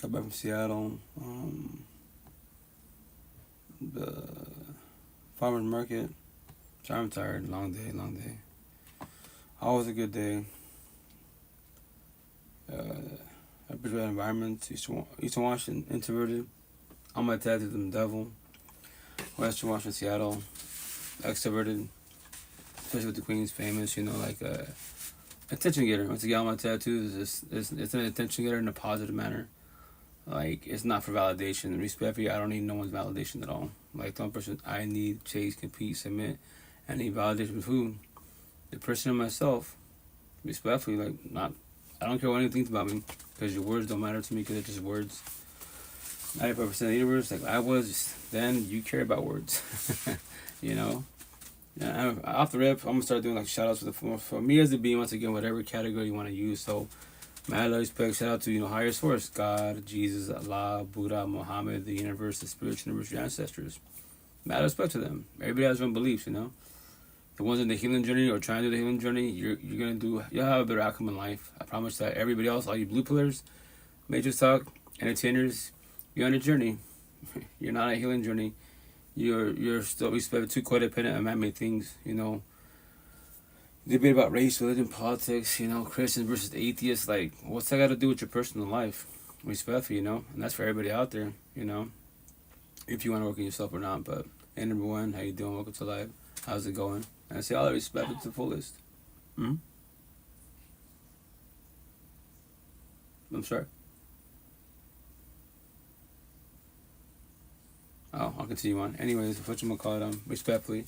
Got back from Seattle. The farmer's market. Sorry, I'm tired. Long day, long day. Always a good day. Appreciate environments. Eastern Washington, introverted. On my tattoo, the devil. Western Washington, Seattle, extroverted. Especially with the Queens, famous. Attention getter. Once again, on my tattoos, it's an attention getter in a positive manner. Like, it's not for validation. Respectfully, I don't need no one's validation at all. Like, the only person I need, chase, compete, submit, I need validation from who? The person in myself. Respectfully, I don't care what anyone thinks about me, because your words don't matter to me, because they're just words. 95% of the universe, like I was, then you care about words. Yeah, off the rip, I'm going to start doing shout outs for me as a being, once again, whatever category you want to use. So, mad love, respect, shout out to, higher source, God, Jesus, Allah, Buddha, Muhammad, the universe, the spiritual universe, your ancestors. Mad respect to them. Everybody has their own beliefs, The ones in the healing journey or trying to do the healing journey, you'll have a better outcome in life. I promise that. Everybody else, all you blue pillars, Matrix Talk, entertainers, you're on a journey. You're not on a healing journey. You're still respect to codependent and man-made things, Debate about race, religion, politics, Christians versus atheists, what's that got to do with your personal life? Respectfully, and that's for everybody out there, if you want to work on yourself or not. But, hey, number one, how you doing? Welcome to live. How's it going? And I say all the respect to the fullest. I'm sorry. Oh, I'll continue on. Anyways, whatchamacallit, respectfully.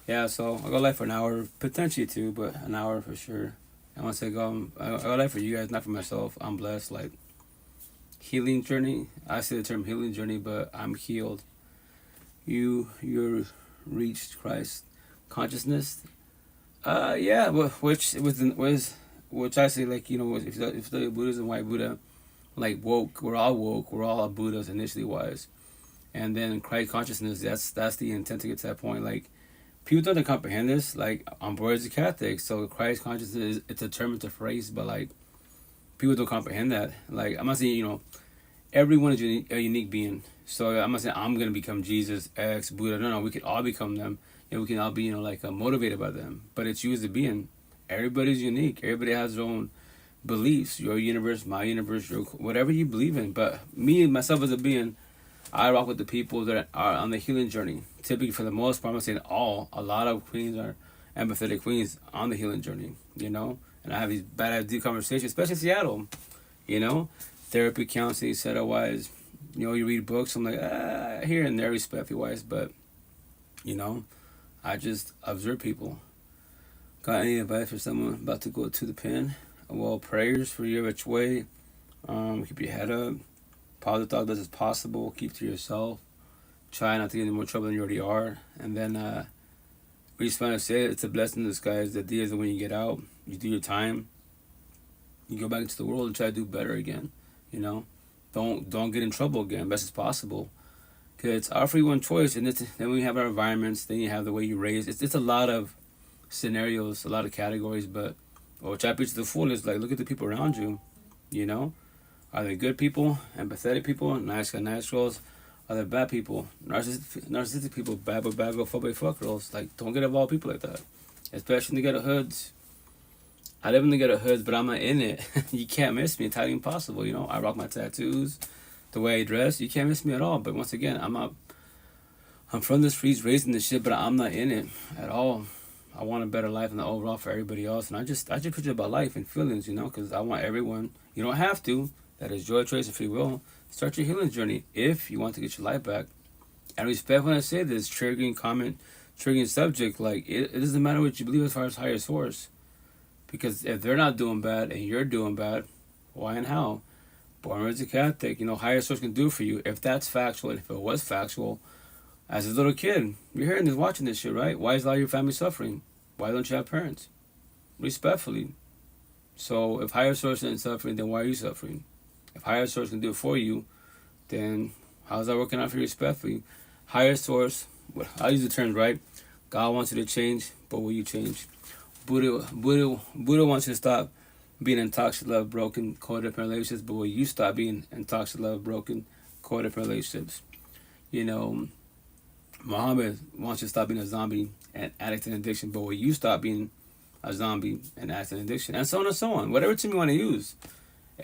Yeah, so I'll go live for an hour, potentially two, but an hour for sure. And once I go live for you guys, not for myself. I'm blessed. Healing journey. I say the term healing journey, but I'm healed. You're reached Christ consciousness. Yeah, which I say, if you study Buddhism, white Buddha, woke. We're all woke. We're all Buddhas initially wise. And then Christ consciousness, that's the intent to get to that point. People don't comprehend this. I'm born as a Catholic, so Christ consciousness, it's a term, it's a phrase, but people don't comprehend that. I'm not saying, everyone is a unique being. So I'm not saying I'm going to become Jesus, X, Buddha. No, we can all become them. And we can all be, motivated by them. But it's you as a being. Everybody's unique. Everybody has their own beliefs. Your universe, my universe, whatever you believe in. But me, myself as a being, I rock with the people that are on the healing journey. Typically, for the most part, I'm saying a lot of queens are empathetic queens on the healing journey, And I have these badass deep conversations, especially in Seattle, Therapy, counseling, set-wise. You read books, I'm here and there, respectfully wise, but, I just observe people. Got any advice for someone about to go to the pen? Well, prayers for your which way. Keep your head up. Positive thought as possible. Keep to yourself. Try not to get in more trouble than you already are. And then, we just want to say it's a blessing in disguise. The idea is that when you get out, you do your time. You go back into the world and try to do better again. Don't get in trouble again, best as possible. Because it's our free one choice, and then we have our environments, then you have the way you raise. It's a lot of scenarios, a lot of categories, but which I preach to the fullest, look at the people around you, Are they good people, empathetic people, nice guys, nice girls? Are they bad people, narcissistic people, bad boy, bad girl, fuck girls? Don't get involved with people like that. Especially in the ghetto hoods. I live in the ghetto hoods, but I'm not in it. You can't miss me. It's highly impossible, I rock my tattoos, the way I dress. You can't miss me at all. But once again, I'm from the streets, raised in this shit, but I'm not in it at all. I want a better life than the overall for everybody else. And I just preach about life and feelings, because I want everyone, you don't have to, that is joy, choice, and free will, start your healing journey if you want to get your life back. And respect when I say this, triggering comment, triggering subject, it doesn't matter what you believe as far as higher source. Because if they're not doing bad and you're doing bad, why and how? Born as a Catholic, higher source can do for you. If that's factual, and if it was factual, as a little kid, you're hearing this, watching this shit, right? Why is a lot of your family suffering? Why don't you have parents? Respectfully. So if higher source isn't suffering, then why are you suffering? If higher source can do it for you, then how's that working out for you respectfully? Higher source, I'll use the terms, right? God wants you to change, but will you change? Buddha wants you to stop being in toxic love, broken, codependent relationships, but will you stop being in toxic love, broken, codependent relationships? You know, Muhammad wants you to stop being a zombie and addict and addiction, but will you stop being a zombie and addict and addiction? And so on and so on. Whatever term you want to use.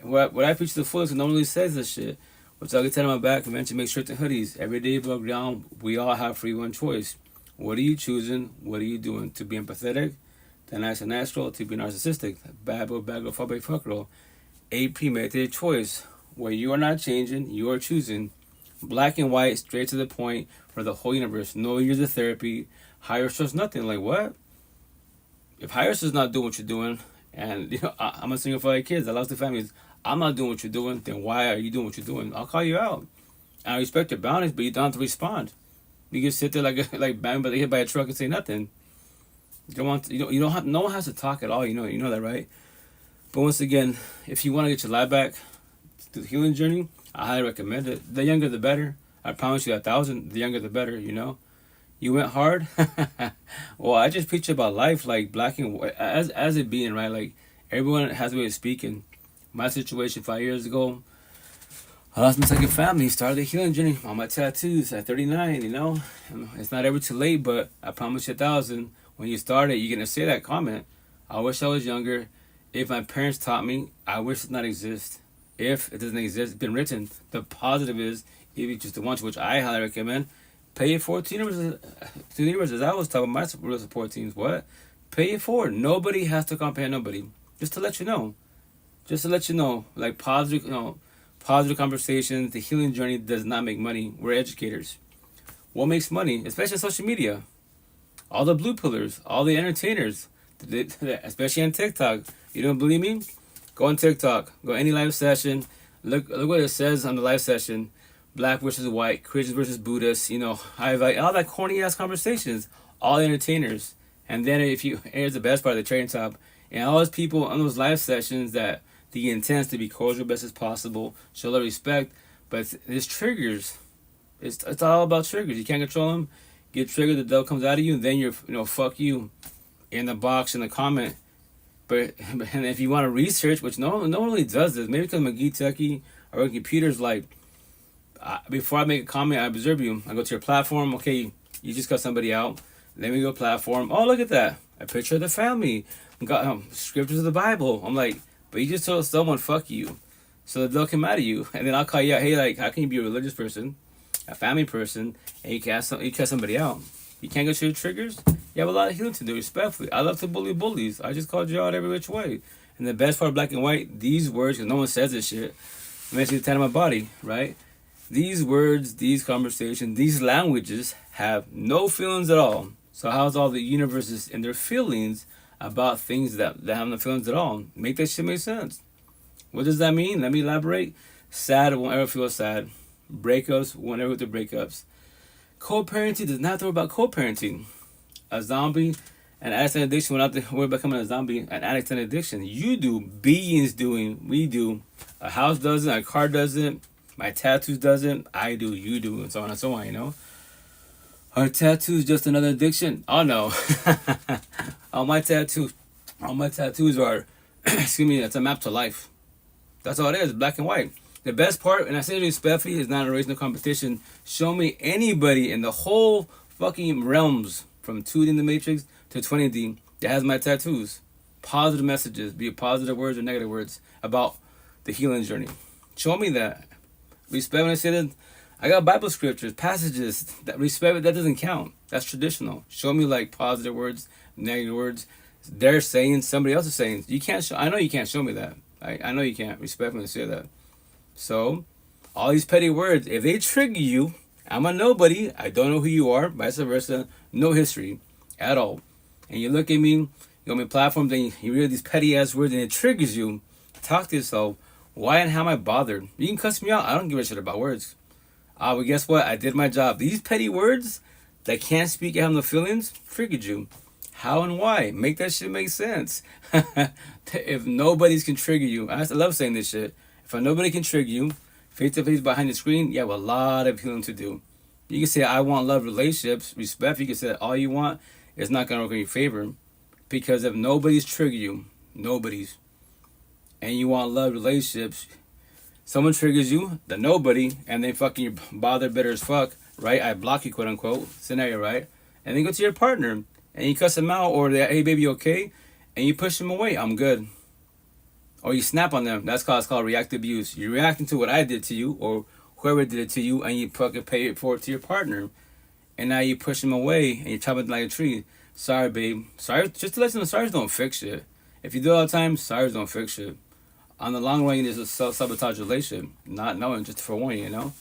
What I preach to the fullest, no one really says this shit. Which I'll get on my back, convention, make shirts and hoodies. Every day above ground, we all have free one choice. What are you choosing? What are you doing? To be empathetic, to nice and natural, to be narcissistic, bad boy, bad girl, fuck boy, fuck girl. A premeditated choice where you are not changing, you are choosing. Black and white, straight to the point for the whole universe. No years of therapy, higher source, nothing. Like what? If higher source is not doing what you're doing, and you know, I'm a single father of kids, I lost the families. I'm not doing what you're doing, then why are you doing what you're doing? I'll call you out. I respect your boundaries, but you don't have to respond. You can sit there like bang, but hit by a truck and say nothing. You don't want to, you don't have, no one has to talk at all. You know that, right? But once again, if you want to get your life back through the healing journey, I highly recommend it. The younger the better. I promise you 1,000. The younger the better. You know. You went hard. Well, I just preach about life, like black and white, as it being, right. Like everyone has a way of speaking. My situation 5 years ago, I lost my second family, started the healing journey on my tattoos at 39, you know. It's not ever too late, but I promise you 1,000, when you start it, you're going to say that comment. I wish I was younger. If my parents taught me, I wish it did not exist. If it doesn't exist, it's been written. The positive is, if you just want to, which I highly recommend, pay it forward to the universe. As I was talking about my real support teams, what? Pay it forward. Nobody has to comprehend nobody. Just to let you know. Just to let you know, like positive conversations, the healing journey does not make money. We're educators. What makes money, especially on social media? All the blue pillars, all the entertainers, especially on TikTok. You don't believe me? Go on TikTok. Go any live session. Look what it says on the live session. Black versus white, Christians versus Buddhists. You know, I invite all that corny ass conversations. All the entertainers. And then here's the best part of the trading top. And all those people on those live sessions that the intent to be cordial best as possible, show the respect, but it's triggers. It's all about triggers. You can't control them. Get triggered, the devil comes out of you, and then you're, fuck you in the box, in the comment. But and if you want to research, which no one really does this, maybe because I'm a geek techie or computers, like, before I make a comment, I observe you. I go to your platform, okay, you just cut somebody out. Then we go platform. Oh, look at that. A picture of the family. Got scriptures of the Bible. I'm like, but you just told someone, fuck you. So they'll come out of you. And then I'll call you out, hey, like, how can you be a religious person, a family person, and you cast somebody out? You can't go to your triggers? You have a lot of healing to do, respectfully. I love to bully bullies. I just called you out every which way. And the best part of black and white, these words, because no one says this shit, I'm actually the 10 of my body, right? These words, these conversations, these languages have no feelings at all. So how's all the universes and their feelings about things that have no feelings at all? Make that shit make sense. What does that mean? Let me elaborate. Sad won't ever feel sad. Breakups won't ever go through breakups. Co-parenting does not have to worry about co-parenting. A zombie, an addict and addiction will not have to worry about becoming a zombie, an addict and addiction. You do, beings doing, we do. A house doesn't, a car doesn't, my tattoos doesn't, I do, you do, and so on and so on, you know? Are tattoos just another addiction? Oh no. all my tattoos are, excuse me, it's a map to life. That's all it is, black and white. The best part, and I say it respectfully, is not a race, no competition. Show me anybody in the whole fucking realms, from 2D in the Matrix to 20D, that has my tattoos. Positive messages, be it positive words or negative words, about the healing journey. Show me that. Respect, when I say that, I got Bible scriptures, passages, that respect, that doesn't count. That's traditional. Show me like positive words, negative words. They're saying, somebody else is saying. You can't show, I know you can't show me that. I know you can't. Respect when I say that. So, all these petty words, if they trigger you, I'm a nobody, I don't know who you are, vice versa, no history at all. And you look at me, you on my platform, then you read these petty ass words and it triggers you. Talk to yourself. Why and how am I bothered? You can cuss me out. I don't give a shit about words. But guess what? I did my job. These petty words that can't speak and have no feelings triggered you. How and why? Make that shit make sense. If nobody's can trigger you, I love saying this shit. If nobody can trigger you, face to face behind the screen, you have a lot of healing to do. You can say, I want love, relationships, respect. You can say all you want. It's not going to work in your favor. Because if nobody's triggered you, nobody's. and you want love relationships, someone triggers you, the nobody, and they fucking bother bitter as fuck, right? I block you, quote unquote, scenario, right? And then go to your partner and you cuss them out, or they, hey baby, okay? And you push them away, I'm good. Or you snap on them. That's called reactive abuse. You're reacting to what I did to you, or whoever did it to you, and you fucking pay it forward to your partner. And now you push them away and you chop it like a tree. Sorry, babe. Sorry, just to let you know, sorry don't fix shit. If you do it all the time, sorry don't fix shit. On the long run, there's a self-sabotage relationship. Not knowing, just to forewarn you, you know?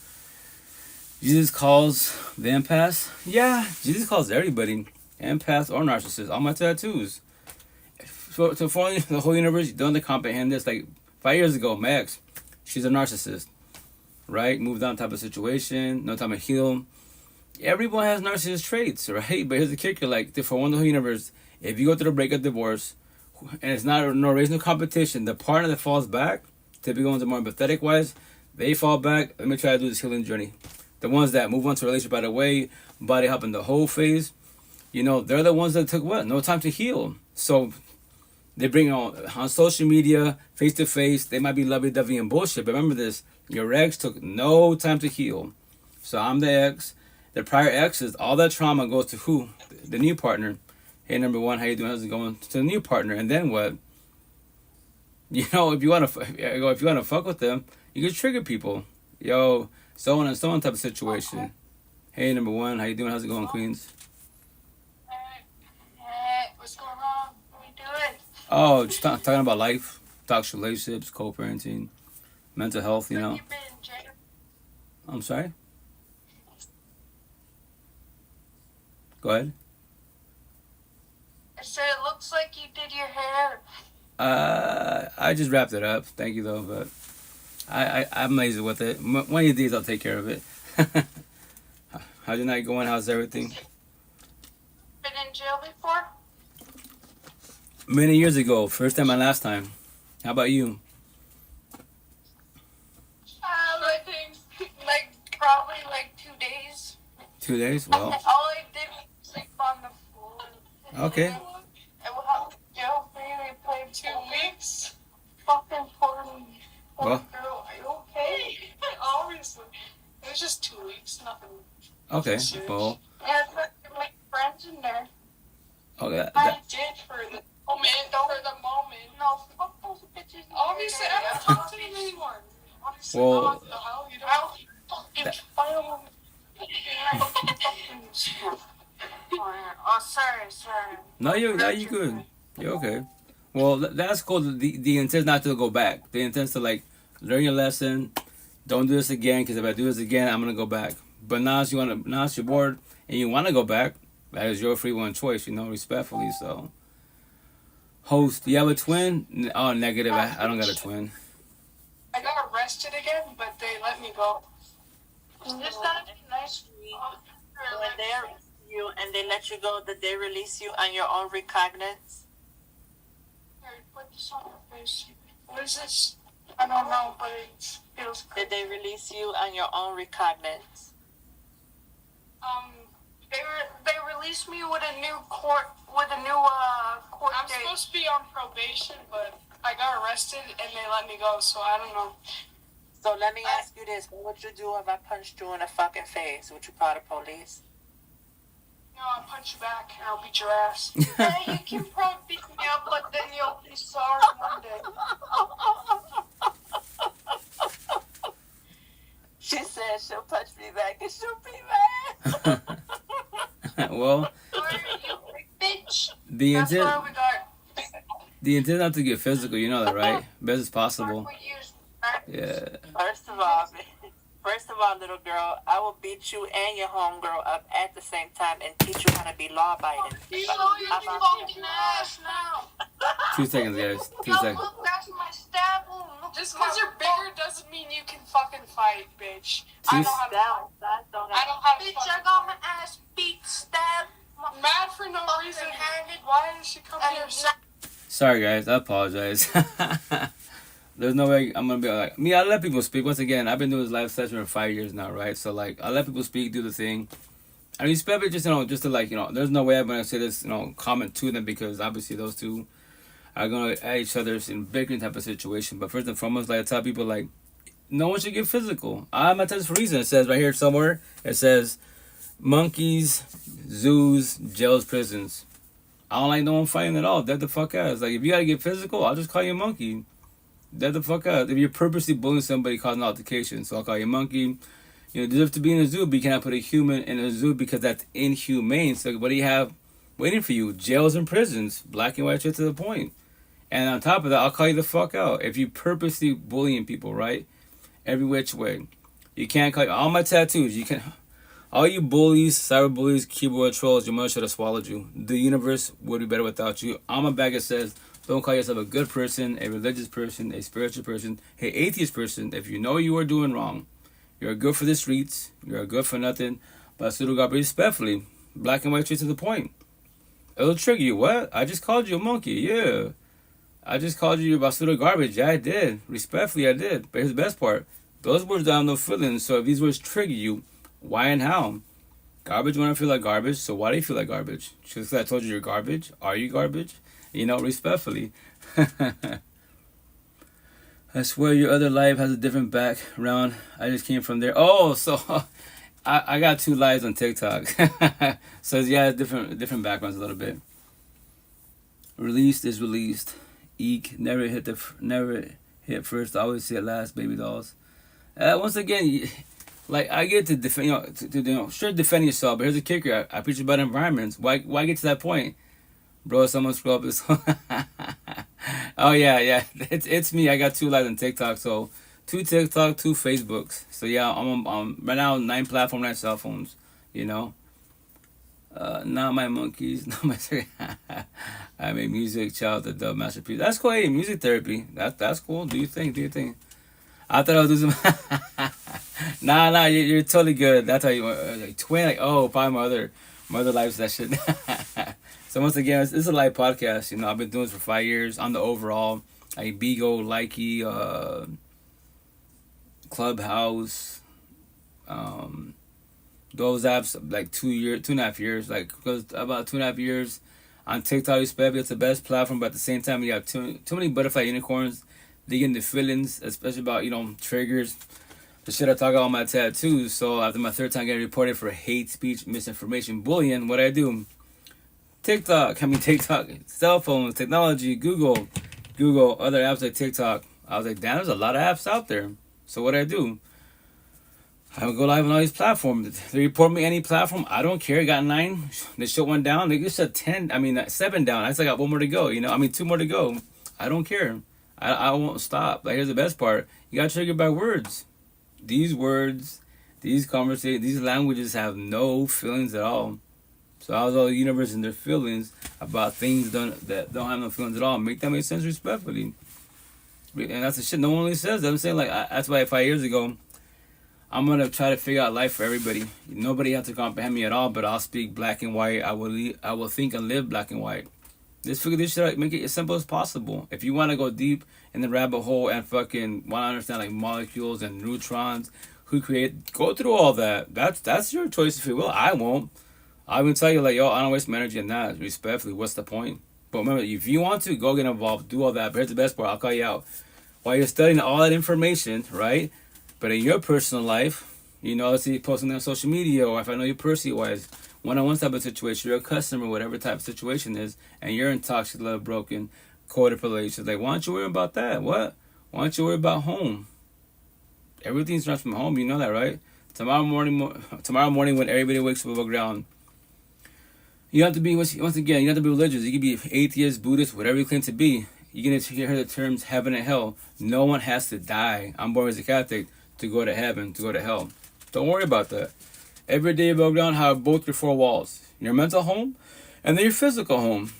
Jesus calls the empaths. Yeah, Jesus calls everybody. Empaths or narcissists. All my tattoos. So for the whole universe, you don't comprehend this. Like 5 years ago, my ex, she's a narcissist. Right? Moved on type of situation. No time to heal. Everyone has narcissist traits, right? But here's the kicker, like, for one, the whole universe, if you go through the breakup divorce, and it's not no race, no competition, the partner that falls back, typically ones that are more empathetic wise, they fall back. Let me try to do this healing journey. The ones that move on to a relationship right away, body hopping the whole phase, you know, they're the ones that took what? No time to heal. So they bring on social media, face to face, they might be lovey-dovey and bullshit, but remember this, your ex took no time to heal. So I'm the ex. The prior exes, all that trauma goes to who? The new partner. Hey, number one, how you doing? How's it going? To the new partner, and then what? You know, if you want to fuck with them, you can trigger people. Yo, so on and so on type of situation. Hey, number one, how you doing? How's it going, Queens? Hey, what's going on? What are we doing? Oh, just talking about life, toxic relationships, co-parenting, mental health. You know. I'm sorry. Go ahead. I said it looks like you did your hair. I just wrapped it up. Thank you though, but I'm lazy with it. One of these days I'll take care of it. How's your night going? How's everything? Been in jail before? Many years ago, first time and last time. How about you? Like probably like 2 days. 2 days? Well. All I did was sleep on the floor. Okay. And we'll have to jail for you. We played 2 weeks. Fucking for me. Well. Girl, are you okay? Obviously. It was just 2 weeks, nothing. Okay. Well. Yeah, but my friends in there. Okay. I did for the moment. For the moment. No, fuck those bitches. Obviously, I don't talk to them anymore. Obviously, well. what the hell? You don't fucking file them. Oh, sorry. No, you good. You're okay. Well, that's cool. The intent is not to go back. The intent is to like learn your lesson. Don't do this again, because if I do this again, I'm gonna go back. But now you're bored and you want to go back, that is your free one choice. You know, respectfully. So, host, you have a twin? Oh, negative. I don't got a twin. I got arrested again, but they let me go. This gotta be nice for me. When they arrest you and they let you go, did they release you on your own recognizance? Here, put this on your face. What is this? I don't know, but it feels good. Did they release you on your own recognizance? They released me with a new court court I'm date. supposed to be on probation, but I got arrested and they let me go, so I don't know. So let me ask you this. What would you do if I punched you in the fucking face? Would you call the police? No, I'll punch you back and I'll beat your ass. Yeah, you can probably beat me up, but then you'll be sorry one day. She said she'll punch me back and she'll be mad. Well, You bitch. the That's intent why we got. the intent not to get physical. You know that, right? Best as possible. Yeah. First of all, little girl, I will beat you and your homegirl up at the same time and teach you how to be law-abiding. Show your fucking ass now. 2 seconds, guys. 2 seconds. Look, that's my stab wound. Look, Just because you're bigger doesn't mean you can fucking fight, bitch. I know how to fight. I know how to Bitch, fucking I got my fight. ass beat, stabbed. Mad for no reason. Handed. Why did she come here? Sorry, guys. I apologize. There's no way I'm gonna be like me. I let people speak. Once again, I've been doing this live session for 5 years now, right? So like, I let people speak, do the thing. I respect it, just to like, there's no way I'm gonna say this, comment to them, because obviously those two, are gonna at each other in bickering type of situation. But first and foremost, like I tell people, like no one should get physical. I'm at this for a reason. It says right here somewhere. It says monkeys, zoos, jails, prisons. I don't like no one fighting at all. Dead the fuck out. It's like if you gotta get physical, I'll just call you a monkey. Dead the fuck out. If you're purposely bullying somebody, causing altercation, so I'll call you a monkey. You deserve to be in a zoo, but you cannot put a human in a zoo because that's inhumane. So what do you have waiting for you? Jails and prisons. Black and white shit to the point. And on top of that, I'll call you the fuck out. If you purposely bullying people, right? Every which way. You can't call all my tattoos. You can all you bullies, cyber bullies, keyboard trolls, your mother should have swallowed you. The universe would be better without you. On my bag it says, don't call yourself a good person, a religious person, a spiritual person, a atheist person. If you know you are doing wrong, you're good for the streets, you're good for nothing, but pseudo God respectfully. Black and white straight to the point. It'll trigger you. What? I just called you a monkey. Yeah. I just called you pseudo garbage. Yeah, I did. Respectfully, I did. But here's the best part. Those words don't have no feelings. So if these words trigger you, why and how? Garbage when I feel like garbage. So why do you feel like garbage? Just because I told you you're garbage? Are you garbage? Respectfully. I swear your other life has a different background. I just came from there. Oh, so I got 2 lives on TikTok. So yeah, different backgrounds a little bit. Released is released. Eek, never hit first. Always hit last. Baby dolls. Once again, like I get to defend, sure defend yourself. But here's the kicker: I preach about environments. Why get to that point, bro? Someone scroll up this. Oh yeah, it's me. I got 2 lives on TikTok, so 2 TikTok, 2 Facebooks. So yeah, I'm right now 9 platforms, 9 cell phones. Not my monkeys, not my. I make music, child, the dub masterpiece. That's cool. Hey, music therapy. That's cool. Do you think? I thought I was doing some. Nah, you're totally good. That's how you like twin. Like probably my other lives that shit. So once again, this is a live podcast. I've been doing this for 5 years. I'm the overall like Bigo, Likey, Clubhouse, those apps like 2.5 years. Like because about 2.5 years on TikTok, especially it's the best platform. But at the same time, you have too many butterfly unicorns. They get into feelings, especially about triggers. The shit I talk about on my tattoos. So after my 3rd time getting reported for hate speech, misinformation, bullying, what I do? TikTok, cell phones, technology, Google, other apps like TikTok. I was like, damn, there's a lot of apps out there. So what I do? I would go live on all these platforms. They report me any platform. I don't care. Got 9. They shut 1 down. They just shut 7 down. I still got 1 more to go. 2 more to go. I don't care. I won't stop. Like here's the best part. You got triggered by words. These words, these conversations, these languages have no feelings at all. So how's all the universe and their feelings about things that don't have no feelings at all? Make that make sense respectfully. And that's the shit no one really says. I'm saying that's why 5 years ago, I'm gonna try to figure out life for everybody. Nobody has to comprehend me at all, but I'll speak black and white. I will think and live black and white. Just figure this shit out. Make it as simple as possible. If you want to go deep in the rabbit hole and fucking want to understand like molecules and neutrons, go through all that. That's your choice if you will. I won't. I will tell you like, yo, I don't waste my energy in that. Respectfully, what's the point? But remember, if you want to, go get involved, do all that. But here's the best part. I'll call you out. While you're studying all that information, right? But in your personal life, let's say you're posting on social media, or if I know you personally wise, one-on-one type of situation, you're a customer, whatever type of situation is, and you're in toxic love, broken, codependent relations. Like, why don't you worry about that? What? Why don't you worry about home? Everything starts from home. You know that, right? Tomorrow morning when everybody wakes up above ground, you have to be, once again, you have to be religious. You can be atheist, Buddhist, whatever you claim to be. You're going to hear the terms heaven and hell. No one has to die. I'm born as a Catholic to go to heaven, to go to hell. Don't worry about that. Every day above ground have both your 4 walls. Your mental home and then your physical home.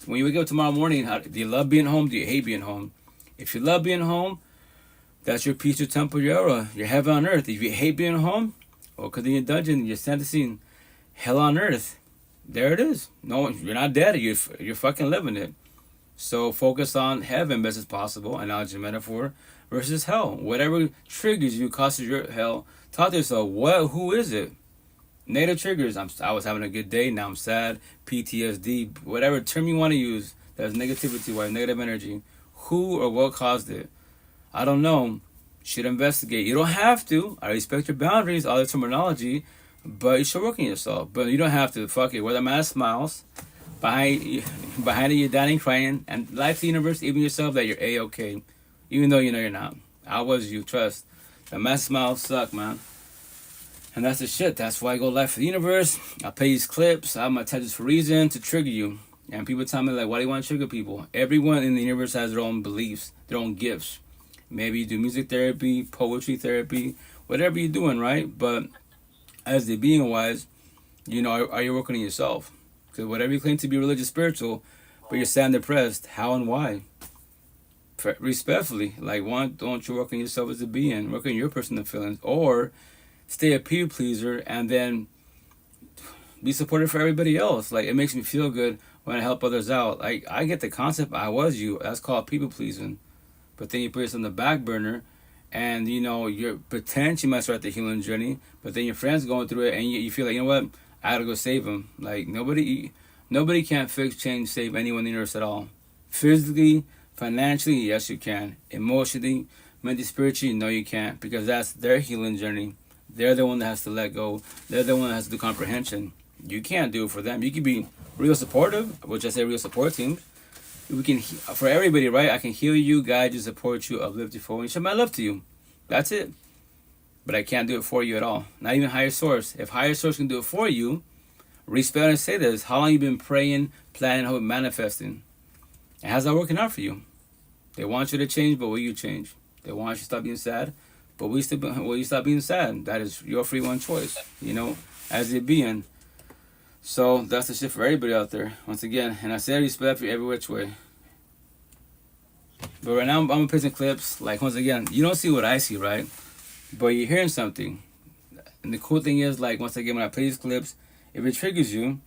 When you wake up tomorrow morning, do you love being home? Do you hate being home? If you love being home, that's your peace, your temple, your aura, your heaven on earth. If you hate being home, well, because in your dungeon, you're sentencing hell on earth. There it is. No, you're not dead. You're fucking living it. So focus on heaven best as possible, analogy, metaphor, versus hell. Whatever triggers you, causes your hell. Talk to yourself, who is it? Negative triggers. I was having a good day, now I'm sad. PTSD, whatever term you want to use. There's negativity wise, negative energy. Who or what caused it? I don't know. Should investigate. You don't have to. I respect your boundaries, all the terminology, but you should work on yourself. But you don't have to. Fuck it. Wear the mask smiles. Behind it, you're dying crying. And lie to the universe, even yourself, that you're A-okay. Even though you know you're not. I was you. Trust. The mask smiles suck, man. And that's the shit. That's why I go live for the universe. I play these clips. I have my touches for a reason to trigger you. And people tell me, like, why do you want to trigger people? Everyone in the universe has their own beliefs, their own gifts. Maybe you do music therapy, poetry therapy, whatever you're doing, right? But as the being wise, you know, are you working on yourself? Because whatever you claim to be religious, spiritual, but you're sad and depressed, how and why? Respectfully, like, don't you work on yourself as a being, work on your personal feelings, or stay a people pleaser and then be supportive for everybody else. Like, it makes me feel good when I help others out. Like, I get the concept, I was you. That's called people pleasing. But then you put yourself on the back burner, and you know, you're potentially might start the healing journey, but then your friend's going through it, and you feel like, you know what, I gotta go save them. Like, nobody can fix, change, save anyone in the universe at all. Physically, financially, yes you can. Emotionally, mentally, spiritually, no you can't, because that's their healing journey. They're the one that has to let go. They're the one that has to do comprehension. You can't do it for them. You can be real supportive, which I say real support teams. We can, for everybody, right? I can heal you, guide you, support you, uplift you, forward, and show my love to you. That's it. But I can't do it for you at all. Not even higher source. If higher source can do it for you, respect and say this. How long you been praying, planning, hoping, manifesting? And how's that working out for you? They want you to change, but will you change? They want you to stop being sad, but will you stop being sad? That is your free one choice, you know, as a being. So that's the shit for everybody out there. Once again, and I say respect for every which way. But right now, I'm picking clips. Like, once again, you don't see what I see, right? But you're hearing something. And the cool thing is, like, once again, when I play these clips, if it triggers you,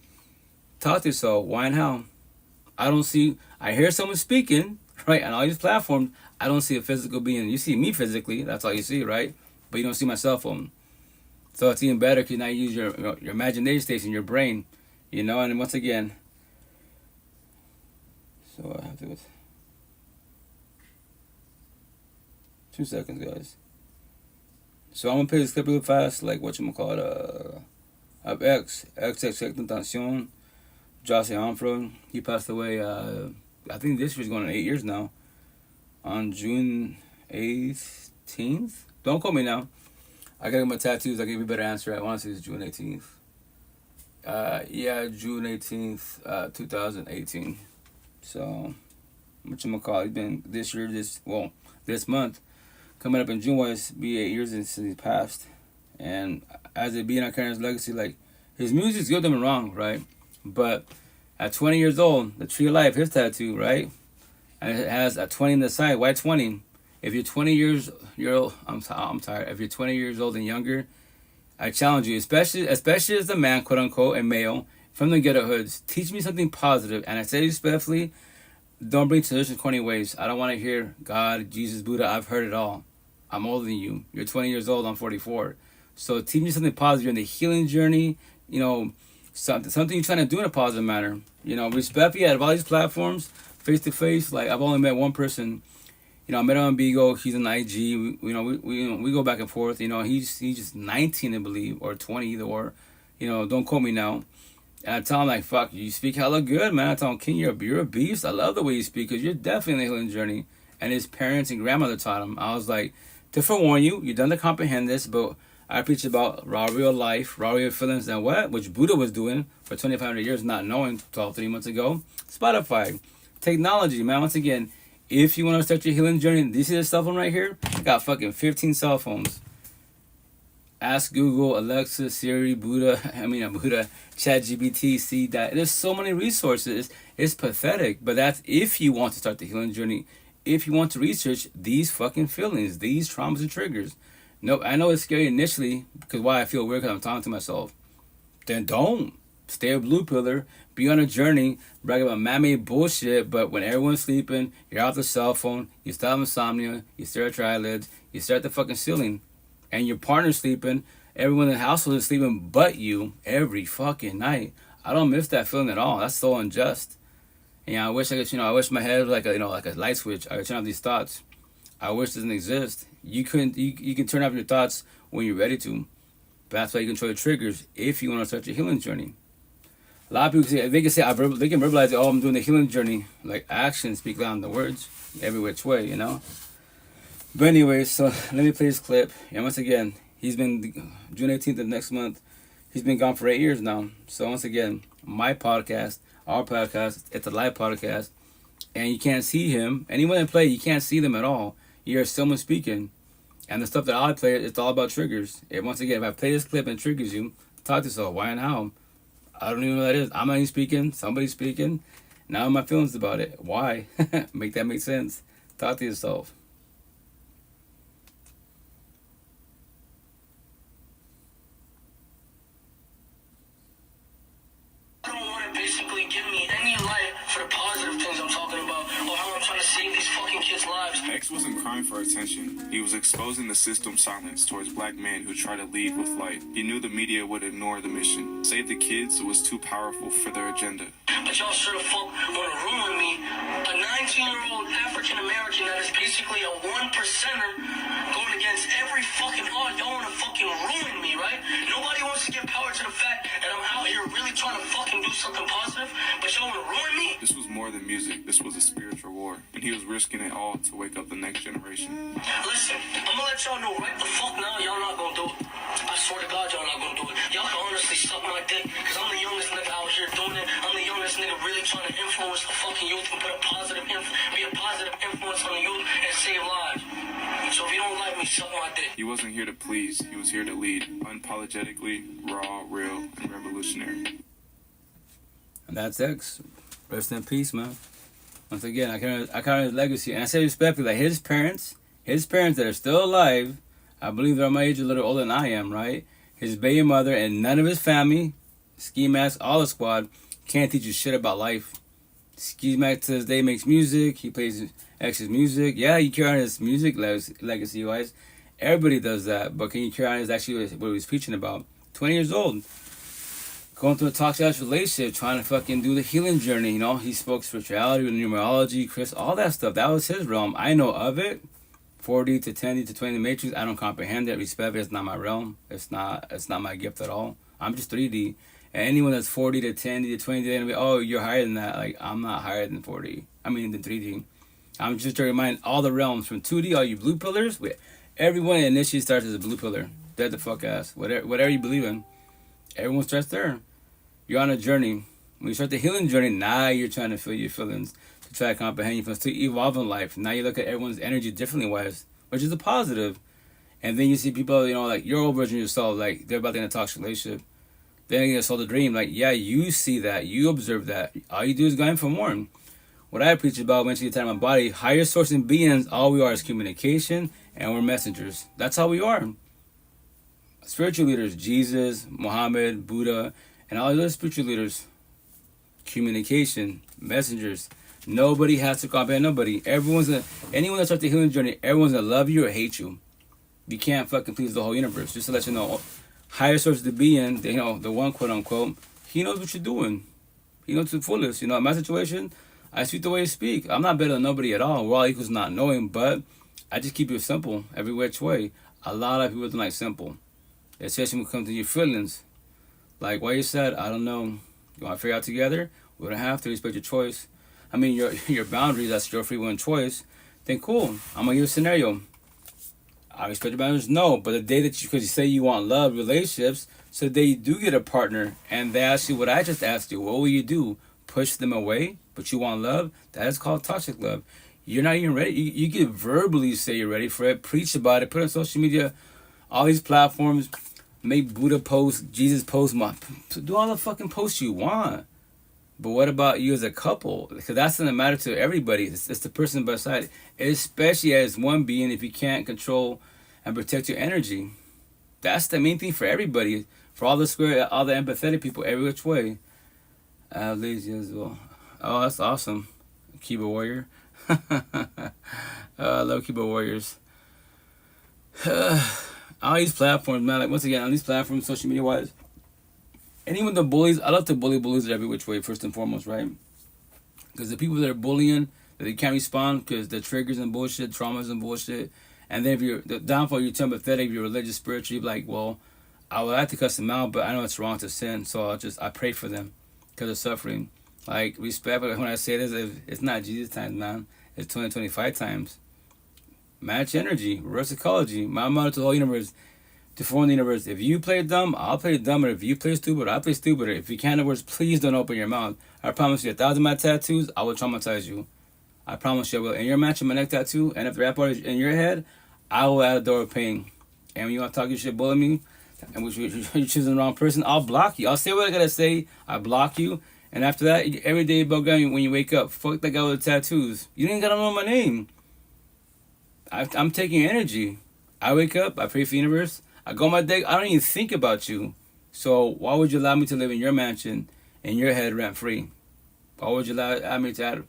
talk to yourself. Why and how? I hear someone speaking, right? On all these platforms, I don't see a physical being. You see me physically. That's all you see, right? But you don't see my cell phone. So it's even better because now you use your imagination station, your brain, you know. And once again, so I have to. 2 seconds, guys. So I'm gonna play this clip real fast, like whatchamacallit, of XXX Tentacion, Josh Amfro. He passed away, I think this year's going on 8 years now, on June 18th. Don't quote me now. I gotta get my tattoos. I'll give you a better answer. I want to say it's June 18th. Yeah, June 18th, 2018. So, whatchamacallit, it's been this month. Coming up in June was be 8 years since he passed. And as it being on Karen's legacy, like, his music's good, don't get me wrong, right? But at 20 years old, the Tree of Life, his tattoo, right? And it has a 20 on the side. Why 20? If you're 20 years old, I'm tired. If you're 20 years old and younger, I challenge you, especially as a man, quote unquote, and male from the ghetto hoods, teach me something positive. And I say respectfully, don't bring tradition corny ways. I don't want to hear God, Jesus, Buddha. I've heard it all. I'm older than you. You're 20 years old. I'm 44. So teach me something positive. You're in the healing journey. You know, something you're trying to do in a positive manner. You know, respect you out of all these platforms, face to face. Like, I've only met one person. You know, I met him on Bigo. He's on IG. We go back and forth. You know, he's just 19, I believe, or 20 either or. You know, don't quote me now. And I tell him, like, fuck, you speak hella good, man. I tell him, King, you're a beast. I love the way you speak because you're definitely in the healing journey. And his parents and grandmother taught him. I was like, to forewarn you, you're done to comprehend this, but I preach about raw real life, raw real feelings, and what? Which Buddha was doing for 2,500 years, not knowing 3 months ago. Spotify. Technology, man. Once again, if you want to start your healing journey, do you see this cell phone right here? I got fucking 15 cell phones. Ask Google, Alexa, Siri, Buddha, ChatGPT, see that. There's so many resources. It's pathetic. But that's if you want to start the healing journey. If you want to research these fucking feelings, these traumas and triggers. Nope, I know it's scary initially because why I feel weird because I'm talking to myself. Then don't. Stay a blue pillar. Be on a journey. Brag about man-made bullshit. But when everyone's sleeping, you're off the cell phone. You stop insomnia. You stare at your eyelids. You stare at the fucking ceiling. And your partner's sleeping. Everyone in the household is sleeping but you every fucking night. I don't miss that feeling at all. That's so unjust. And I wish I could, I wish my head was like a, like a light switch. I could turn off these thoughts. I wish it doesn't exist. You can turn off your thoughts when you're ready to. But that's why you control your triggers if you want to start your healing journey. A lot of people say, they can verbalize it, oh, I'm doing the healing journey. Like, actions speak louder than the words, every which way, But anyway, so let me play this clip. And once again, he's been, June 18th of next month, he's been gone for 8 years now. So once again, my podcast, our podcast, it's a live podcast. And you can't see him. Anyone that play, you can't see them at all. You hear someone speaking. And the stuff that I play, it's all about triggers. And once again, if I play this clip and it triggers you, talk to yourself, why and how? I don't even know what that is. I'm not even speaking. Somebody's speaking. Now my feelings about it. Why? Make that make sense. Talk to yourself. I don't want to basically give me any light for the positive things I'm talking about, or how I'm trying to save these fucking kids' lives. X wasn't crying for attention. He was exposing the system's silence towards black men who try to lead with light. He knew the media would ignore the mission. Save the kids was too powerful for their agenda. But y'all sure the fuck want to ruin me. A 19-year-old African American that is basically a 1%er going against every fucking odds. Y'all want to fucking ruin me, right? Nobody wants to give power to the fact that I'm out here really trying to fucking do something positive, but y'all want to ruin me? This was more than music. This was a spiritual war, and he was risking it all to wake up the next generation. Listen, I'm gonna let y'all know right the fuck now, y'all not gonna do it. I swear to God, y'all not gonna do it. Y'all can honestly suck my dick, because I'm the youngest nigga out here doing it. I'm the youngest nigga really trying to influence the fucking youth and put a positive be a positive influence on the youth and save lives. So if you don't like me, suck my dick. He wasn't here to please. He was here to lead, unapologetically, raw, real, and revolutionary. And that's X. Rest in peace, man. Once again, I count his legacy. And I say respectfully, like his parents that are still alive, I believe they're my age, a little older than I am, right? His baby mother and none of his family, Ski Mask, all the squad, can't teach you shit about life. Ski Mask to this day makes music. He plays X's music. Yeah, you carry on his music legacy-wise. Everybody does that. But can you carry on his actually what he was preaching about? 20 years old. Going through a toxic relationship, trying to fucking do the healing journey, He spoke spirituality, numerology, Chris, all that stuff. That was his realm. I know of it. 4D to 10D to 20 matrix, I don't comprehend it. Respect it. It's not my realm. It's not my gift at all. I'm just 3D. And anyone that's 4D to 10D to 20D, they're gonna be, oh, you're higher than that. Like, I'm not higher than 4D. I mean, than 3D. I'm just trying to remind all the realms from 2D, all you blue pillars. Everyone initially starts as a blue pillar. Dead the fuck ass. Whatever you believe in. Everyone starts there. You're on a journey. When you start the healing journey, now you're trying to feel your feelings, to try to comprehend your feelings, to evolve in life. Now you look at everyone's energy differently, which is a positive. And then you see people, like your old version of yourself, like they're about to end a toxic relationship. Then you sold the dream. Like, yeah, you see that, you observe that. All you do is go in for more. What I preach about, eventually time in my body, higher source and beings, all we are is communication, and we're messengers. That's how we are. Spiritual leaders, Jesus, Muhammad, Buddha, and all the other spiritual leaders, communication, messengers. Nobody has to comprehend nobody. Anyone that starts the healing journey, everyone's gonna love you or hate you. You can't fucking please the whole universe. Just to let you know, higher source to be in, the one quote unquote, he knows what you're doing. He knows the fullest. In my situation, I speak the way I speak. I'm not better than nobody at all. We're all equals not knowing, but I just keep it simple every which way. A lot of people don't like simple. Especially when it comes to your feelings. Like what you said, I don't know. You want to figure out together? We don't have to. Respect your choice. I mean, your boundaries, that's your free will and choice. Then cool. I'm going to give you a scenario. I respect your boundaries? No. But the day that because you say you want love, relationships, so the day you do get a partner, and they ask you what I just asked you, what will you do? Push them away, but you want love? That is called toxic love. You're not even ready. You can verbally say you're ready for it, preach about it, put it on social media, all these platforms, make Buddha posts, Jesus posts, do all the fucking posts you want. But what about you as a couple? Because that's going to matter to everybody. It's the person beside, especially as one being, if you can't control and protect your energy. That's the main thing for everybody. For all the empathetic people, every which way. Lazy as well. Oh, that's awesome. Keyboard warrior. I love keyboard warriors. All these platforms, man. Like once again, on these platforms, social media wise, anyone the bullies, I love to bully bullies every which way. First and foremost, right? Because the people that are bullying, that they can't respond because the triggers and bullshit, traumas and bullshit. And then if you're the downfall, you're too empathetic, you're religious, spiritual, you're like, well, I would like to cuss them out, but I know it's wrong to sin, so I pray for them because of suffering. Like, respect, but when I say this, it's not Jesus times, man. It's 2025 times. Match energy, reverse psychology. My motto to the whole universe, to form the universe. If you play dumb, I'll play dumber. If you play stupid, I'll play stupider. If you can't, words, please don't open your mouth. I promise you, 1,000 of my tattoos, I will traumatize you. I promise you I will. In your match, my neck tattoo, and if the rap part is in your head, I will add a door of pain. And when you want to talk your shit, bully me, and you're choosing the wrong person, I'll block you. I'll say what I gotta say. I block you. And after that, every day, when you wake up, fuck that guy with the tattoos. You didn't gotta know my name. I'm taking your energy. I wake up, I pray for the universe. I go my day, I don't even think about you. So why would you allow me to live in your mansion, in your head, rent free? Why would you allow me to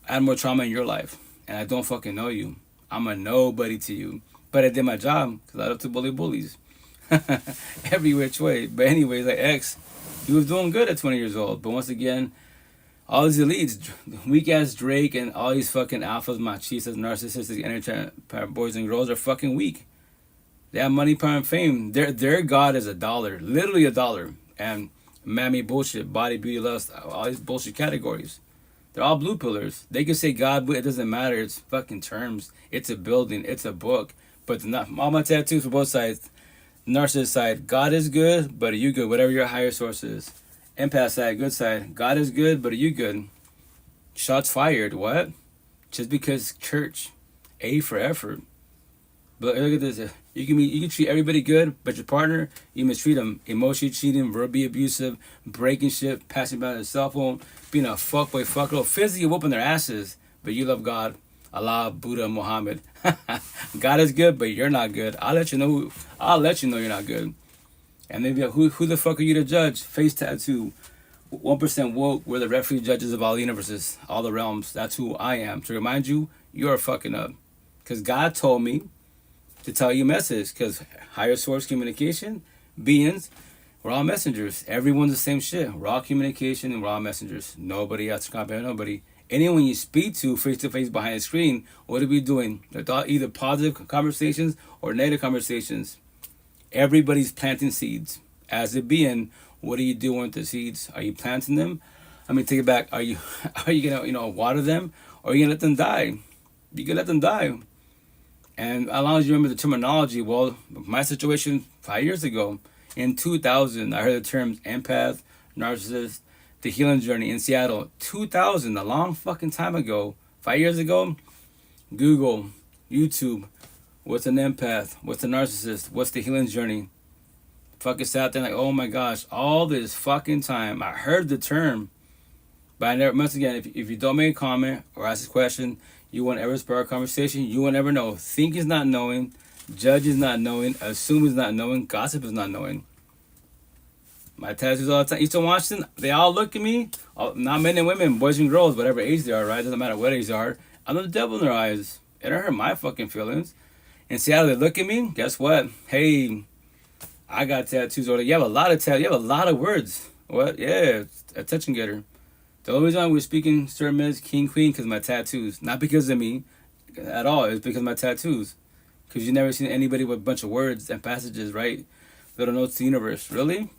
add more trauma in your life? And I don't fucking know you. I'm a nobody to you. But I did my job because I love to bully bullies. Every which way. But anyways, like X, he was doing good at 20 years old. But once again, all these elites, weak ass Drake and all these fucking alphas, machistas, narcissistic, energy boys and girls are fucking weak. They have money, power, and fame. Their god is $1, literally $1. And mammy bullshit, body, beauty, lust, all these bullshit categories. They're all blue pillars. They can say God, but it doesn't matter. It's fucking terms. It's a building. It's a book. But not all my tattoos for both sides. Narcissist side, God is good, but are you good? Whatever your higher source is. Empath side, good side, God is good, but are you good? Shots fired. What? Just because church, A for effort. But look at this. You can treat everybody good, but your partner, you mistreat them. Emotionally cheating, verbally abusive, breaking shit, passing by their cell phone, being a fuckboy, fuckgirl, physically whooping their asses. But you love God, Allah, Buddha, Muhammad. God is good, but you're not good. I'll let you know you're not good. And maybe who the fuck are you to judge? Face tattoo. 1% woke. We're the referee judges of all the universes, all the realms. That's who I am. To remind you, you're fucking up. Because God told me to tell you a message. Because higher source communication, beings, we're all messengers. Everyone's the same shit. We're all communication and we're all messengers. Nobody has to compare nobody. Anyone you speak to face to face behind the screen, what are we doing? Either positive conversations or negative conversations. Everybody's planting seeds. As a being, what are you doing with the seeds? Are you planting them? I mean, take it back. Are you gonna water them, or are you gonna let them die? You can let them die. And as long as you remember the terminology, well, my situation 5 years ago, in 2000, I heard the terms empath, narcissist, the healing journey in Seattle. 2000, a long fucking time ago. 5 years ago, Google, YouTube, what's an empath? What's a narcissist? What's the healing journey? Fucking sat there like, oh my gosh, all this fucking time. I heard the term, but I never, once again, if you don't make a comment or ask a question, you won't ever spark a conversation. You won't ever know. Think is not knowing. Judge is not knowing. Assume is not knowing. Gossip is not knowing. My tattoos all the time. Eastern Washington, they all look at me. Not men and women, boys and girls, whatever age they are, right? Doesn't matter what age they are. I'm the devil in their eyes. It don't hurt my fucking feelings. In Seattle, they look at me. Guess what? Hey, I got tattoos. Or you have a lot of tattoos. You have a lot of words. What? Yeah, attention getter. The only reason we're speaking certain minutes, king, queen, because of my tattoos. Not because of me at all. It's because of my tattoos. Because you've never seen anybody with a bunch of words and passages, right? Little notes to the universe. Really?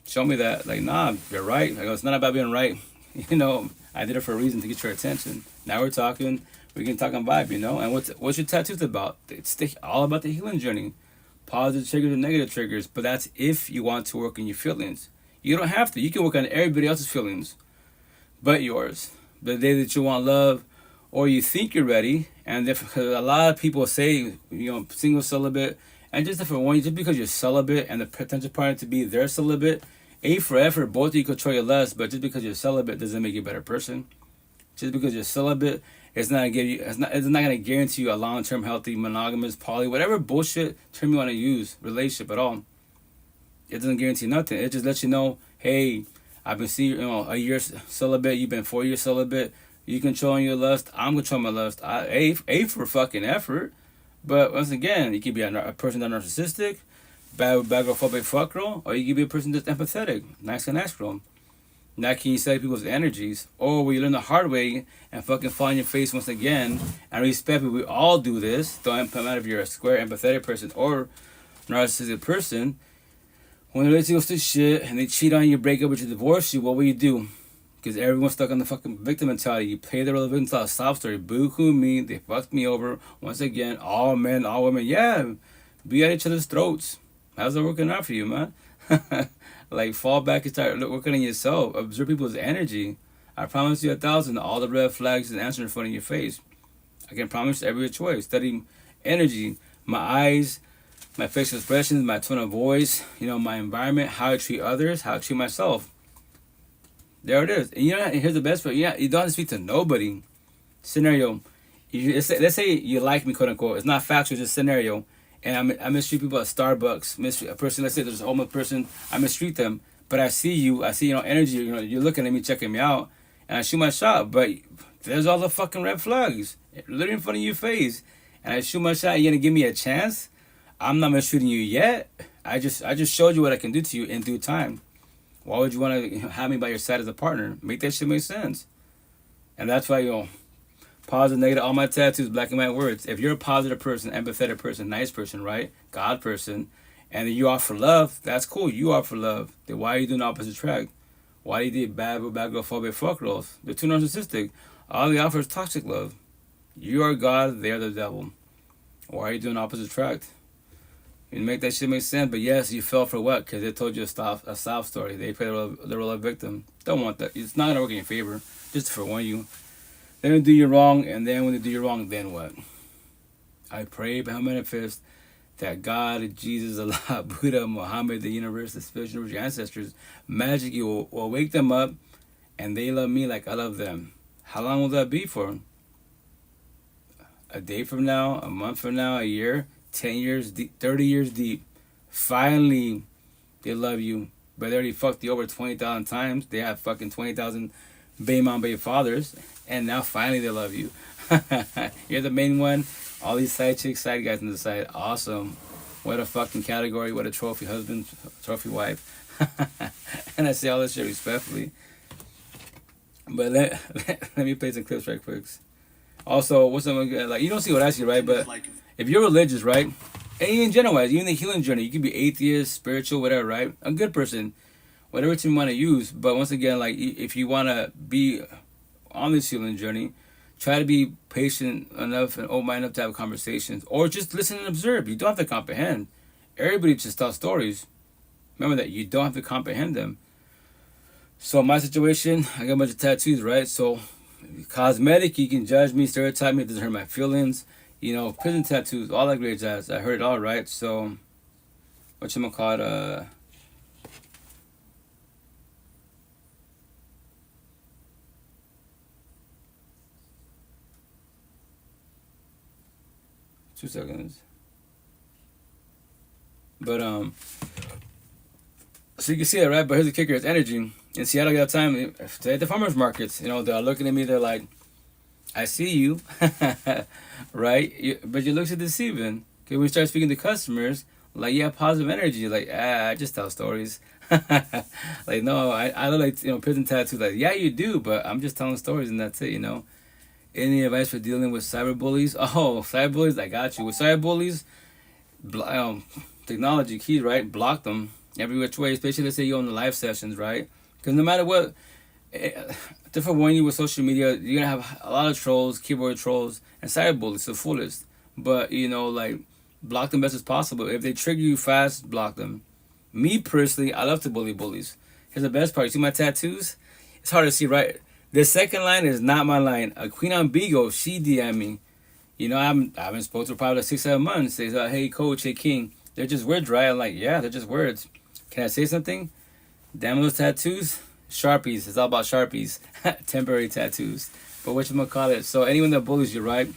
Show me that. Like, nah, you're right. I go, it's not about being right. I did it for a reason, to get your attention. Now we're talking. We can talk on vibe, And what's your tattoos about? It's all about the healing journey. Positive triggers and negative triggers. But that's if you want to work on your feelings. You don't have to. You can work on everybody else's feelings but yours. The day that you want love, or you think you're ready, and if a lot of people say, single, celibate, and just for one, just because you're celibate and the potential partner to be their celibate, A for effort, both of you control your lust, but just because you're celibate doesn't make you a better person. Just because you're celibate, it's not gonna guarantee you a long-term healthy monogamous poly, whatever bullshit term you want to use, relationship at all. It doesn't guarantee nothing. It just lets you know, hey, I've been seeing a year celibate, you've been 4 years celibate, you controlling your lust, I'm controlling my lust. A for fucking effort. But once again, you could be a person that's narcissistic, bad girl, fuck girl, or you could be a person that's empathetic, nice girl. Now can you study people's energies? Or will you learn the hard way and fucking fall on your face once again and respect people? We all do this. Don't matter if you're a square, empathetic person or narcissistic person. When the relationship goes to shit and they cheat on you, break up with you, divorce you, what will you do? Because everyone's stuck on the fucking victim mentality. You play the role of victim mentality. Sob story. Boo-hoo me. They fucked me over. Once again, all men, all women. Yeah, be at each other's throats. How's it working out for you, man? Like, fall back and start working on yourself. Observe people's energy. I promise you 1,000. All the red flags and answers in front of your face. I can promise every which way. Study energy. My eyes, my facial expressions, my tone of voice, my environment, how I treat others, how I treat myself. There it is. And here's the best part. Yeah, you don't have to speak to nobody. Scenario. Let's say you like me, quote unquote. It's not factual, it's just scenario. And I mistreat people at Starbucks. Mistreat a person, let's say there's a homeless person, I mistreat them. But I see energy, you're looking at me, checking me out, and I shoot my shot. But there's all the fucking red flags, literally in front of your face. And I shoot my shot, you're gonna give me a chance? I'm not mistreating you yet. I just showed you what I can do to you in due time. Why would you want to have me by your side as a partner? Make that shit make sense. And that's why, positive, negative, all my tattoos, black and white words. If you're a positive person, empathetic person, nice person, right? God person, and you offer love, that's cool. You offer love. Then why are you doing the opposite track? Why do you do bad girl, phobic, fuck girls? They're too narcissistic. All they offer is toxic love. You are God, they're the devil. Why are you doing the opposite track? You make that shit make sense, but yes, you fell for what? Because they told you a sob story. They play the role of victim. Don't want that. It's not going to work in your favor. Just to forewarn you. They're going to do you wrong, and then when they do you wrong, then what? I pray, but I manifest that God, Jesus, Allah, Buddha, Muhammad, the universe, the spiritual universe, your ancestors, magically will wake them up, and they love me like I love them. How long will that be for? A day from now, a month from now, a year, 10 years, 30 years deep. Finally, they love you. But they already fucked you over 20,000 times. They have fucking 20,000 baby mom, baby fathers. And now finally they love you. You're the main one. All these side chicks, side guys on the side. Awesome. What a fucking category. What a trophy husband, trophy wife. And I say all this shit respectfully. But let me play some clips right quick. Also, what's something like, you don't see what I see, right? But if you're religious, right? And even in general, even the healing journey, you can be atheist, spiritual, whatever, right? A good person, whatever term you want to use. But once again, like, if you want to be on this healing journey, try to be patient enough and open-minded enough to have conversations, or just listen and observe. You don't have to comprehend. Everybody just tells stories. Remember that you don't have to comprehend them. So my situation, I got a bunch of tattoos, right? So cosmetic, you can judge me, stereotype me, it doesn't hurt my feelings. Prison tattoos, all that great jazz. I heard it all, right? So, whatchamacallit, 2 seconds. But, so you can see it, right? But here's the kicker, it's energy. In Seattle, I got time, today at the farmers markets, they're looking at me, they're like, I see you, right? But your looks are deceiving. Okay, when you start speaking to customers, like, you have positive energy. Like, I just tell stories. Like, no, I look like, prison tattoos. Like, yeah, you do, but I'm just telling stories and that's it, Any advice for dealing with cyberbullies? Oh, cyberbullies, I got you. With cyberbullies, technology key, right? Block them every which way, especially let's say you're on the live sessions, right? Because no matter what, to forewarn you with social media, you're going to have a lot of trolls, keyboard trolls, and cyberbullies, the fullest. But, like, block them best as possible. If they trigger you fast, block them. Me, personally, I love to bully bullies. Here's the best part. You see my tattoos? It's hard to see, right? The second line is not my line. A Queen on Beagle, she DM'd me. I haven't spoken to her probably like 6-7 months. They say, hey, coach, hey, king. They're just words, right? I'm like, yeah, they're just words. Can I say something? Damn those tattoos. Sharpies. It's all about Sharpies. Temporary tattoos. But whatchamacallit. So anyone that bullies you, right?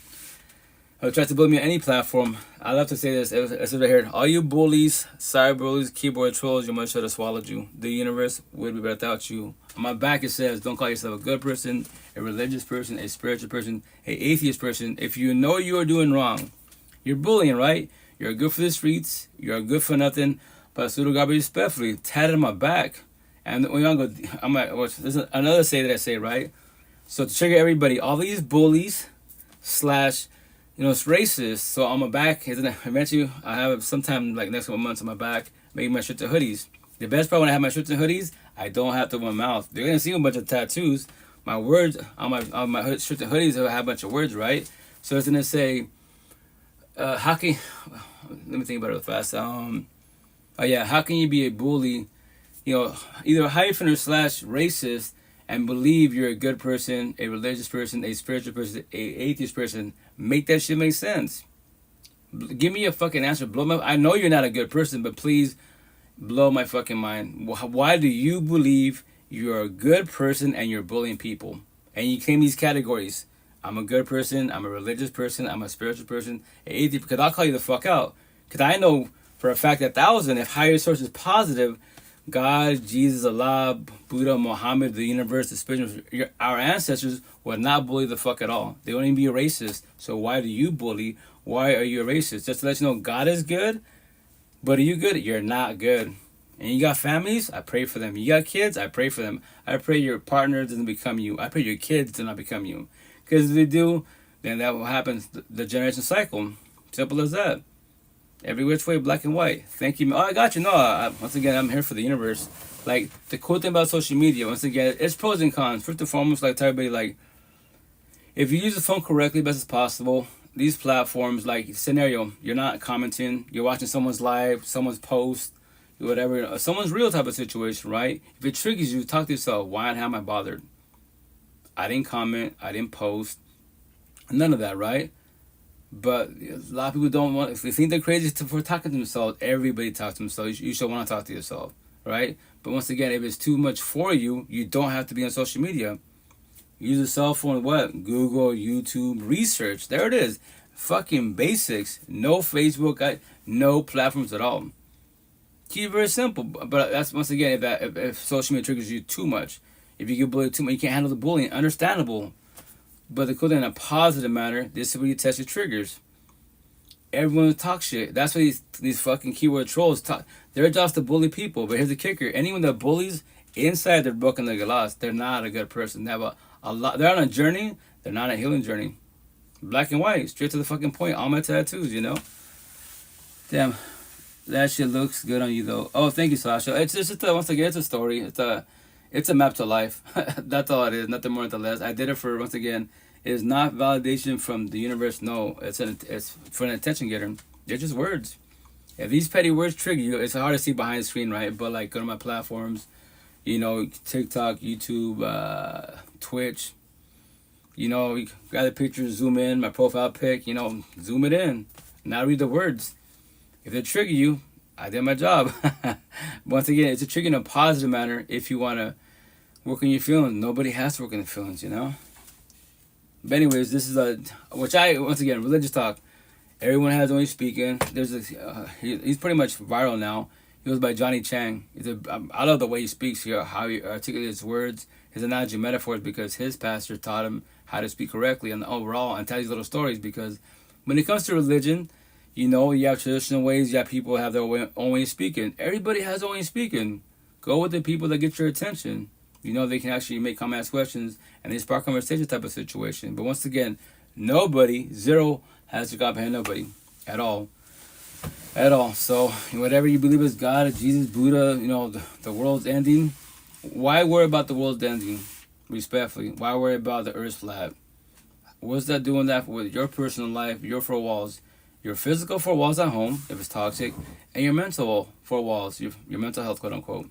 Or tries to bully me on any platform, I love to say this. It's right here. All you bullies, cyber bullies, keyboard trolls, your mother should have swallowed you. The universe would be better without you. On my back it says, don't call yourself a good person, a religious person, a spiritual person, a atheist person. If you know you are doing wrong, you're bullying, right? You're good for the streets. You're good for nothing. But pseudo garbage respectfully, tatted on my back. And when I go, I'm like, there's another say that I say, right? So to trigger everybody, all these bullies slash, it's racist. So on my back, I mentioned I have sometime like next couple months on my back, making my shirts and hoodies. The best part when I have my shirts and hoodies, I don't have to open my mouth. They're gonna see a bunch of tattoos. My words on my shirts and hoodies will have a bunch of words, right? So it's gonna say, how can, let me think about it real fast. How can you be a bully, either a hyphen or slash racist and believe you're a good person, a religious person, a spiritual person, a atheist person? Make that shit make sense. Give me a fucking answer. I know you're not a good person, but please blow my fucking mind. Why do you believe you're a good person and you're bullying people? And you claim these categories. I'm a good person, I'm a religious person, I'm a spiritual person, an atheist, because I'll call you the fuck out. Because I know for a fact 1,000, if higher source is positive, God, Jesus, Allah, Buddha, Muhammad, the universe, the spiritual, our ancestors would not bully the fuck at all. They wouldn't even be a racist. So why do you bully? Why are you a racist? Just to let you know, God is good, but are you good? You're not good. And you got families? I pray for them. You got kids? I pray for them. I pray your partner doesn't become you. I pray your kids do not become you. Because if they do, then that will happen. The generation cycle. Simple as that. Every which way, black and white. Thank you. Oh, I got you. No, once again, I'm here for the universe. Like, the cool thing about social media, once again, it's pros and cons. First and foremost, like, tell everybody, like, if you use the phone correctly, best as possible, these platforms, like, scenario, you're not commenting, you're watching someone's live, someone's post, whatever, someone's real type of situation, right? If it triggers you, talk to yourself, why and how am I bothered? I didn't comment, I didn't post, none of that, right? But a lot of people don't want, if they think they're crazy for talking to themselves, everybody talks to themselves. You should want to talk to yourself, right? But once again, if it's too much for you, you don't have to be on social media. Use a cell phone, what? Google, YouTube, research. There it is. Fucking basics. No Facebook, no platforms at all. Keep it very simple. But that's, once again, if social media triggers you too much, if you get bullied too much, you can't handle the bullying. Understandable. But the cool thing in a positive manner, this is where you test your triggers. Everyone talks shit. That's why these fucking keyword trolls talk. Their job's to bully people. But here's the kicker. Anyone that bullies inside their book and their glass, they're not a good person. They have a lot. They're on a journey. They're not on a healing journey. Black and white. Straight to the fucking point. All my tattoos, Damn. That shit looks good on you, though. Oh, thank you, Sasha. It's just, once again, it's a story. It's a map to life. That's all it is. Nothing more, nothing less. I did it for, once again, it is not validation from the universe. No, it's for an attention getter. They're just words. If these petty words trigger you, it's hard to see behind the screen, right? But, like, go to my platforms, TikTok, YouTube, Twitch. You grab the picture, zoom in, my profile pic, zoom it in. Now read the words. If they trigger you, I did my job. Once again, it's a trigger in a positive manner if you want to work on your feelings. Nobody has to work on the feelings, But anyways, this is once again, religious talk. Everyone has only speaking. There's he's pretty much viral now. He goes by Johnny Chang. I love the way he speaks here, how he articulates his words, his analogy metaphors, because his pastor taught him how to speak correctly and overall and tell these little stories. Because when it comes to religion, you have traditional ways, you have people who have their own way of speaking. Everybody has their own way of speaking. Go with the people that get your attention. They can actually make comment, ask questions, and they spark conversation type of situation. But once again, zero has to comprehend nobody at all. At all. So, whatever you believe is God, Jesus, Buddha, the world's ending, why worry about the world's ending? Respectfully. Why worry about the earth's flat? What's that doing that with your personal life, your four walls? Your physical four walls at home, if it's toxic, and your mental four walls, your mental health, quote unquote.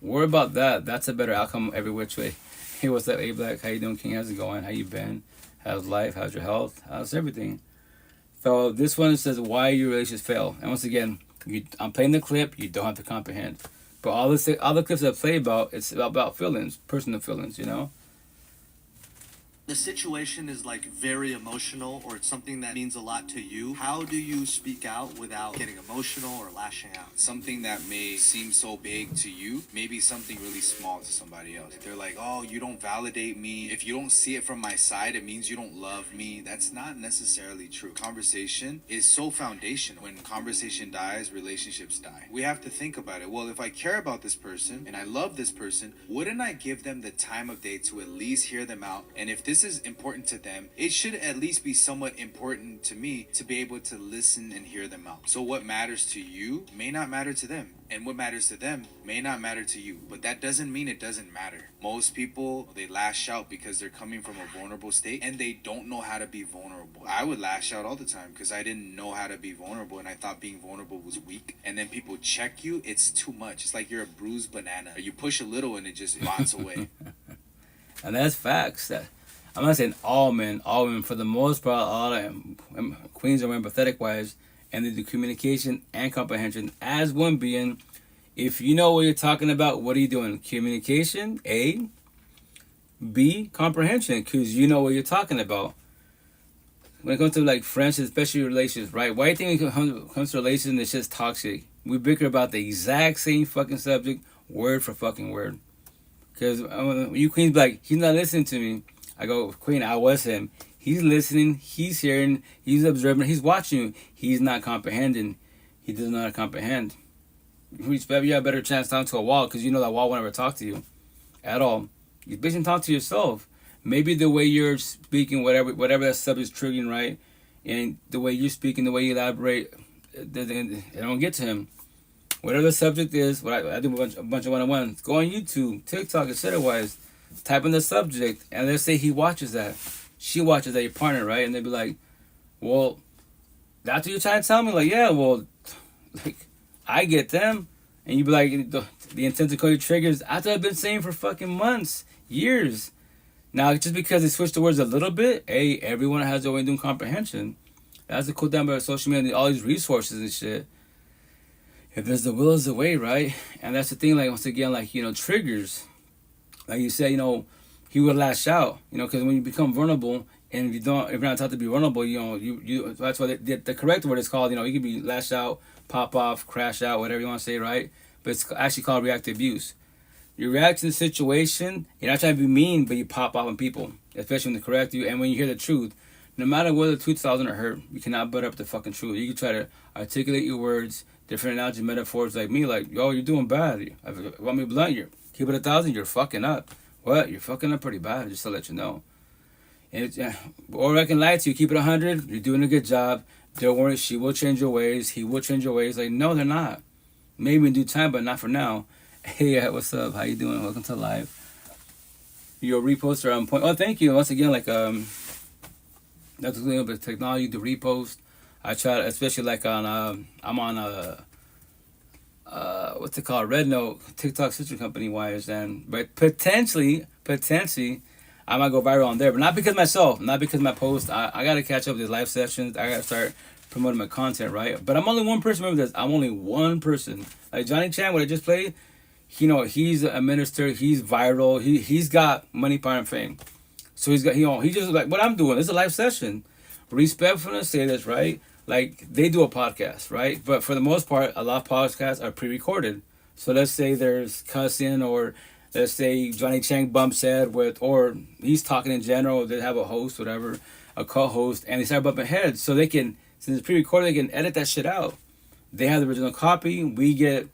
Worry about that. That's a better outcome every which way. Hey, what's up, A-Black? How you doing, King? How's it going? How you been? How's life? How's your health? How's everything? So this one says, why your relationships fail. And once again, I'm playing the clip. You don't have to comprehend. But all the clips I play about, it's about feelings, personal feelings, the situation is like very emotional or it's something that means a lot to you, how do you speak out without getting emotional or lashing out? Something that may seem so big to you, maybe something really small to somebody else. They're like, oh, you don't validate me. If you don't see it from my side, it means you don't love me. That's not necessarily true. Conversation is so foundational. When conversation dies, relationships die. We have to think about it. Well, if I care about this person and I love this person, wouldn't I give them the time of day to at least hear them out? And if this is important to them, it should at least be somewhat important to me to be able to listen and hear them out. So what matters to you may not matter to them, and what matters to them may not matter to you. But that doesn't mean it doesn't matter. Most people, they lash out because they're coming from a vulnerable state and they don't know how to be vulnerable. I would lash out all the time because I didn't know how to be vulnerable and I thought being vulnerable was weak. And then people check you, it's too much. It's like you're a bruised banana. You push a little and it just rots away. And that's facts. I'm not saying all men, for the most part, all queens are empathetic wives, and they do communication and comprehension as one being. If you know what you're talking about, what are you doing? Communication, A. B, comprehension, because you know what you're talking about. When it comes to like friendships, especially relationships, right? Why do you think when it comes to relations, it's just toxic? We bicker about the exact same fucking subject, word for fucking word. Because you queens be like, he's not listening to me. I go, Queen, I was him. He's listening, he's hearing, he's observing, he's watching you. He's not comprehending. He does not comprehend. You have a better chance talking to a wall because you know that wall won't ever talk to you at all. You basically talk to yourself. Maybe the way you're speaking, whatever that subject is triggering, right? And the way you're speaking, the way you elaborate, it don't get to him. Whatever the subject is, I do a bunch of one-on-ones. Go on YouTube, TikTok, etc. Type in the subject, and let's say he watches that. She watches that, your partner, right? And they'd be like, well, that's what you're trying to tell me? Like, yeah, well, like, I get them. And you'd be like, the intent to call you triggers, after I've been saying for fucking months, years. Now, just because they switched the words a little bit, everyone has their way of doing comprehension. That's the cool thing about social media, all these resources and shit. If there's the will, is the way, right? And that's the thing, like, once again, like, triggers. Like you said, he would lash out, because when you become vulnerable, and if you're not taught to be vulnerable, you that's why the correct word is called, you can be lash out, pop off, crash out, whatever you want to say, right? But it's actually called reactive abuse. You react to the situation, you're not trying to be mean, but you pop off on people, especially when they correct you, and when you hear the truth. No matter whether the truth thousand or hurt, you cannot butt up the fucking truth. You can try to articulate your words, different analogy, metaphors like me, like, yo, you're doing bad. If you want me blunt, you keep it 1,000, you're fucking up. What? You're fucking up pretty bad, just to let you know. Or I can lie to you, keep it 100, you're doing a good job. Don't worry, she will change your ways, he will change your ways. Like, no, they're not. Maybe in due time, but not for now. Hey, what's up? How you doing? Welcome to live. Your reposts are on point. Oh, thank you. Once again, like, that's a little bit of technology to repost. I try to, especially like on, I'm on what's it called? Red Note, TikTok sister company wise, but potentially, I might go viral on there, but not because of myself, not because of my post. I gotta catch up with these live sessions. I gotta start promoting my content, right? But I'm only one person. Remember this. I'm only one person. Like Johnny Chan, what I just played, he's a minister. He's viral. He's got money, power, and fame. So he's got, he just like what I'm doing. This is a live session. Respectful to say this, right? Like, they do a podcast, right? But for the most part, a lot of podcasts are pre-recorded. So let's say there's cussing, or let's say Johnny Chang bumps head or he's talking in general, they have a host, whatever, a co-host, and they start bumping heads. So they can, since it's pre-recorded, they can edit that shit out. They have the original copy. We get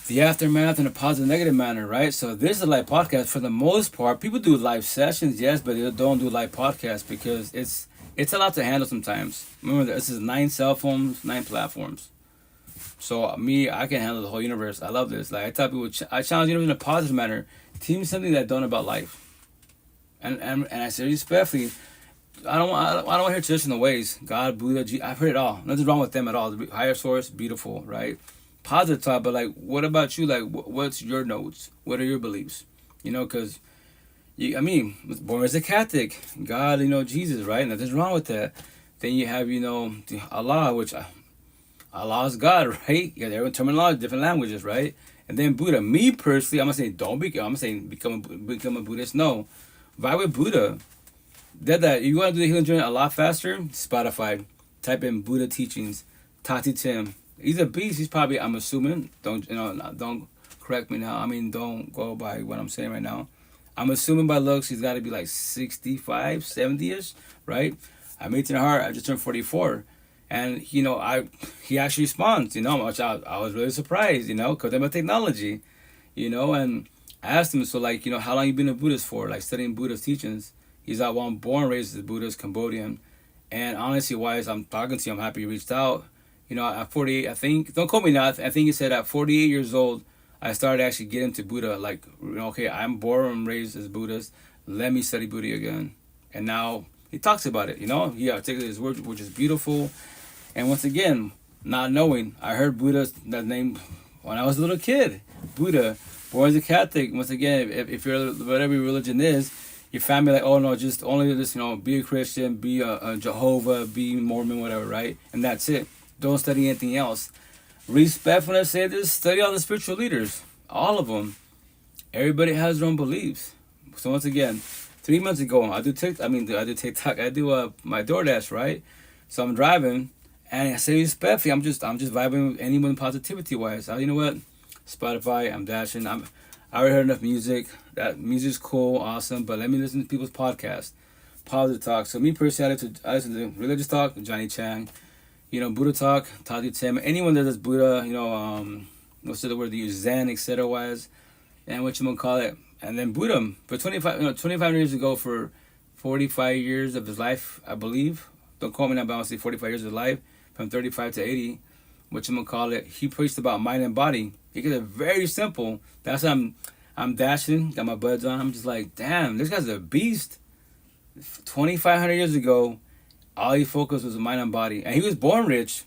the aftermath in a positive, negative manner, right? So this is a live podcast for the most part. People do live sessions, yes, but they don't do live podcasts because it's a lot to handle sometimes. Remember, this is 9 cell phones, 9 platforms. So I can handle the whole universe. I love this. Like, I tell people, I challenge you in a positive manner. Teach me something that I don't know about life. And I say respectfully, I don't want to hear traditional ways. God, Buddha, I've heard it all. Nothing's wrong with them at all. The higher source, beautiful, right? Positive talk, but like, what about you? Like, what's your notes? What are your beliefs? Because I was born as a Catholic. God, Jesus, right? Nothing's wrong with that. Then you have, Allah, which Allah is God, right? Yeah, they're terminology, different languages, right? And then Buddha. Me personally, I'm not saying become a Buddhist, no. Vibe with Buddha. That you want to do the healing journey a lot faster? Spotify. Type in Buddha teachings. Tati Tim. He's a beast. He's probably, I'm assuming, don't correct me now. I mean, don't go by what I'm saying right now. I'm assuming by looks he's got to be like 65, 70ish, right? I'm 18 at heart. I just turned 44. And, he actually responds, which I was really surprised, because I'm a technology, and I asked him, so like, how long you been a Buddhist for? Like studying Buddhist teachings. He's like, well, I'm born and raised as a Buddhist, Cambodian. And honestly, wise, I'm talking to you, I'm happy you reached out. At 48, I think, don't quote me now, I think he said at 48 years old, I started actually getting to Buddha. Like, okay, I'm born and raised as Buddhist. Let me study Buddha again. And now he talks about it, He articulated his words, which is beautiful. And once again, not knowing, I heard Buddha, that name, when I was a little kid. Buddha, born as a Catholic. Once again, if you're, whatever your religion is, your family like, oh no, just only this, be a Christian, be a Jehovah, be Mormon, whatever, right? And that's it. Don't study anything else. Respect when I say this, study all the spiritual leaders. All of them. Everybody has their own beliefs. So once again, 3 months ago, I do TikTok, I do my DoorDash, right? So I'm driving, and I say respectfully, I'm just vibing with anyone positivity-wise. You know what? Spotify, I'm dashing. I already heard enough music. That music's cool, awesome, but let me listen to people's podcasts. Positive talk. So me personally, I listen to religious talk, Johnny Chang. Buddha talk, Tati Tim, anyone that does Buddha, what's the word they use, Zen, etc. wise, and whatchamacallit. And then Buddha, for 25 years ago, for 45 years of his life, I believe, don't quote me now, but I'll say 45 years of his life, from 35 to 80, whatchamacallit, he preached about mind and body. He kept it very simple. That's why I'm dashing, got my buds on, I'm just like, damn, this guy's a beast. 2,500 years ago, all he focused was mind and body. And he was born rich.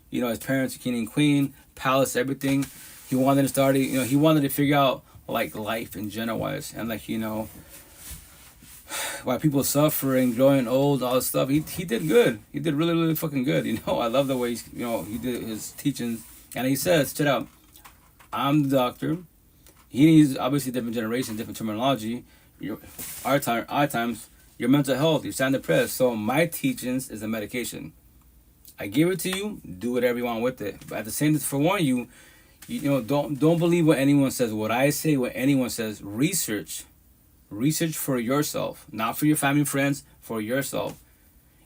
His parents, king and queen, palace, everything. He wanted to start, he wanted to figure out, like, life in general-wise. And, like, why people suffering, growing old, all this stuff. He did good. He did really, really fucking good. I love the way, he did his teachings. And he says, straight out, I'm the doctor. He's obviously different generation, different terminology. Our times, your mental health, you sound depressed. So my teachings is a medication. I give it to you, do whatever you want with it. But at the same time, to forewarn you, don't believe what anyone says. What I say, what anyone says, research. Research for yourself, not for your family and friends, for yourself.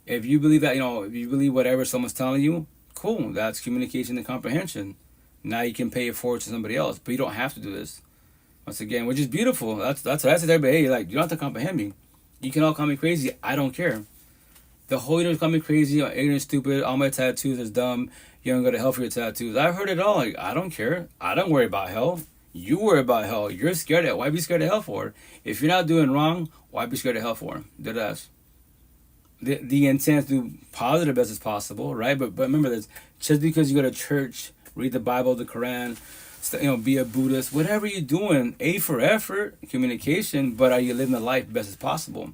If you believe that, if you believe whatever someone's telling you, cool, that's communication and comprehension. Now you can pay it forward to somebody else, but you don't have to do this. Once again, which is beautiful. That's what I said to everybody. Hey, like, you don't have to comprehend me. You can all call me crazy. I don't care. The whole universe call me crazy, ignorant, stupid. All my tattoos is dumb. You don't go to hell for your tattoos. I've heard it all. Like, I don't care. I don't worry about hell. You worry about hell. You're scared of it. Why be scared of hell for? If you're not doing wrong, why be scared of hell for? Dead ass. The intent to do positive as possible, right? But remember this. Just because you go to church, read the Bible, the Quran, be a Buddhist, whatever you're doing, A for effort, communication, but are you living the life best as possible?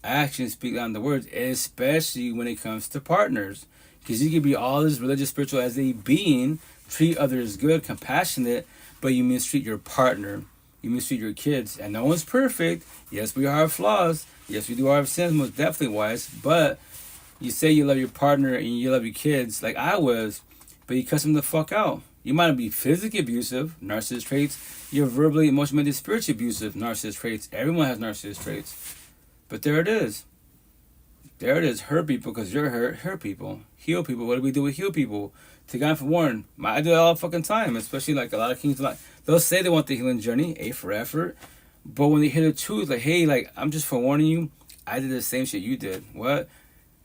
Actions speak on the words, especially when it comes to partners. Because you can be all this religious, spiritual as a being, treat others good, compassionate, but you mistreat your partner. You mistreat your kids. And no one's perfect. Yes, we have flaws. Yes, we do have sins, most definitely wise. But you say you love your partner and you love your kids, like I was, but you cuss them the fuck out. You might be physically abusive, narcissist traits. You're verbally, emotionally, spiritually abusive, narcissist traits. Everyone has narcissist traits. But there it is. There it is. Hurt people because you're hurt. Hurt people. Heal people. What do we do with heal people? To God Forewarn. I do it all the fucking time. Especially like a lot of kings. They'll say they want the healing journey. A for effort. But when they hear the truth, like, hey, like, I'm just forewarning you. I did the same shit you did. What?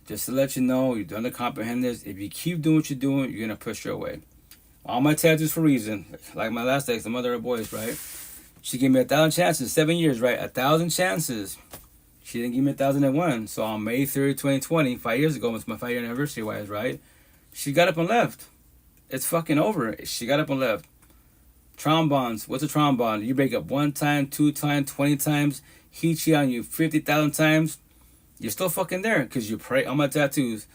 Just to let you know, you're going to comprehend this. If you keep doing what you're doing, you're going to push your way. All my tattoos for a reason. Like my last ex, the mother of boys, right? She gave me 1,000 chances, 7 years, right? 1,000 chances. She didn't give me 1,001. So on May 3rd, 2020, 5 years ago, it's my 5-year anniversary wise, right? She got up and left. It's fucking over. She got up and left. Trombones. What's a trombone? You break up 1 time, 2 times, 20 times. He cheat on you 50,000 times. You're still fucking there because you pray on my tattoos.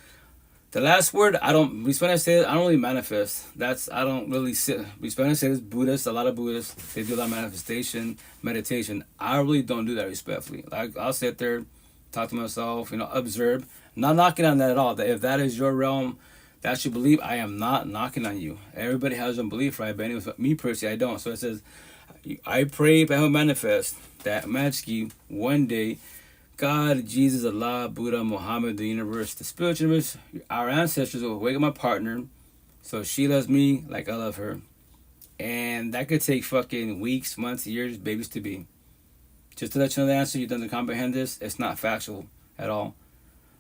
The last word, I don't, respect say it, I don't really manifest. I don't really sit. Respect say it's Buddhist, a lot of Buddhists, they do a lot of manifestation, meditation. I really don't do that respectfully. Like, I'll sit there, talk to myself, observe. Not knocking on that at all. If that is your realm, that's your belief, I am not knocking on you. Everybody has their own belief, right? But anyway, me personally, I don't. So it says, I pray, but I will manifest that magically one day, God, Jesus, Allah, Buddha, Muhammad, the universe, the spiritual universe, our ancestors will wake up my partner so she loves me like I love her. And that could take fucking weeks, months, years, babies to be. Just to let you know the answer, you don't comprehend this, it's not factual at all.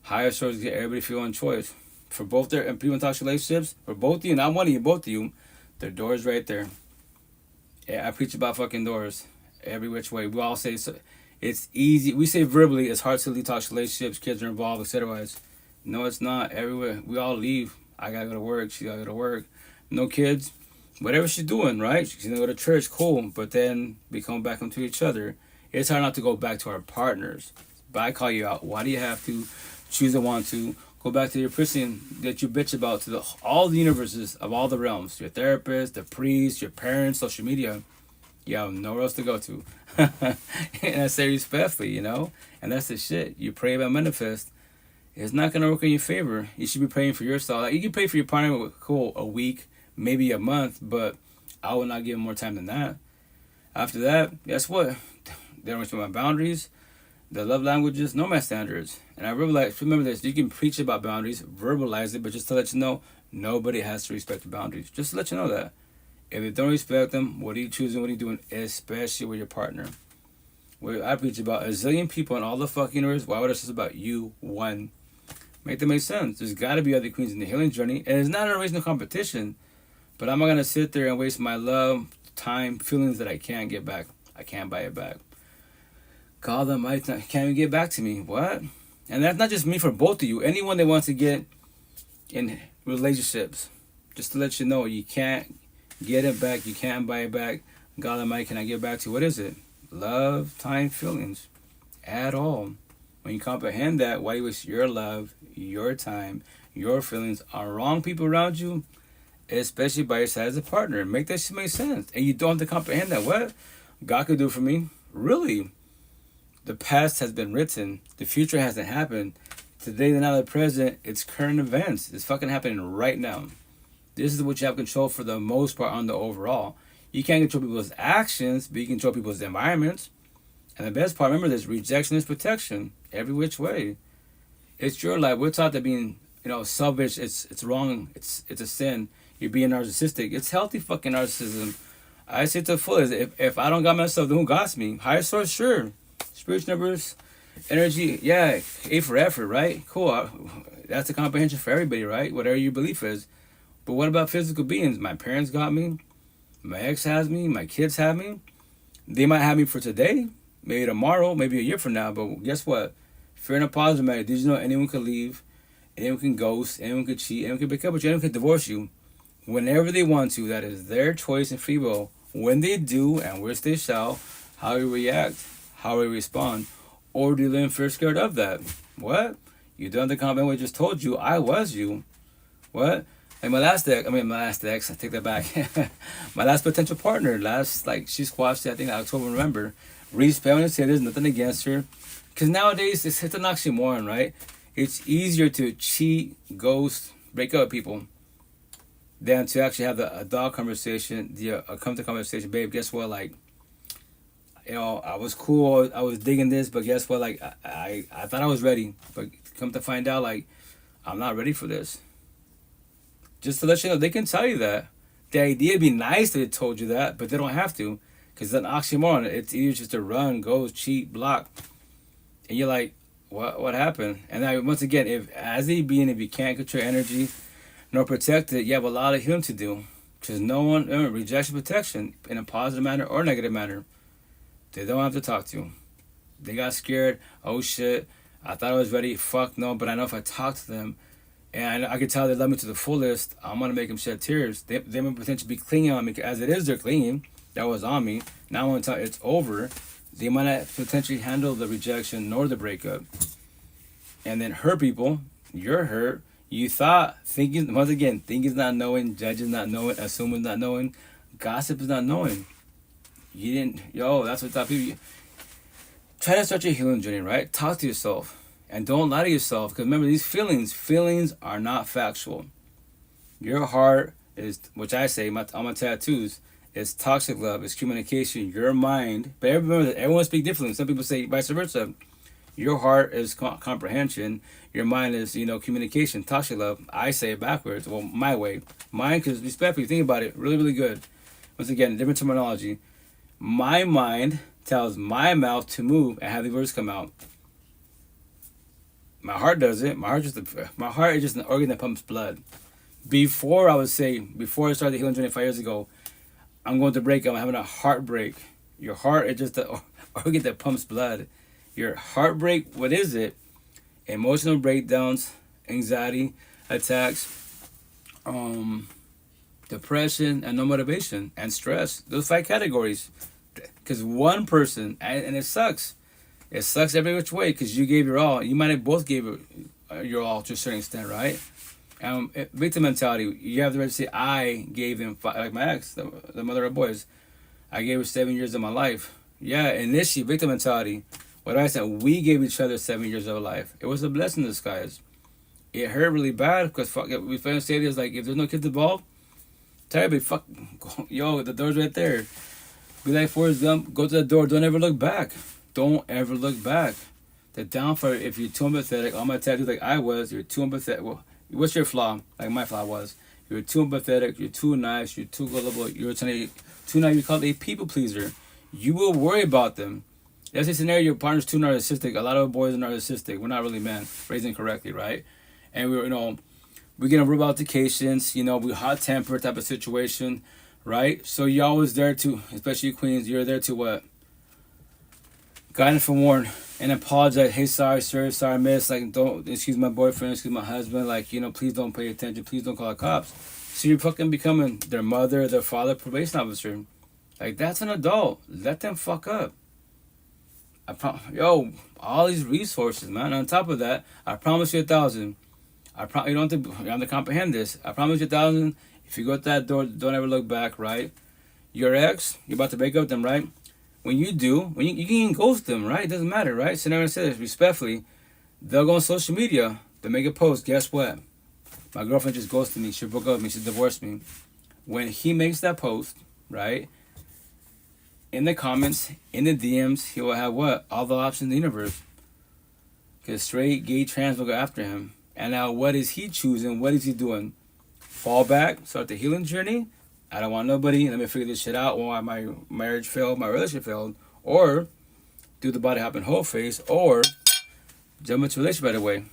Higher sources get everybody feeling choice. For both their and people in toxic relationships, for both of you, not one of you, both of you, their door's right there. Yeah, I preach about fucking doors every which way. We all say so. It's easy. We say verbally, it's hard to leave toxic relationships, kids are involved, etc. No, it's not. Everywhere. We all leave. I gotta go to work. She gotta go to work. No kids. Whatever she's doing, right? She's gonna go to church, cool. But then we come back into each other. It's hard not to go back to our partners. But I call you out. Why do you have to choose to want to go back to your person that you bitch about, to all the universes of all the realms? Your therapist, the priest, your parents, social media. You have nowhere else to go to. And I say respectfully, and that's the shit. You pray about manifest. It's not going to work in your favor. You should be praying for yourself. Like, you can pray for your partner, cool, a week, maybe a month, but I will not give them more time than that. After that, guess what? They don't respect my boundaries, the love languages, know my standards. And I remember this, you can preach about boundaries, verbalize it, but just to let you know, nobody has to respect the boundaries. Just to let you know that. If you don't respect them, what are you choosing? What are you doing? Especially with your partner. Where I preach about a zillion people in all the fucking universe. Why would I just about you, one? Make that make sense. There's got to be other queens in the healing journey. And it's not a race, no competition. But I'm not going to sit there and waste my love, time, feelings that I can't get back. I can't buy it back. God Almighty can't even get back to me. What? And that's not just me, for both of you. Anyone that wants to get in relationships. Just to let you know, you can't get it back. You can't buy it back. God Almighty cannot get back to you. What is it? Love, time, feelings. At all. When you comprehend that, why you waste your love, your time, your feelings on wrong people around you, especially by your side as a partner. Make that shit make sense. And you don't have to comprehend that. What? God could do for me? Really? The past has been written. The future hasn't happened. Today, the now, the present, it's current events. It's fucking happening right now. This is what you have control for the most part on the overall. You can't control people's actions, but you can control people's environments. And the best part, remember this, rejection is protection. Every which way. It's your life. We're taught that being, selfish, it's wrong. It's a sin. You're being narcissistic. It's healthy fucking narcissism. I say to the fullest, if I don't got myself, then who got me? Higher source, sure. Spiritual numbers, energy, yeah. A for effort, right? Cool. That's a comprehension for everybody, right? Whatever your belief is. But what about physical beings? My parents got me. My ex has me. My kids have me. They might have me for today, maybe tomorrow, maybe a year from now. But guess what? Fair and a positive matter. Did you know anyone could leave? Anyone can ghost. Anyone could cheat. Anyone can break up with you. Anyone can divorce you. Whenever they want to. That is their choice and free will. When they do, and which they shall, how we react, how we respond, or do you live in fear, scared of that? What? You don't have to comment what I just told you. I was you. What? Like my last ex, I take that back. My last potential partner, she squashed it, I think October, November. Respect and say there's nothing against her. Because nowadays, it's an oxymoron, right? It's easier to cheat, ghost, break up with people than to actually have a dog conversation, a come to conversation. Babe, guess what? I was cool, I was digging this, but guess what? I thought I was ready. But come to find out, I'm not ready for this. Just to let you know, they can tell you that. The idea would be nice that they told you that, but they don't have to. Because it's an oxymoron. It's easier just to run, go, cheat, block. And you're like, what happened? And now, once again, if you can't control your energy, nor protect it, you have a lot of healing to do. Because no one, rejection, protection, in a positive manner or negative manner. They don't have to talk to you. They got scared. Oh, shit. I thought I was ready. Fuck no. But I know if I talk to them, and I could tell they love me to the fullest, I'm going to make them shed tears. They may potentially be clinging on me. As it is, they're clinging. That was on me. Now when it's over, they might not potentially handle the rejection nor the breakup. And then hurt people. You're hurt. You thought, thinking, once again, thinking is not knowing, judge is not knowing, assume is not knowing, gossip is not knowing. You didn't, that's what thought people. Try to start your healing journey, right? Talk to yourself. And don't lie to yourself. Because remember, these feelings are not factual. Your heart is, which I say on my tattoos, is toxic love, it's communication. Your mind, but remember that everyone speaks differently. Some people say vice versa. Your heart is comprehension. Your mind is, communication, toxic love. I say it backwards. Well, my way. Mine, because respectfully, think about it, really, really good. Once again, different terminology. My mind tells my mouth to move and have the words come out. My heart does it. My heart is just an organ that pumps blood. Before I started the healing journey 5 years ago, I'm going to breakup. I'm having a heartbreak. Your heart is just the organ that pumps blood. Your heartbreak, what is it? Emotional breakdowns, anxiety, attacks, depression, and no motivation, and stress. Those 5 categories. Because one person, and it sucks. It sucks every which way because you gave your all. You might have both gave your all to a certain extent, right? Victim mentality. You have the right to say, I gave him, like my ex, the mother of boys. I gave her 7 years of my life. Yeah, initially, victim mentality. What I said, we gave each other 7 years of our life. It was a blessing in disguise. It hurt really bad because we finally say this, like, if there's no kids involved, tell everybody, the door's right there. Be like Forrest Gump, go to the door, don't ever look back. Don't ever look back. The downfall, if you're too empathetic, all my tattoos like I was, you're too empathetic. Well, what's your flaw? Like my flaw was. You're too empathetic, you're too nice, you're too gullible, you're too nice, you're called a people pleaser. You will worry about them. That's a scenario, your partner's too narcissistic. A lot of boys are narcissistic. We're not really men, raising correctly, right? And we're getting verbal altercations, we hot-tempered type of situation, right? So you're always there to, especially queens, you're there to what? Guide and forewarn and apologize. Hey, sorry, sir, sorry, miss. Like, don't, excuse my boyfriend, excuse my husband. Like, please don't pay attention. Please don't call the cops. So you're fucking becoming their mother, their father, probation officer. Like, that's an adult. Let them fuck up. All these resources, man. On top of that, I promise you 1,000. You don't have to comprehend this. I promise you 1,000. If you go to that door, don't ever look back, right? Your ex, you're about to break up with them, right? When you do, you can ghost them, right? It doesn't matter, right? So never say this respectfully. They'll go on social media. They'll make a post. Guess what? My girlfriend just ghosted me. She broke up with me. She divorced me. When he makes that post, right? In the comments, in the DMs, he will have what? All the options in the universe. Because straight, gay, trans will go after him. And now what is he choosing? What is he doing? Fall back, start the healing journey. I don't want nobody. Let me figure this shit out. Why my marriage failed, my relationship failed. Or do the body hop and whole face. Or jump into a relationship right away.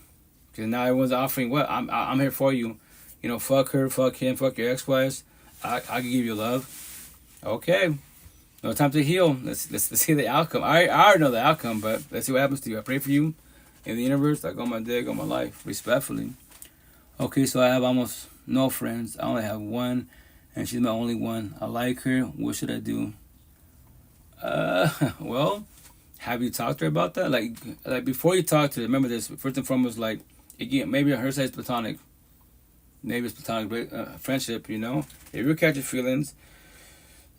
Because now everyone's offering what? I'm here for you. Fuck her, fuck him, fuck your ex-wives. I can give you love. Okay. No time to heal. Let's see the outcome. I already know the outcome, but let's see what happens to you. I pray for you in the universe, like on my dick, on my life, respectfully. Okay, so I have almost no friends. I only have one, and she's my only one. I like her. What should I do? Well, have you talked to her about that? Like before you talk to her, remember this. First and foremost, like, again, maybe on her side it's platonic. Maybe it's platonic friendship, If you catch your feelings,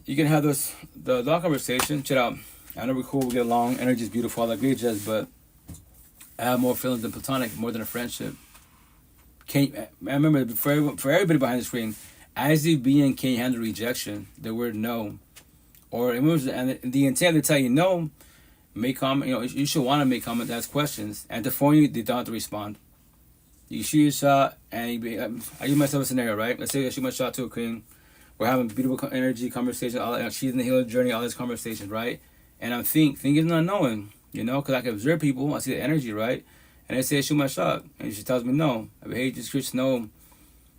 you can have the long conversation. Check out. I know we're cool, we get along, energy's beautiful, all that great jazz, but I have more feelings than platonic, more than a friendship. I remember, for everybody behind the screen, as you being, can you handle rejection? The word no. Or and the intent to tell you no, make comment, you should want to make comments, ask questions. And to phone you, they don't have to respond. You shoot your shot, and I use myself a scenario, right? Let's say I shoot my shot to a queen. We're having beautiful energy, conversation, she's in the healing journey, all this conversation, right? And I'm thinking not knowing, because I can observe people, I see the energy, right? And I say I shoot my shot, and she tells me no. I mean, hey, just Chris, no,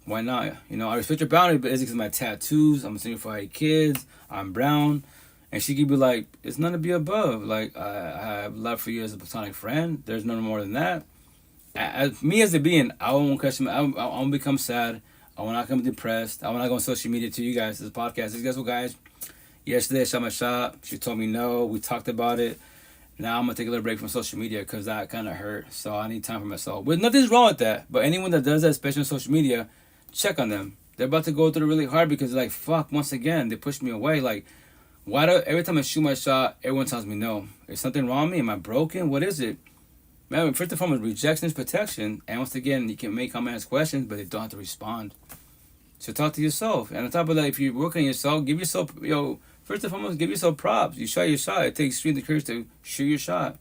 why not? I respect your boundary, but it's because of my tattoos, I'm a single for 8 kids, I'm brown, and she could be like, it's none to be above. Like, I have love for you as a platonic friend. There's no more than that. Me as a being, I won't question. I won't become sad. I will not become depressed. I will not go on social media to you guys, this podcast. Guess what, guys? Yesterday I shot my shot. She told me no. We talked about it. Now I'm gonna take a little break from social media because that kind of hurt. So I need time for myself. But nothing's wrong with that. But anyone that does that, especially on social media, check on them. They're about to go through it really hard because like fuck. Once again, they pushed me away. Like, why do every time I shoot my shot, everyone tells me no? Is something wrong with me? Am I broken? What is it? Man, first and foremost, rejection is protection. And once again, you can make comments, questions, but they don't have to respond. So talk to yourself. And on top of that, if you're working on yourself, give yourself, first and foremost, give yourself props. You shot your shot. It takes strength and courage to shoot your shot.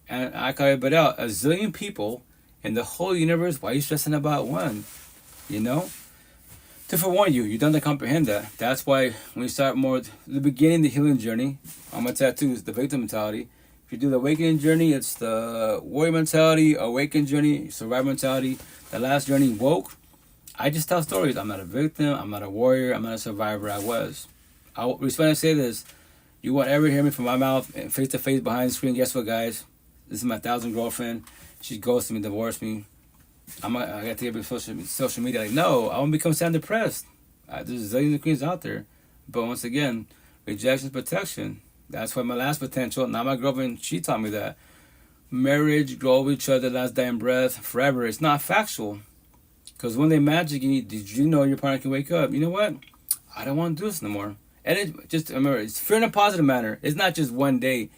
And I call it out. A zillion people in the whole universe, why are you stressing about one? You know? To forewarn you, you don't have to comprehend that. That's why when you start more, the beginning, the healing journey, on my tattoos, the victim mentality. If you do the awakening journey, it's the warrior mentality, awakened journey, survivor mentality. The last journey, woke. I just tell stories. I'm not a victim. I'm not a warrior. I'm not a survivor. I was. I respect and say this. You won't ever hear me from my mouth face to face behind the screen. Guess what, guys? This is my 1,000th girlfriend. She ghosted me, divorced me. I got to get social media. Like, no, I won't become sad and depressed. There's zillions of queens out there. But once again, rejection is protection. That's why my last potential, not my girlfriend, she taught me that. Marriage, grow with each other, last dying breath, forever. It's not factual. Because when they magic, did you know your partner can wake up? You know what? I don't want to do this no more. And it just, remember, it's fear in a positive manner. It's not just one day.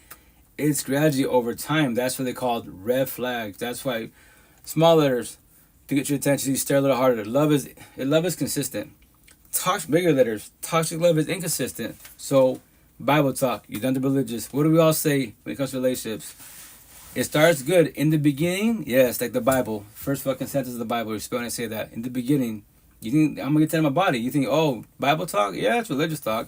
It's gradually over time. That's what they call red flags. That's why small letters to get your attention. You stare a little harder. Love is consistent. Bigger letters. Toxic love is inconsistent. So, Bible talk. You done the religious. What do we all say when it comes to relationships? It starts good in the beginning. Yes, like the Bible. First fucking sentence of the Bible. You're supposed to say that in the beginning. You think I'm gonna get that in my body? You think, oh, Bible talk? Yeah, it's religious talk,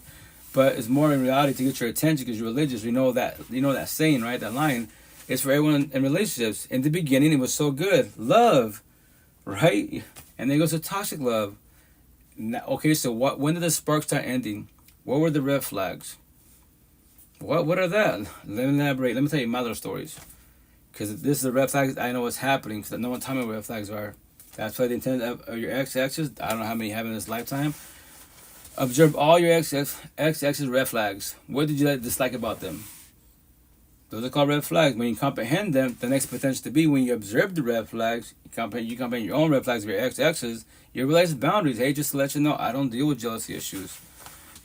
but it's more in reality to get your attention because you're religious. You know that saying, right? That line. It's for everyone in relationships. In the beginning, it was so good, love, right? And then it goes to toxic love. Now, okay, so when did the sparks start ending? What were the red flags? What are that? Let me elaborate. Let me tell you my little stories. Because this is the red flags. I know what's happening because no one told me what red flags are. That's why the intent of your exes. I don't know how many you have in this lifetime. Observe all your exes red flags. What did you dislike about them? Those are called red flags. When you comprehend them, the next potential to be when you observe the red flags, you comprehend your own red flags of your exes, you realize boundaries. Hey, just to let you know, I don't deal with jealousy issues,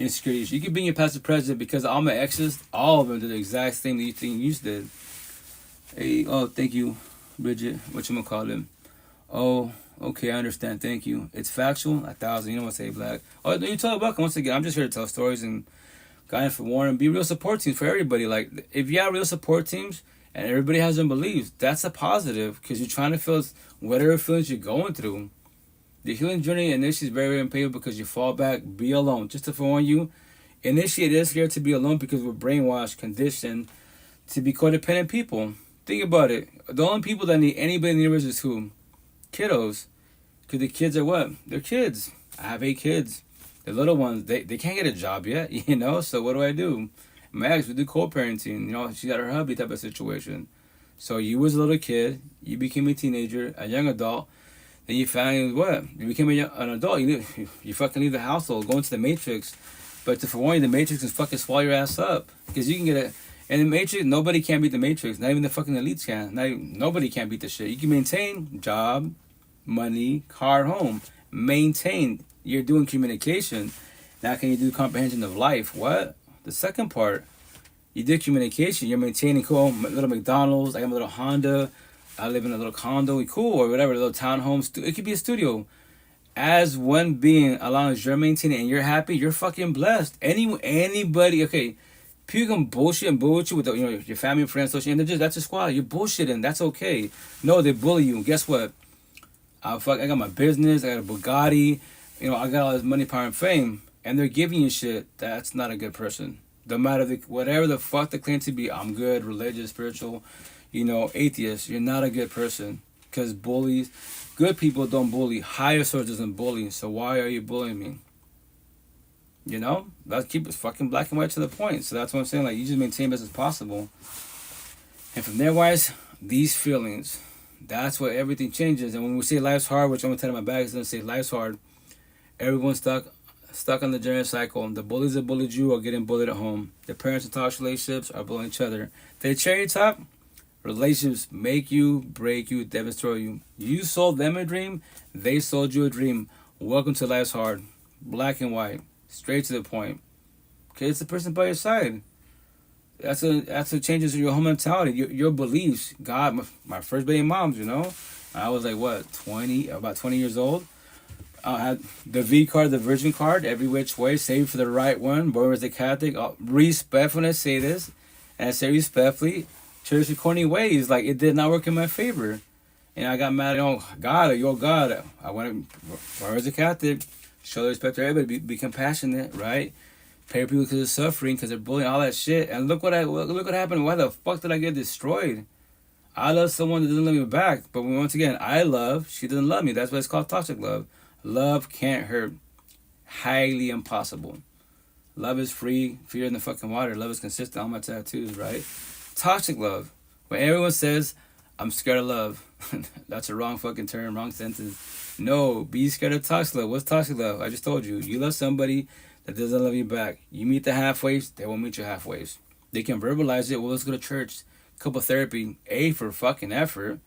insecurities. You can be in your past and present because all my exes, all of them did the exact same thing you did. Hey, oh, thank you, Bridget. What you gonna call them? Oh, okay, I understand. Thank you. It's factual. 1,000. You know what I say, Black. Oh, you tell welcome once again. I'm just here to tell stories and guide for Warren and be real support teams for everybody. Like, if you have real support teams and everybody has their beliefs, that's a positive because you're trying to feel whatever feelings you're going through. The healing journey initially is very, very painful because you fall back, be alone. Just to forewarn you, initially it is scary to be alone because we're brainwashed, conditioned to be codependent people. Think about it. The only people that need anybody in the universe is who? Kiddos. Because the kids are what? They're kids. I have 8 kids. The little ones, they can't get a job yet, you know? So what do? My ex, we do co-parenting. You know, she got her hubby type of situation. So you was a little kid. You became a teenager, a young adult. Then you finally, what? You became an adult. You fucking leave the household, go into the Matrix. But to forewarn you, the Matrix can fucking swallow your ass up. Because you can get it. And the Matrix, nobody can beat the Matrix. Not even the fucking elites can. Nobody can beat the shit. You can maintain job, money, car, home. Maintain. You're doing communication. Now can you do comprehension of life? What? The second part. You did communication. You're maintaining cool. Little McDonald's. I got my little Honda. I live in a little condo. Cool. Or whatever. A little townhome. It could be a studio. As one being, as long as you're maintaining and you're happy, you're fucking blessed. Anybody, okay. People can bullshit and bully you with your family and friends, social, and that's a squad. You're bullshitting. That's okay. No, they bully you. Guess what? I got my business. I got a Bugatti. I got all this money, power, and fame, and they're giving you shit. That's not a good person. No matter whatever the fuck they claim to be, I'm good, religious, spiritual, atheist. You're not a good person because bullies, good people don't bully. Higher source doesn't bully. So why are you bullying me? Let's keep it fucking black and white to the point. So that's what I'm saying. Like, you just maintain best as possible. And from there, wise, these feelings, that's where everything changes. And when we say life's hard, which I'm going to tell in my bag is going to say life's hard, everyone's stuck stuck on the general cycle. The bullies that bullied you are getting bullied at home. The parents in toxic relationships are bullying each other. They cherry top. Relationships make you, break you, destroy you. You sold them a dream. They sold you a dream. Welcome to Life's Hard. Black and white. Straight to the point. Okay, it's the person by your side. That's what changes your whole mentality, your beliefs. God, my first baby moms, you know, I was like what, about 20 years old. I had the V card, the Virgin card, every which way, save for the right one. Born as a Catholic, respect when I say this, and I say respectfully, church in corny ways, like it did not work in my favor, and I got mad. God, your God. I went born as a Catholic, show the respect to everybody, be compassionate, right? Pay people because of suffering, because they're bullying, all that shit. And look what happened. Why the fuck did I get destroyed? I love someone that doesn't love me back. But once again, I love, she doesn't love me. That's why it's called toxic love. Love can't hurt. Highly impossible. Love is free, fear in the fucking water. Love is consistent. All my tattoos, right? Toxic love. When everyone says, I'm scared of love. That's a wrong fucking term, wrong sentence. No, be scared of toxic love. What's toxic love? I just told you. You love somebody that doesn't love you back. You meet the halfways, they won't meet you halfways. They can verbalize it. Well, let's go to church. Couple therapy. A for fucking effort.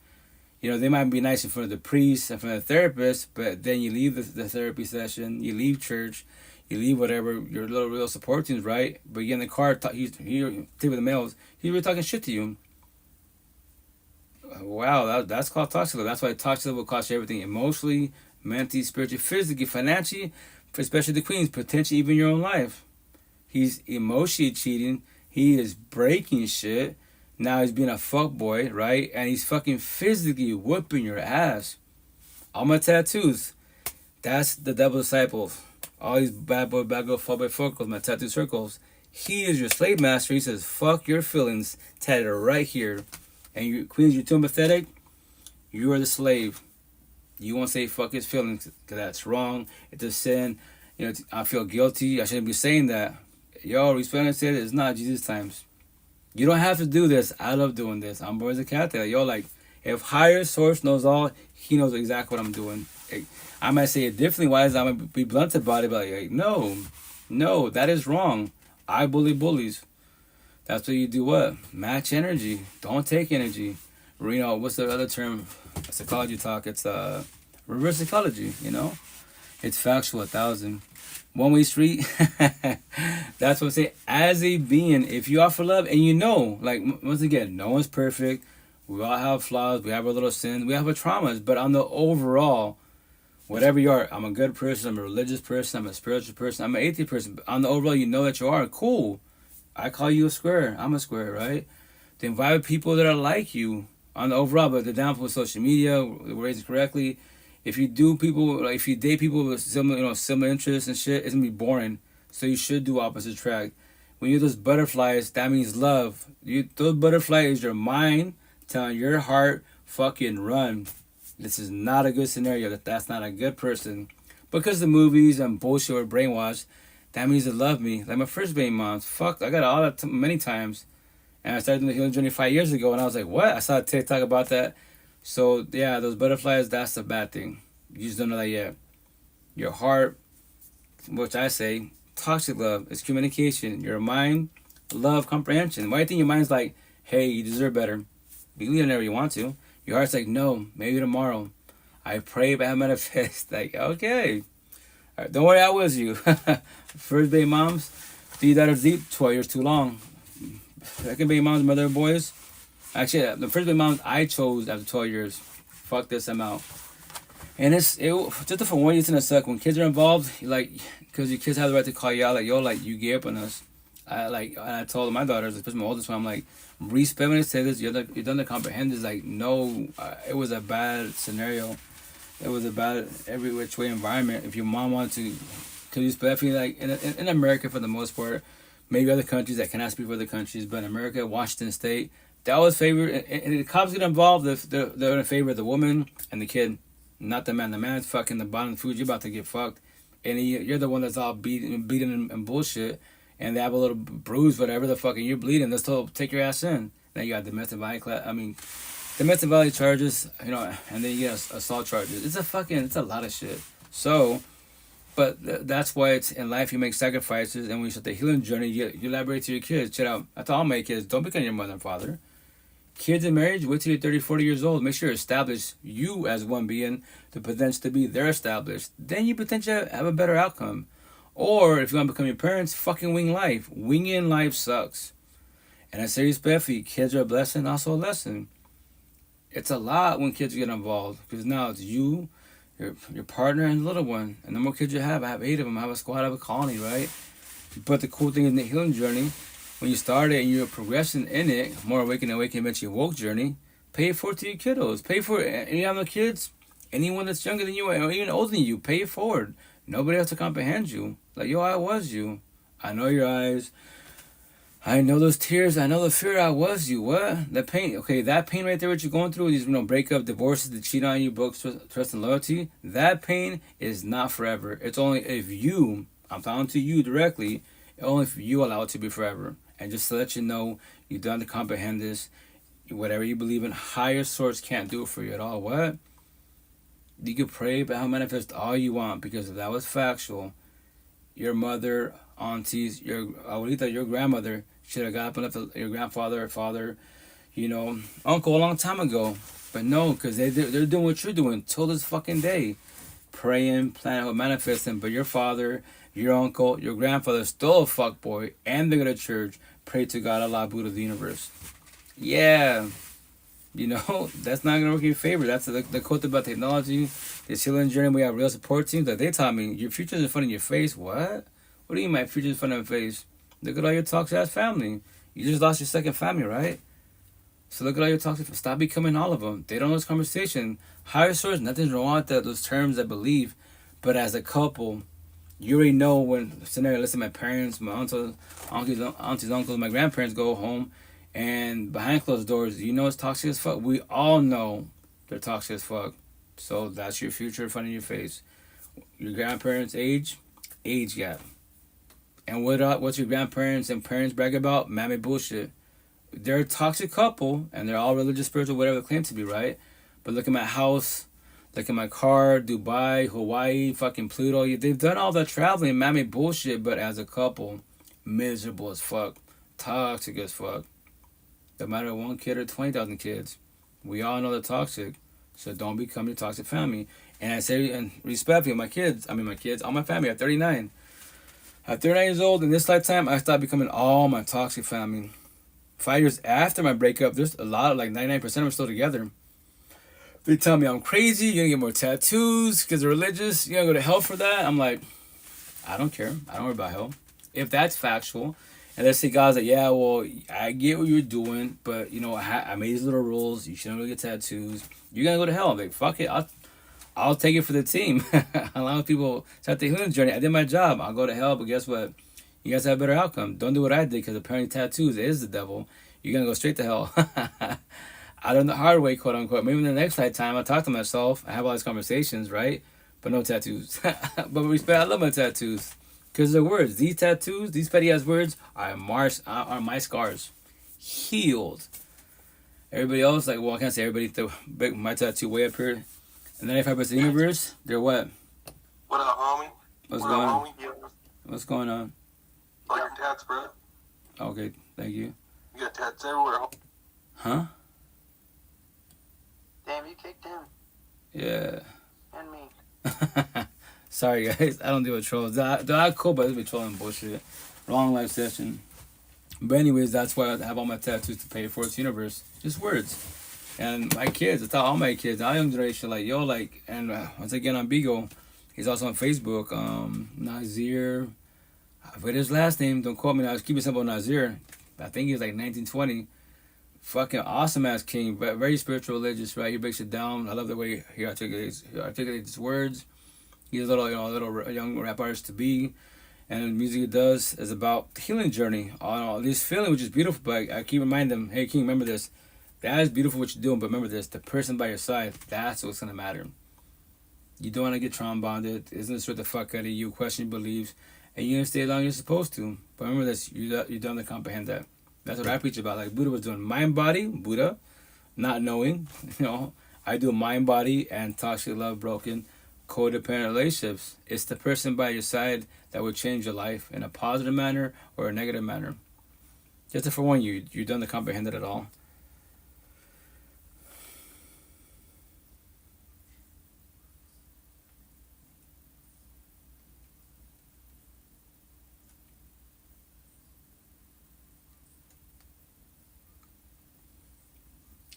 You know, they might be nice in front of the priest, in front of the therapist, but then you leave the therapy session, you leave church, you leave whatever, your little real support teams, right? But you get in the car, he's with the males, he's really talking shit to you. Wow, that's called toxic love. That's why toxic love will cost you everything. Emotionally, mentally, spiritually, physically, financially, especially the queens, potentially even your own life. He's emotionally cheating. He is breaking shit. Now he's being a fuckboy, right? And he's fucking physically whooping your ass. All my tattoos. That's the devil disciple. All these bad boy, bad girl, fuckboy circles, my tattoo circles. He is your slave master. He says, fuck your feelings. Tatted right here. And you queens, you're too empathetic. You are the slave. You won't say fuck his feelings because that's wrong. It's a sin. You know, I feel guilty. I shouldn't be saying that. Yo, respect and say that it's not Jesus times. You don't have to do this. I love doing this. I'm born as a Catholic. Yo, like, if higher source knows all, he knows exactly what I'm doing. I might say it differently. Why is I'm going to be blunt about it? But like, no, that is wrong. I bully bullies. That's what you do. What? Match energy. Don't take energy. You know, what's the other term? Psychology talk. It's reverse psychology, you know? It's factual 1,000. One-way street. That's what I'm saying. As a being, if you offer love, and you know, like, once again, no one's perfect. We all have flaws. We have our little sins. We have our traumas. But on the overall, whatever you are, I'm a good person. I'm a religious person. I'm a spiritual person. I'm an atheist person. But on the overall, you know that you are. Cool. I call you a square. I'm a square, right? To invite people that are like you on the overall, but the downfall with social media, raised correctly. If you date people with similar interests and shit, it's gonna be boring. So you should do opposite attract. When you're those butterflies, that means love. Those butterflies is your mind telling your heart, fucking run. This is not a good scenario. That's not a good person. Because the movies and bullshit or brainwashed, that means they love me. Like my first baby moms. Fuck, I got all that many times. And I started doing the healing journey 5 years ago, and I was like, what? I saw a TikTok about that. So, yeah, those butterflies, that's the bad thing. You just don't know that yet. Your heart, which I say, toxic love, is communication. Your mind, love, comprehension. Why do you think your mind's like, hey, you deserve better? Believe it whenever you want to. Your heart's like, no, maybe tomorrow. I pray, but I manifest. Like, okay. All right, don't worry, I was you. First baby moms, 3 daughters deep, 12 years too long. Second baby moms, mother of boys. Actually, the first baby moms I chose after 12 years. Fuck this, I'm out. And just for 1 year, it's gonna suck. When kids are involved, because your kids have the right to call you out, like, yo, like, you gave up on us. And I told my daughters, especially my oldest one, I'm like, respect when I say this, you're done to comprehend this. Like, no, it was a bad scenario. It was a bad every which way environment. If your mom wanted to, because you especially like in America for the most part, maybe other countries that cannot speak for other countries, but in America, Washington State, that was favored. And the cops get involved if they're in favor of the woman and the kid, not the man. The man's fucking the bottom of the food. You're about to get fucked, and you're the one that's all beaten and bullshit. And they have a little bruise, whatever the fuck, and you're bleeding. Let's take your ass in. Then you got domestic violence. Domestic violence charges, and then you get assault charges. It's a lot of shit. So, But that's why it's in life you make sacrifices, and when you start the healing journey, you elaborate to your kids. Check out. I tell all my kids, don't become your mother and father. Kids in marriage, wait till you're 30, 40 years old. Make sure you establish you as one being, the potential to be there established. Then you potentially have a better outcome. Or if you want to become your parents, fucking wing life. Winging life sucks. And I say respectfully, kids are a blessing, also a lesson. It's a lot when kids get involved, because now it's you, your partner, and the little one. And the more kids you have, I have 8 of them. I have a squad, I have a colony, right? But the cool thing in the healing journey, when you start it and you're progressing in it, more awakening, eventually woke journey, pay it forward to your kiddos. Pay for it. And you have no kids, anyone that's younger than you or even older than you, pay it forward. Nobody else to comprehend you. Like, yo, I was you. I know your eyes. I know those tears. I know the fear. I was you. What? The pain. Okay, that pain right there, what you're going through, these, breakup, divorces, the cheat on you, books, trust and loyalty, that pain is not forever. It's only if you, I'm talking to you directly, only if you allow it to be forever. And just to let you know, you don't have to comprehend this. Whatever you believe in, higher source can't do it for you at all. What? You can pray about how manifest all you want, because if that was factual, your mother, aunties, your abuelita, your grandmother should have got up and left your grandfather or father, uncle a long time ago. But no, because they're doing what you're doing till this fucking day. Praying, planning, manifesting. But your father, your uncle, your grandfather is still a fuckboy, and they go to church, pray to God, Allah, Buddha, the universe. Yeah. That's not going to work in your favor. That's the quote about technology, this healing journey. We have real support teams. Like, they taught me, your future's in front of your face. What? What do you mean my future's in front of your face? Look at all your toxic ass family. You just lost your second family, right? So look at all your toxic. Stop becoming all of them. They don't know this conversation. Higher source, nothing's wrong with that, those terms, I believe. But as a couple, you already know when scenario. Listen, my parents, my aunties, uncles, my grandparents go home, and behind closed doors, it's toxic as fuck. We all know they're toxic as fuck. So that's your future in front of your face. Your grandparents' age gap. And what's your grandparents and parents brag about? Mammy bullshit. They're a toxic couple, and they're all religious, spiritual, whatever they claim to be, right? But look at my house, look at my car, Dubai, Hawaii, fucking Pluto. They've done all that traveling, mammy bullshit, but as a couple, miserable as fuck, toxic as fuck. No matter 1 kid or 20,000 kids, we all know they're toxic. So don't become your toxic family. And I say, and respectfully, my kids, all my family, I'm 39. At 39 years old, in this lifetime, I stopped becoming all my toxic family. 5 years after my breakup, there's a lot, like 99% of them still together. They tell me I'm crazy, you're gonna get more tattoos because they're religious, you're gonna go to hell for that. I'm like, I don't care. I don't worry about hell. If that's factual, and let's say God's like, yeah, well, I get what you're doing, but, I made these little rules, you shouldn't really get tattoos, you're gonna go to hell. I'm like, fuck it, I'll take it for the team. A lot of people start the healing journey. I did my job. I'll go to hell, but guess what? You guys have a better outcome. Don't do what I did, because apparently tattoos is the devil. You're going to go straight to hell. I learned the hard way, quote unquote. Maybe in the next lifetime, I'll talk to myself. I have all these conversations, right? But no tattoos. But respect, I love my tattoos. Because they're words. These tattoos, these petty ass words are my scars. Healed. Everybody else, like, well, I can't say everybody. My tattoo way up here. And 95% of the universe, they're what? What up, homie? What's going on? What's going on? Oh, your tats, bro. Okay, thank you. You got tats everywhere. Huh? Damn, you kicked him. Yeah. And me. Sorry, guys. I don't deal with trolls. They're cool, but they be trolling bullshit. Wrong live session. But anyways, that's why I have all my tattoos to pay for its universe. Just words. And my kids, I tell all my kids, our young generation, like, yo, like, and once again on Beagle, he's also on Facebook, Nazir, I forget his last name, don't quote me now, I was keeping simple, Nazir, I think he's like 1920, fucking awesome ass king, but very spiritual, religious, right, he breaks it down, I love the way he articulates his words, he's a little young rap artist to be, and the music he does is about the healing journey, all this feeling, which is beautiful, but I keep reminding them, hey, King, remember this, that is beautiful what you're doing, but remember this, the person by your side, that's what's going to matter. You don't want to get trauma bonded, isn't this what the fuck out of you, question your beliefs, and you're going to stay as long as you're supposed to. But remember this, you don't have to comprehend that. That's what I preach about, like Buddha was doing. Mind, body, Buddha, not knowing, I do mind, body, and toxic love broken. codependent relationships. It's the person by your side that will change your life in a positive manner or a negative manner. Just to forewarn you, you don't comprehend it at all.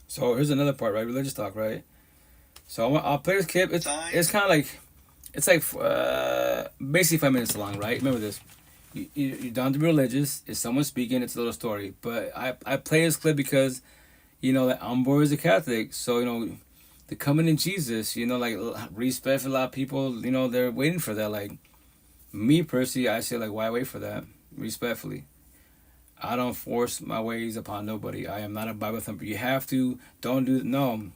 So here's another part, right? Religious talk, right? So I'll play this clip. It's kind of like, it's like basically 5 minutes long, right? Remember this. You don't have to be religious. If someone's speaking, it's a little story. But I play this clip because, you know, that I'm born as a Catholic. So, you know, the coming in Jesus, you know, like, respect for a lot of people, you know, they're waiting for that. Like, me personally, I say, like, why wait for that? Respectfully. I don't force my ways upon nobody. I am not a Bible thumper. You have to, don't do, no.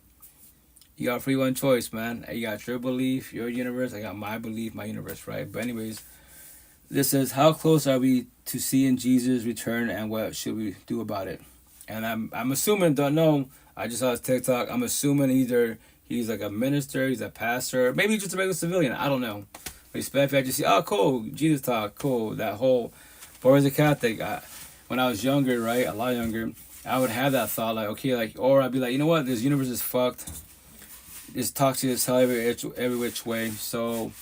You got free one choice, man. You got your belief, your universe. I got my belief, my universe, right? But anyways, this says, how close are we to seeing Jesus return, and what should we do about it? And I'm assuming, don't know, I just saw his TikTok. I'm assuming either he's like a minister, he's a pastor, maybe just a regular civilian. I don't know. Respect, I just see, oh, cool, Jesus talk, cool. That whole, or as a Catholic, when I was younger, right, a lot younger, I would have that thought, like, okay, like, or I'd be like, you know what, this universe is fucked. It's toxic as hell every which way. So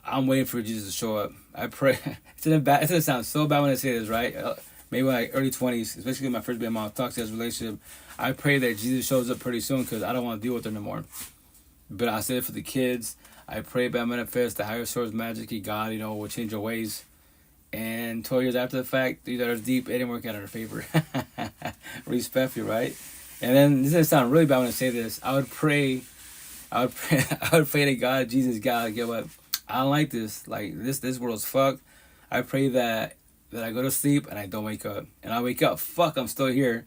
I'm waiting for Jesus to show up. I pray. It's gonna sound so bad when I say this, right? Maybe like early 20s, especially my first being my toxic relationship. I pray that Jesus shows up pretty soon because I don't want to deal with it no more. But I said it for the kids. I pray by manifest the higher source magic, God, you know, will change your ways. And 12 years after the fact, these are deep. It didn't work out in our favor. Respectfully, right? And then this doesn't sound really bad when I say this. I would pray to God, Jesus, God, get what? I don't like this. Like, this world's fucked. I pray that I go to sleep and I don't wake up. And I wake up, fuck, I'm still here.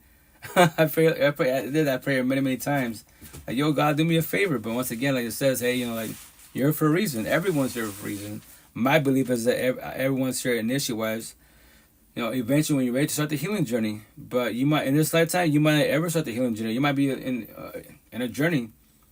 I did that prayer many, many times. Like, yo, God, do me a favor. But once again, like it says, hey, you know, like, you're here for a reason. Everyone's here for a reason. My belief is that everyone's here initially-wise. You know, eventually when you're ready to start the healing journey. But you might, in this lifetime, you might not ever start the healing journey. You might be in a journey.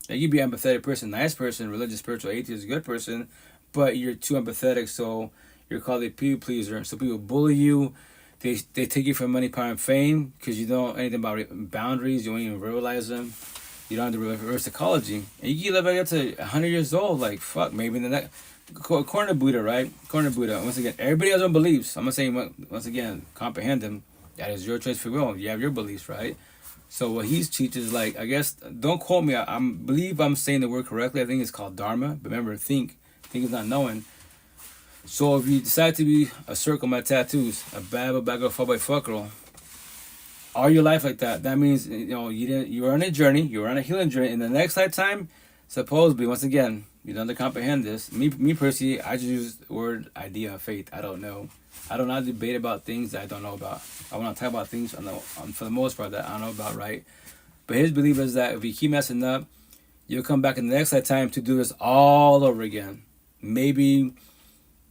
Like, you be an empathetic person, nice person, religious, spiritual, atheist, good person, but you're too empathetic, so you're called a people pleaser. So people bully you. They take you for money, power, and fame because you don't know anything about boundaries. You don't even realize them. You don't have the reverse psychology. And you can live up to 100 years old. Like, fuck, maybe in the next... According to Buddha, right? According to Buddha, once again, everybody has their own beliefs. I'm not saying, once again, comprehend them. That is your choice, free will. You have your beliefs, right? So what he teaches, like, I guess, don't quote me. I believe I'm saying the word correctly. I think it's called Dharma. But remember, think is not knowing. So if you decide to be a circle, my tattoos, a bad girl, fuck by fuck girl, all your life like that, that means, you know, you were on a journey, you were on a healing journey. In the next lifetime, supposedly, once again, you don't comprehend this. Me personally, I just use the word idea of faith. I don't know. I do not debate about things that I don't know about. I want to talk about things for the most part that I don't know about, right? But his belief is that if you keep messing up, you'll come back in the next lifetime to do this all over again. Maybe,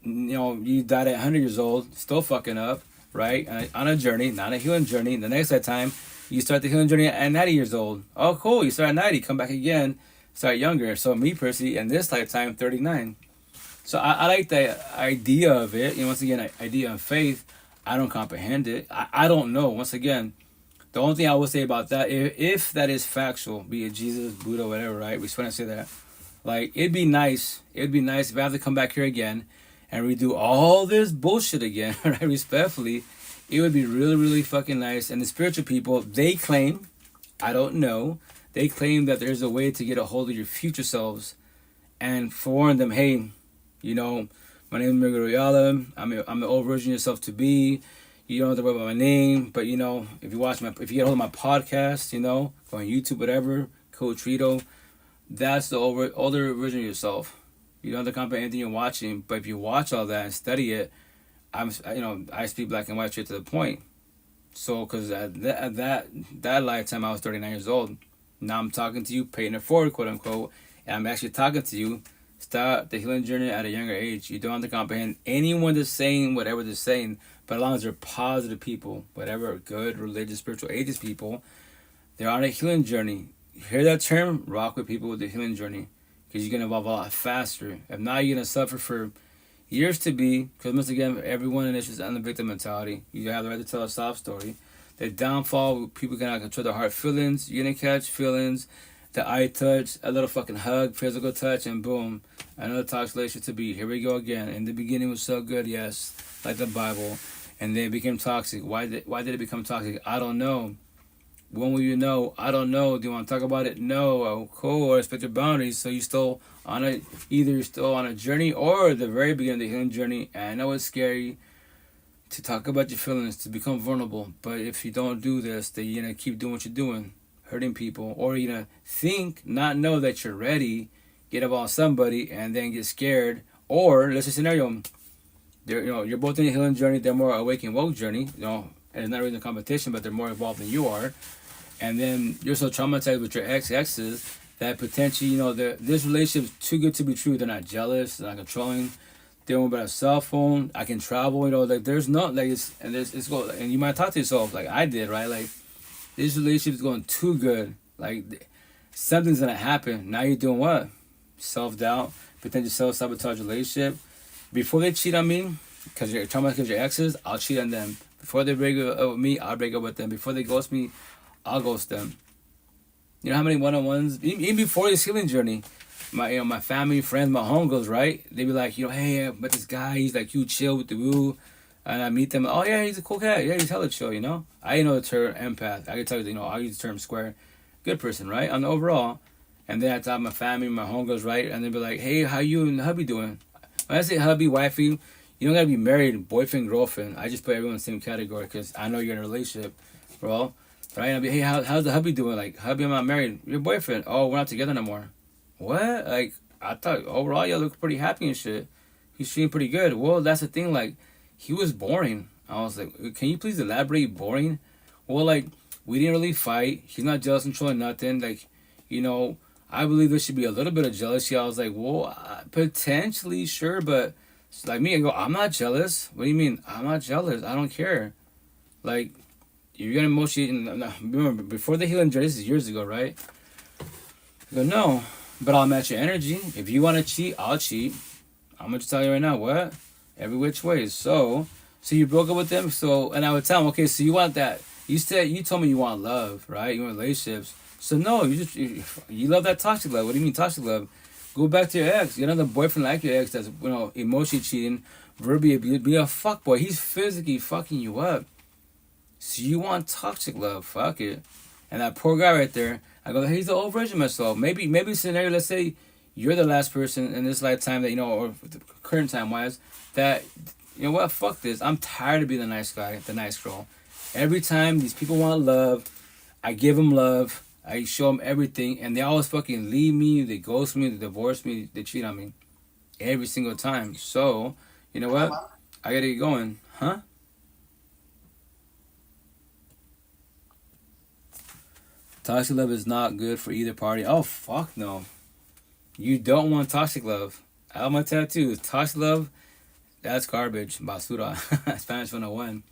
you know, you died at 100 years old, still fucking up, right? On a journey, not a healing journey. The next lifetime, you start the healing journey at 90 years old. Oh, cool. You start at 90, come back again, start younger. So me personally, in this lifetime, 39. So I like the idea of it. You know, once again, idea of faith. I don't comprehend it. I don't know. Once again, the only thing I will say about that, if that is factual, be it Jesus, Buddha, whatever, right? We just want to say that. Like, it'd be nice. It'd be nice if I have to come back here again and redo all this bullshit again, right? Respectfully, it would be really, really fucking nice. And the spiritual people, they claim, I don't know, they claim that there's a way to get a hold of your future selves and forewarn them, hey, you know, my name is Miguel. I'm the old version of yourself to be. You don't have to worry about my name, but you know, if you get hold of my podcast, you know, go on YouTube, whatever, Coach Rito, that's the older version of yourself. You don't have to comprehend anything you're watching, but if you watch all that and study it, I speak black and white straight to the point. So, because at that lifetime, I was 39 years old. Now I'm talking to you, paying it forward, quote unquote, and I'm actually talking to you. Start the healing journey at a younger age. You don't have to comprehend anyone that's saying whatever they're saying, but as long as they're positive people, whatever, good, religious, spiritual, atheist people, they're on a healing journey. You hear that term? Rock with people with the healing journey. because you're going to evolve a lot faster. If not, you're going to suffer for years to be, because once again, everyone in this is on the victim mentality. You have the right to tell a sob story. The downfall, people cannot control their heart feelings. You're going to catch feelings, the eye touch, a little fucking hug, physical touch, and boom, another toxic relationship to be. Here we go again. In the beginning was so good, yes, like the Bible, and then it became toxic. Why did it become toxic? I don't know. When will you know? I don't know. Do you want to talk about it? No. Oh, cool. Or respect your boundaries. So either you're still on a journey or the very beginning of the healing journey. And I know it's scary to talk about your feelings, to become vulnerable. But if you don't do this, then you're going to keep doing what you're doing, hurting people. Or you're going to not know that you're ready, get up on somebody, and then get scared. Or, let's say scenario, you're both in a healing journey. They're more awakened woke journey. And it's not really a competition, but they're more evolved than you are. And then you're so traumatized with your exes that potentially, this relationship is too good to be true. They're not jealous, they're not controlling. They don't have a cell phone. I can travel, there's no, and you might talk to yourself, like I did, right? Like, this relationship is going too good. Like, something's going to happen. Now you're doing what? Self-doubt, potential self-sabotage relationship. Before they cheat on me, because you're traumatized because your exes, I'll cheat on them. Before they break up with me, I'll break up with them. Before they ghost me, I'll ghost them. You know how many one-on-ones, even before this healing journey, my family, friends, my homegirls, right? They be like, hey, I met this guy, he's like, you chill with the woo. And I meet them, oh yeah, he's a cool cat. Yeah, he's hella chill, I didn't know the term empath. I can tell you, I use the term square. Good person, right? On the overall. And then I talk to my family, my homegirls, right? And they be like, hey, how you and hubby doing? When I say hubby, wifey, you don't gotta be married, boyfriend, girlfriend. I just put everyone in the same category because I know you're in a relationship, bro. Right? I'll be, hey, how's the hubby doing? Like, hubby, I'm not married. Your boyfriend? Oh, we're not together no more. What? Like, I thought overall y'all look pretty happy and shit. He's feeling pretty good. Well, that's the thing. Like, he was boring. I was like, can you please elaborate? Boring? Well, like, we didn't really fight. He's not jealous, controlling nothing. Like, I believe there should be a little bit of jealousy. I was like, well, potentially, sure, but it's like me, I go, I'm not jealous. What do you mean? I'm not jealous. I don't care. Like, you're gonna emotionally. Remember, before the healing journey, this is years ago, right? I go, no, but I'll match your energy. If you want to cheat, I'll cheat. I'm gonna just tell you right now, what? Every which way. So you broke up with them. And I would tell them, okay, so you want that? You told me you want love, right? You want relationships. So no, you love that toxic love. What do you mean toxic love? Go back to your ex. Get another boyfriend like your ex that's emotionally cheating, verbally abused, be a fuckboy. He's physically fucking you up. So you want toxic love? Fuck it. And that poor guy right there, I go, he's the old version of myself. Maybe scenario. Let's say you're the last person in this lifetime that or the current time wise that what? Fuck this. I'm tired of being the nice guy, the nice girl. Every time these people want love, I give them love. I show them everything, and they always fucking leave me, they ghost me, they divorce me, they cheat on me. Every single time. So, you know what? I gotta get going. Huh? Toxic love is not good for either party. Oh, fuck no. You don't want toxic love. I have my tattoo. Toxic love, that's garbage. Basura. Spanish 101.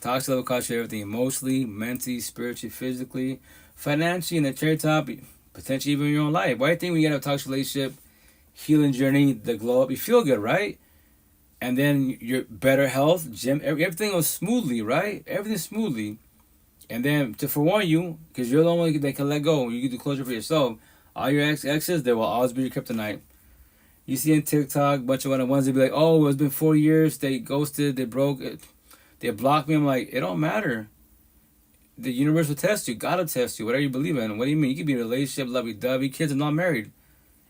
Toxic love will cost you everything. Emotionally, mentally, spiritually, physically, financially, and the cherry top, potentially even in your own life. Why do you think when you get a toxic relationship, healing journey, the glow up, you feel good, right? And then your better health, gym, everything goes smoothly, right? Everything smoothly. And then to forewarn you, because you're the only one that can let go, you get the closure for yourself. All your exes, they will always be your kryptonite. You see in TikTok, a bunch of one-on-ones, they be like, oh, it's been 4 years, they ghosted, they broke it, they blocked me. I'm like, it don't matter. The universe will test you. God will test you. Whatever you believe in. What do you mean? You could be in a relationship, lovey-dovey, kids are not married.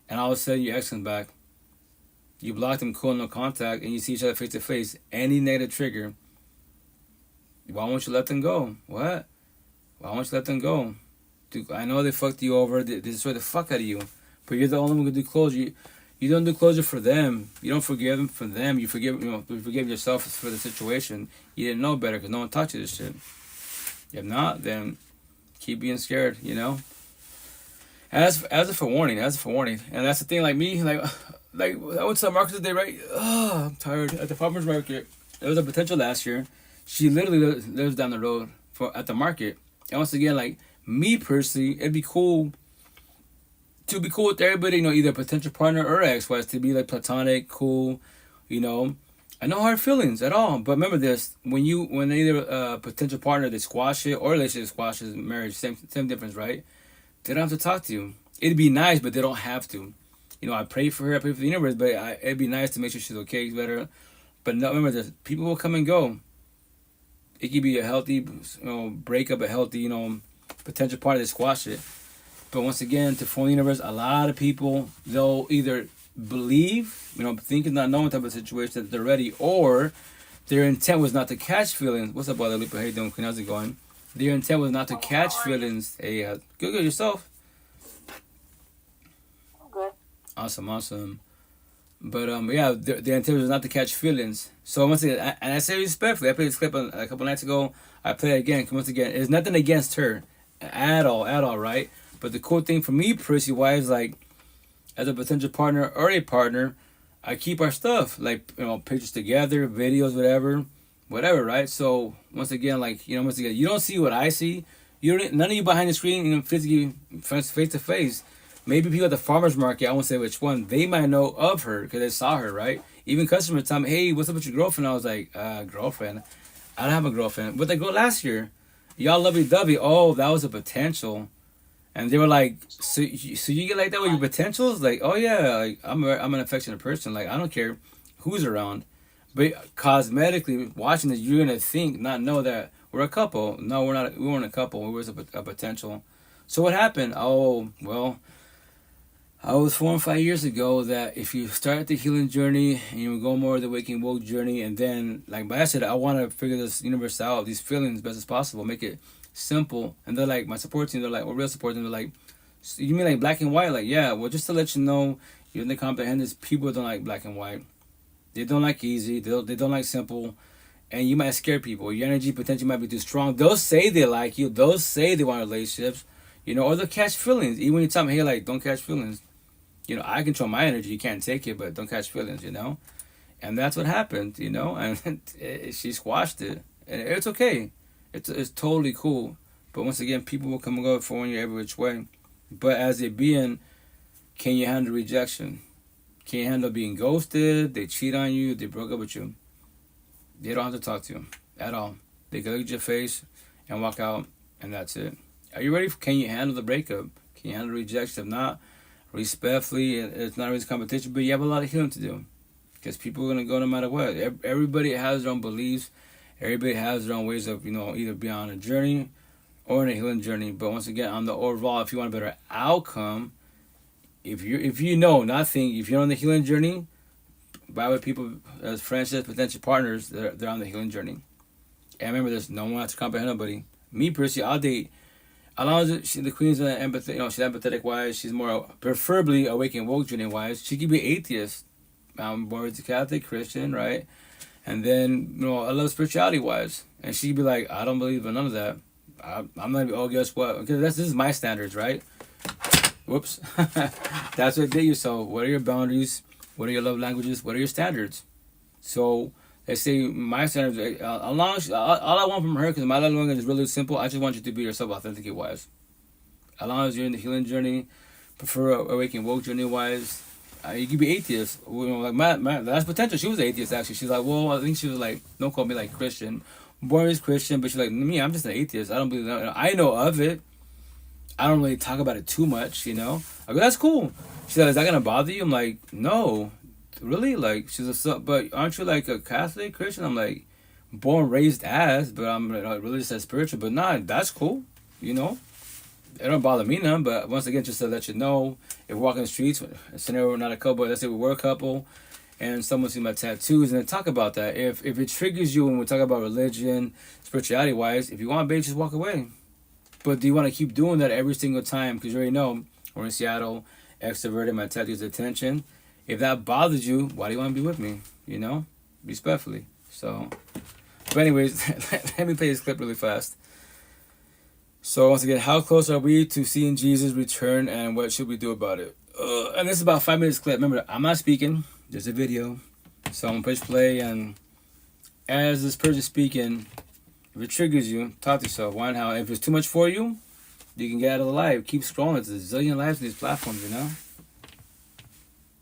And all of a sudden, your ex comes back. You block them, cool, no contact, and you see each other face-to-face. Any negative trigger. Why won't you let them go? What? Why won't you let them go? Dude, I know they fucked you over. They destroyed the fuck out of you. But you're the only one who can do closure. You don't do closure for them. You don't forgive them for them. You forgive yourself for the situation. You didn't know better because no one taught you this shit. If not, then keep being scared, As a forewarning. And that's the thing, like me, like I went to the market today, right? Oh, I'm tired. At the farmer's market, there was a potential last year. She literally lives down the road at the market. And once again, like me personally, it'd be cool to be cool with everybody, you know, either potential partner or ex-wife, to be like platonic, cool, you know. I no hard feelings at all. But remember this: when either potential partner they squash it or relationship squashes marriage, same difference, right? They don't have to talk to you. It'd be nice, but they don't have to. You know, I pray for her, I pray for the universe, but it'd be nice to make sure she's okay, better. But no, remember this: people will come and go. It could be a healthy, you know, breakup, a healthy, you know, potential partner that squash it. But once again, to form the universe, a lot of people, they'll either believe, you know, thinking, not knowing type of situation that they're ready, or their intent was not to catch feelings. What's up, brother Lupa? How you doing? How's it going? Their intent was not to catch feelings. Hey, good yourself. Good. Awesome. But yeah, their intent was not to catch feelings. So once again, and I say respectfully, I played this clip a couple nights ago. I play it again. Once again, it's nothing against her, at all, right? But the cool thing for me, personally, wise, like, as a potential partner or a partner, I keep our stuff, like, you know, pictures together, videos, whatever, right? So once again, like, you know, you don't see what I see. None of you behind the screen, you know, physically, face to face. Maybe people at the farmer's market, I won't say which one, they might know of her because they saw her, right? Even customers tell me, hey, what's up with your girlfriend? I was like, girlfriend? I don't have a girlfriend. But they go last year. Y'all lovey-dovey. Oh, that was a potential. And they were like, so you get like that with your potentials? Like, oh yeah, like, I'm an affectionate person. Like, I don't care who's around. But cosmetically, watching this, you're going to not know that we're a couple. No, we're not. We weren't a couple. We were a potential. So what happened? Oh, well, I was 4 and 5 years ago that if you start the healing journey and you go more of the waking woke journey, and then, like I said, I want to figure this universe out, these feelings, best as possible, make it simple. And they're like, my support team, they're like, well, real support team, they're like, so you mean like black and white? Like, yeah, well, just to let you know, you're in the Codependents, people don't like black and white. They don't like easy. They don't like simple. And you might scare people. Your energy potentially might be too strong. They'll say they like you. They'll say they want relationships, you know, or they'll catch feelings. Even when you tell them, hey, like, don't catch feelings. You know, I control my energy. You can't take it, but don't catch feelings, you know? And that's what happened, you know? And she squashed it. And it's okay. It's totally cool. But once again, people will come and go for you every which way. But as a being, can you handle rejection? Can you handle being ghosted? They cheat on you. They broke up with you. They don't have to talk to you at all. They can look at your face and walk out, and that's it. Are you ready? Can you handle the breakup? Can you handle rejection? If not, respectfully, it's not really competition, but you have a lot of healing to do. Because people are going to go no matter what. Everybody has their own beliefs. Everybody has their own ways of, you know, either being on a journey or in a healing journey. But once again, on the overall, if you want a better outcome, if you know, not think, if you're on the healing journey, by the way, people as friendships, potential partners, they're on the healing journey. And remember this, no one has to comprehend nobody. Me personally, I'll date, as long as the queen's empathy, you know, she's empathetic wise, she's more preferably awake and woke journey wise. She could be atheist, born to Catholic, Christian, right? And then, you know, I love spirituality wise, and she'd be like, I don't believe in none of that. I'm not. Oh, guess what? Because this is my standards, right? Whoops. That's what did you. So, what are your boundaries? What are your love languages? What are your standards? So, let's say my standards. All I want from her, because my love language is really simple. I just want you to be yourself, authentically wise. As long as you're in the healing journey, prefer awakening woke journey wise. You could be atheist. You know, like my that's potential. She was atheist actually. She's like, well, I think she was like, don't call me like Christian. Born as Christian, but she's like, me, I'm just an atheist. I don't believe that. I know of it. I don't really talk about it too much, you know. I go, that's cool. She's like, is that gonna bother you? I'm like, no, really. Like, she's but aren't you like a Catholic Christian? I'm like, born raised as, but I'm religious as spiritual. But nah, that's cool, you know. It don't bother me none, but once again, just to let you know, if we're walking the streets, scenario we're not a couple, let's say we were a couple, and someone sees my tattoos, and then talk about that. If it triggers you when we talk about religion, spirituality wise, if you want, babe, just walk away. But do you want to keep doing that every single time? Because you already know, we're in Seattle, extroverted, my tattoos attention. If that bothers you, why do you want to be with me? You know? Respectfully. So, but anyways, let me play this clip really fast. So once again, how close are we to seeing Jesus return, and what should we do about it? And this is about 5 minutes clip. Remember, I'm not speaking. There's a video. So I'm going to push play, and as this person speaking, if it triggers you, talk to yourself. Why and how. If it's too much for you, you can get out of the life. Keep scrolling. There's a zillion lives on these platforms, you know?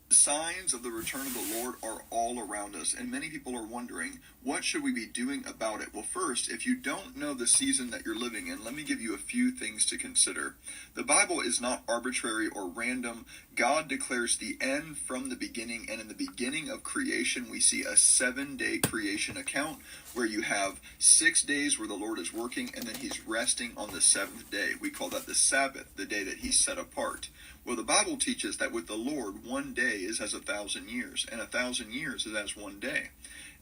The signs of the return of the Lord are all around us, and many people are wondering, what should we be doing about it? Well, first, if you don't know the season that you're living in, let me give you a few things to consider. The Bible is not arbitrary or random. God declares the end from the beginning, and in the beginning of creation, we see a 7-day creation account where you have 6 days where the Lord is working, and then he's resting on the 7th day. We call that the Sabbath, the day that he set apart. Well, the Bible teaches that with the Lord, 1 day is as 1,000 years, and 1,000 years is as 1 day.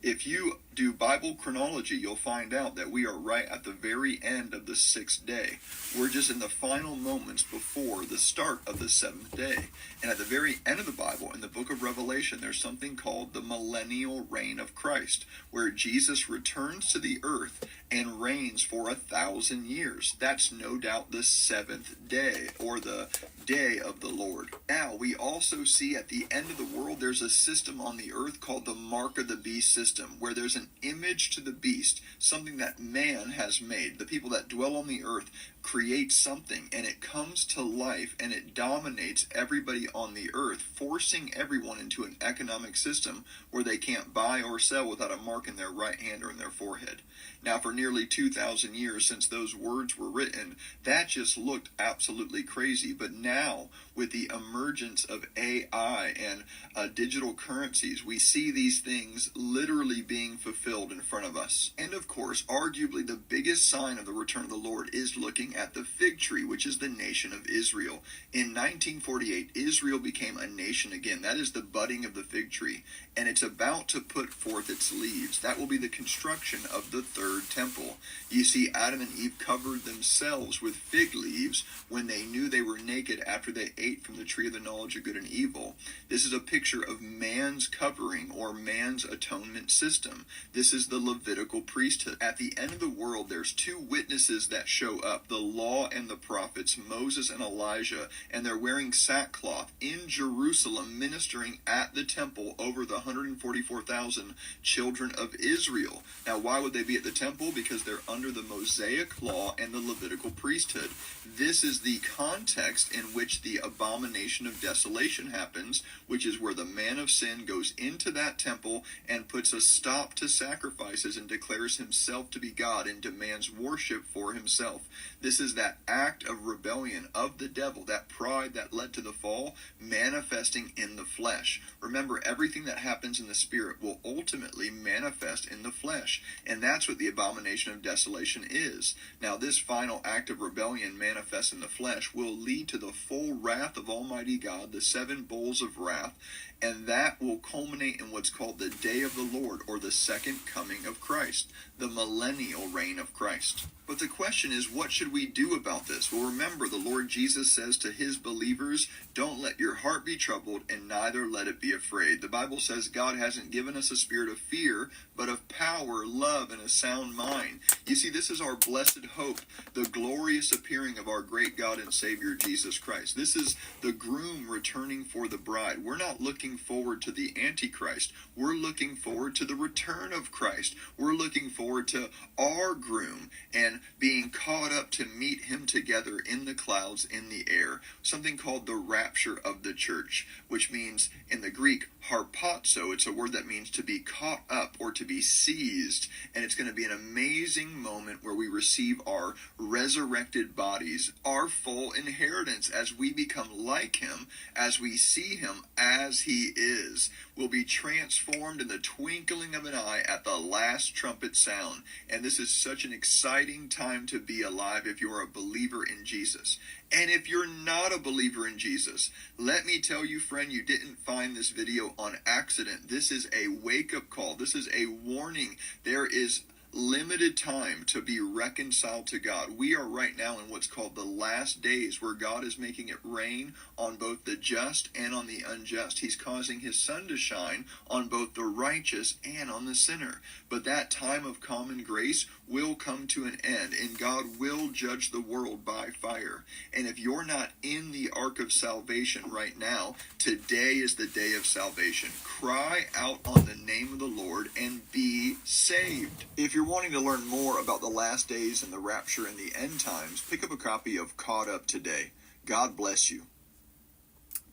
If you do Bible chronology, you'll find out that we are right at the very end of the 6th day. We're just in the final moments before the start of the 7th day. And at the very end of the Bible, in the book of Revelation, there's something called the millennial reign of Christ, where Jesus returns to the earth and reigns for 1,000 years. That's no doubt the 7th day, or the day of the Lord. Now, we also see at the end of the world, there's a system on the earth called the Mark of the Beast system, where there's an image to the beast, something that man has made. The people that dwell on the earth create something, and it comes to life, and it dominates everybody on the earth, forcing everyone into an economic system where they can't buy or sell without a mark in their right hand or in their forehead. Now, for nearly 2,000 years since those words were written, that just looked absolutely crazy. But now, with the emergence of AI and digital currencies, we see these things literally being fulfilled in front of us. And of course, arguably the biggest sign of the return of the Lord is looking at the fig tree, which is the nation of Israel. In 1948, Israel became a nation again. That is the budding of the fig tree, and it's about to put forth its leaves. That will be the construction of the third temple. You see, Adam and Eve covered themselves with fig leaves when they knew they were naked after they ate from the tree of the knowledge of good and evil. This is a picture of man's covering, or man's atonement system. This is the Levitical priesthood. At the end of the world, there's two witnesses that show up, the law and the prophets, Moses and Elijah, and they're wearing sackcloth in Jerusalem, ministering at the temple over the 144,000 children of Israel. Now, why would they be at the temple? Because they're under the Mosaic law and the Levitical priesthood. This is the context in which the abomination of desolation happens, which is where the man of sin goes into that temple and puts a stop to sacrifices and declares himself to be God and demands worship for himself. This is that act of rebellion of the devil, that pride that led to the fall, manifesting in the flesh. Remember, everything that happens in the spirit will ultimately manifest in the flesh, and that's what the abomination of desolation is. Now, this final act of rebellion manifest in the flesh will lead to the full wrath of Almighty God, the 7 bowls of wrath, and that will culminate in what's called the day of the Lord, or the second coming of Christ, the millennial reign of Christ. But the question is, what should we do about this? Well, remember, the Lord Jesus says to his believers, don't let your heart be troubled, and neither let it be afraid. The Bible says God hasn't given us a spirit of fear, but of power, love, and a sound mind. You see, this is our blessed hope, the glorious appearing of our great God and Savior, Jesus Christ. This is the groom returning for the bride. We're not looking forward to the Antichrist. We're looking forward to the return of Christ. We're looking forward to our groom and being caught up to meet him together in the clouds in the air. Something called the rapture of the church, which means in the Greek, harpazo. It's a word that means to be caught up or to be seized. And it's going to be an amazing moment where we receive our resurrected bodies, our full inheritance as we become like him, as we see him as he is. We'll be transformed in the twinkling of an eye at the last trumpet sound. And this is such an exciting time to be alive if you're a believer in Jesus. And if you're not a believer in Jesus, let me tell you, friend, you didn't find this video on accident. This is a wake-up call. This is a warning. There is limited time to be reconciled to God. We are right now in what's called the last days, where God is making it rain on both the just and on the unjust. He's causing his sun to shine on both the righteous and on the sinner. But that time of common grace will come to an end, and God will judge the world by fire. And if you're not in the ark of salvation right now, today is the day of salvation. Cry out on the name of the Lord and be saved. If you're wanting to learn more about the last days and the rapture and the end times, pick up a copy of Caught Up today. God bless you.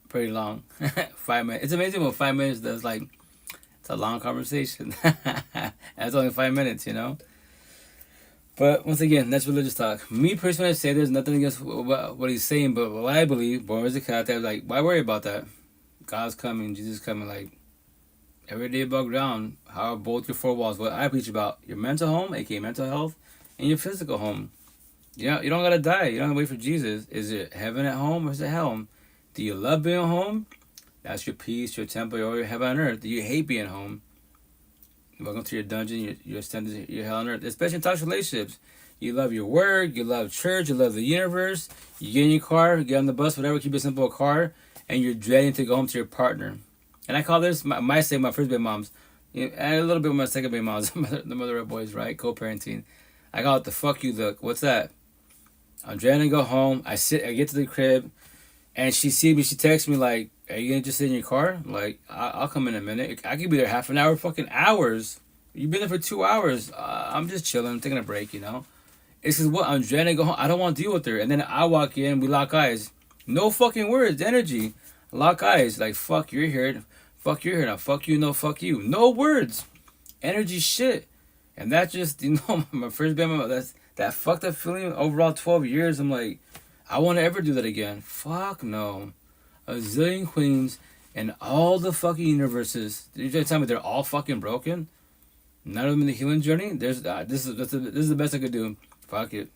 Pretty long. 5 minutes. It's amazing what 5 minutes does. Like, it's a long conversation. That's only 5 minutes, you know? But once again, that's religious talk. Me personally, I say there's nothing against what he's saying, but what I believe, born as a cat, like, why worry about that? God's coming, Jesus is coming, like, every day above ground. How are both your four walls? What I preach about, your mental home, aka mental health, and your physical home. You know, you don't gotta die. You don't gotta wait for Jesus. Is it heaven at home or is it hell? Do you love being home? That's your peace, your temple, or your heaven on earth. Do you hate being home? Welcome to your dungeon, your standard, your hell on earth. Especially in toxic relationships. You love your work, you love church, you love the universe. You get in your car, get on the bus, whatever, keep it simple, a car, and you're dreading to go home to your partner. And I call this, my first baby moms, and a little bit of my second baby moms, the mother of boys, right? Co-parenting. I call it the fuck you look. What's that? I'm dreading to go home. I get to the crib, and she sees me. She texts me like, "Are you gonna just sit in your car?" I'm like, I'll come in a minute. I could be there half an hour, fucking hours. You've been there for 2 hours. I'm just chilling. I'm taking a break, you know. It's just what I'm dreading to go home. I don't want to deal with her. And then I walk in. We lock eyes. No fucking words. Energy. Lock eyes. Like, fuck, you're here. Fuck, you're here now. Fuck you. No, fuck you. No words. Energy shit. And that's just, you know, my first band. That's that fucked up feeling. Overall, 12 years. I'm like, I want to ever do that again. Fuck no. A zillion queens and all the fucking universes. You're trying to tell me they're all fucking broken? None of them in the healing journey? This is the best I could do. Fuck it.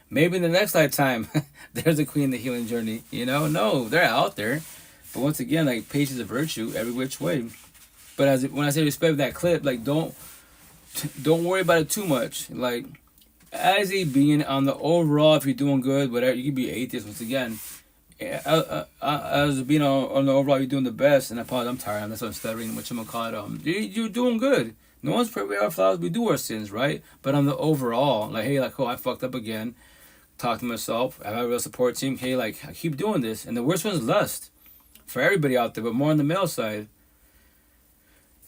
Maybe in the next lifetime, there's a queen in the healing journey. You know? No, they're out there. But once again, like, patience is a virtue every which way. But when I say respect that clip, like, don't worry about it too much. Like, as a being on the overall, if you're doing good, whatever, you can be atheist once again. As being on the overall, you're doing the best. And I apologize, I'm tired. That's what I'm stuttering. What you call it? You're doing good. No one's perfect. We have flaws. We do our sins, right? But on the overall, like, hey, like, oh, I fucked up again. Talk to myself. I have a real support team. Hey, like, I keep doing this. And the worst one is lust. For everybody out there, but more on the male side.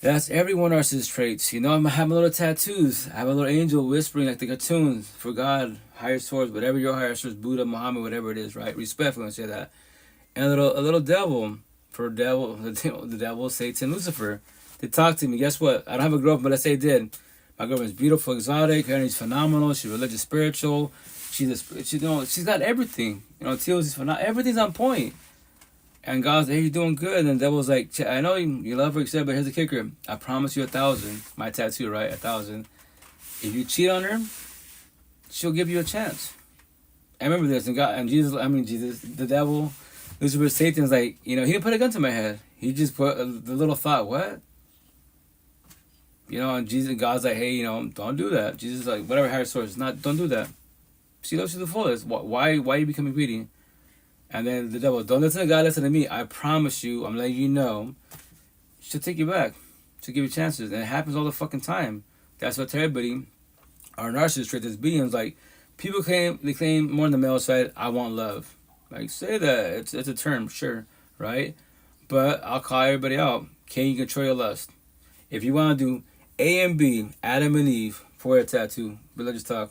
That's every one of narcissist traits. You know, I have my little tattoos. I have a little angel whispering like the cartoons. For God, higher source, whatever your higher source, Buddha, Muhammad, whatever it is, right? Respectfully, I say that. And a little devil. For the devil, Satan, Lucifer. They talk to me. Guess what? I don't have a girlfriend, but let's say I did. My girlfriend's beautiful, exotic. Her energy's phenomenal. She's religious, spiritual. She's got everything. You know, Teal's phenomenal. Everything's on point. And God's like, hey, you're doing good. And the devil's like, I know you love her, but here's the kicker. I promise you 1,000. My tattoo, right? 1,000. If you cheat on her, she'll give you a chance. I remember this. And Jesus, the devil, Lucifer, Satan's like, you know, he didn't put a gun to my head. He just put the little thought, what? You know, and God's like, hey, you know, don't do that. Jesus is like, whatever higher source, don't do that. She loves you to the fullest. Why are you becoming greedy? And then the devil, don't listen to God, listen to me. I promise you, I'm letting you know. She'll take you back. She'll give you chances. And it happens all the fucking time. That's what to everybody, our narcissist trait as beings, like, people claim more on the male side, I want love. Like, say that. It's a term, sure, right? But I'll call everybody out. Can you control your lust? If you want to do A and B, Adam and Eve, forehead tattoo, religious talk,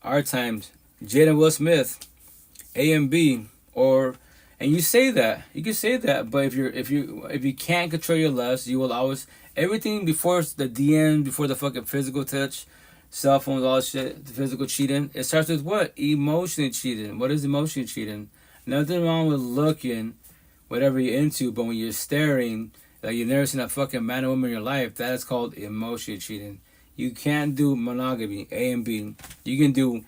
our times, Jada and Will Smith, A and B, and you say that. You can say that, but if you can't control your lust, you will always everything before the DM, before the fucking physical touch, cell phones, all that shit, the physical cheating. It starts with what? Emotionally cheating. What is emotionally cheating? Nothing wrong with looking, whatever you're into, but when you're staring, like you've never seen a fucking man or woman in your life, that is called emotionally cheating. You can't do monogamy, A and B. You can do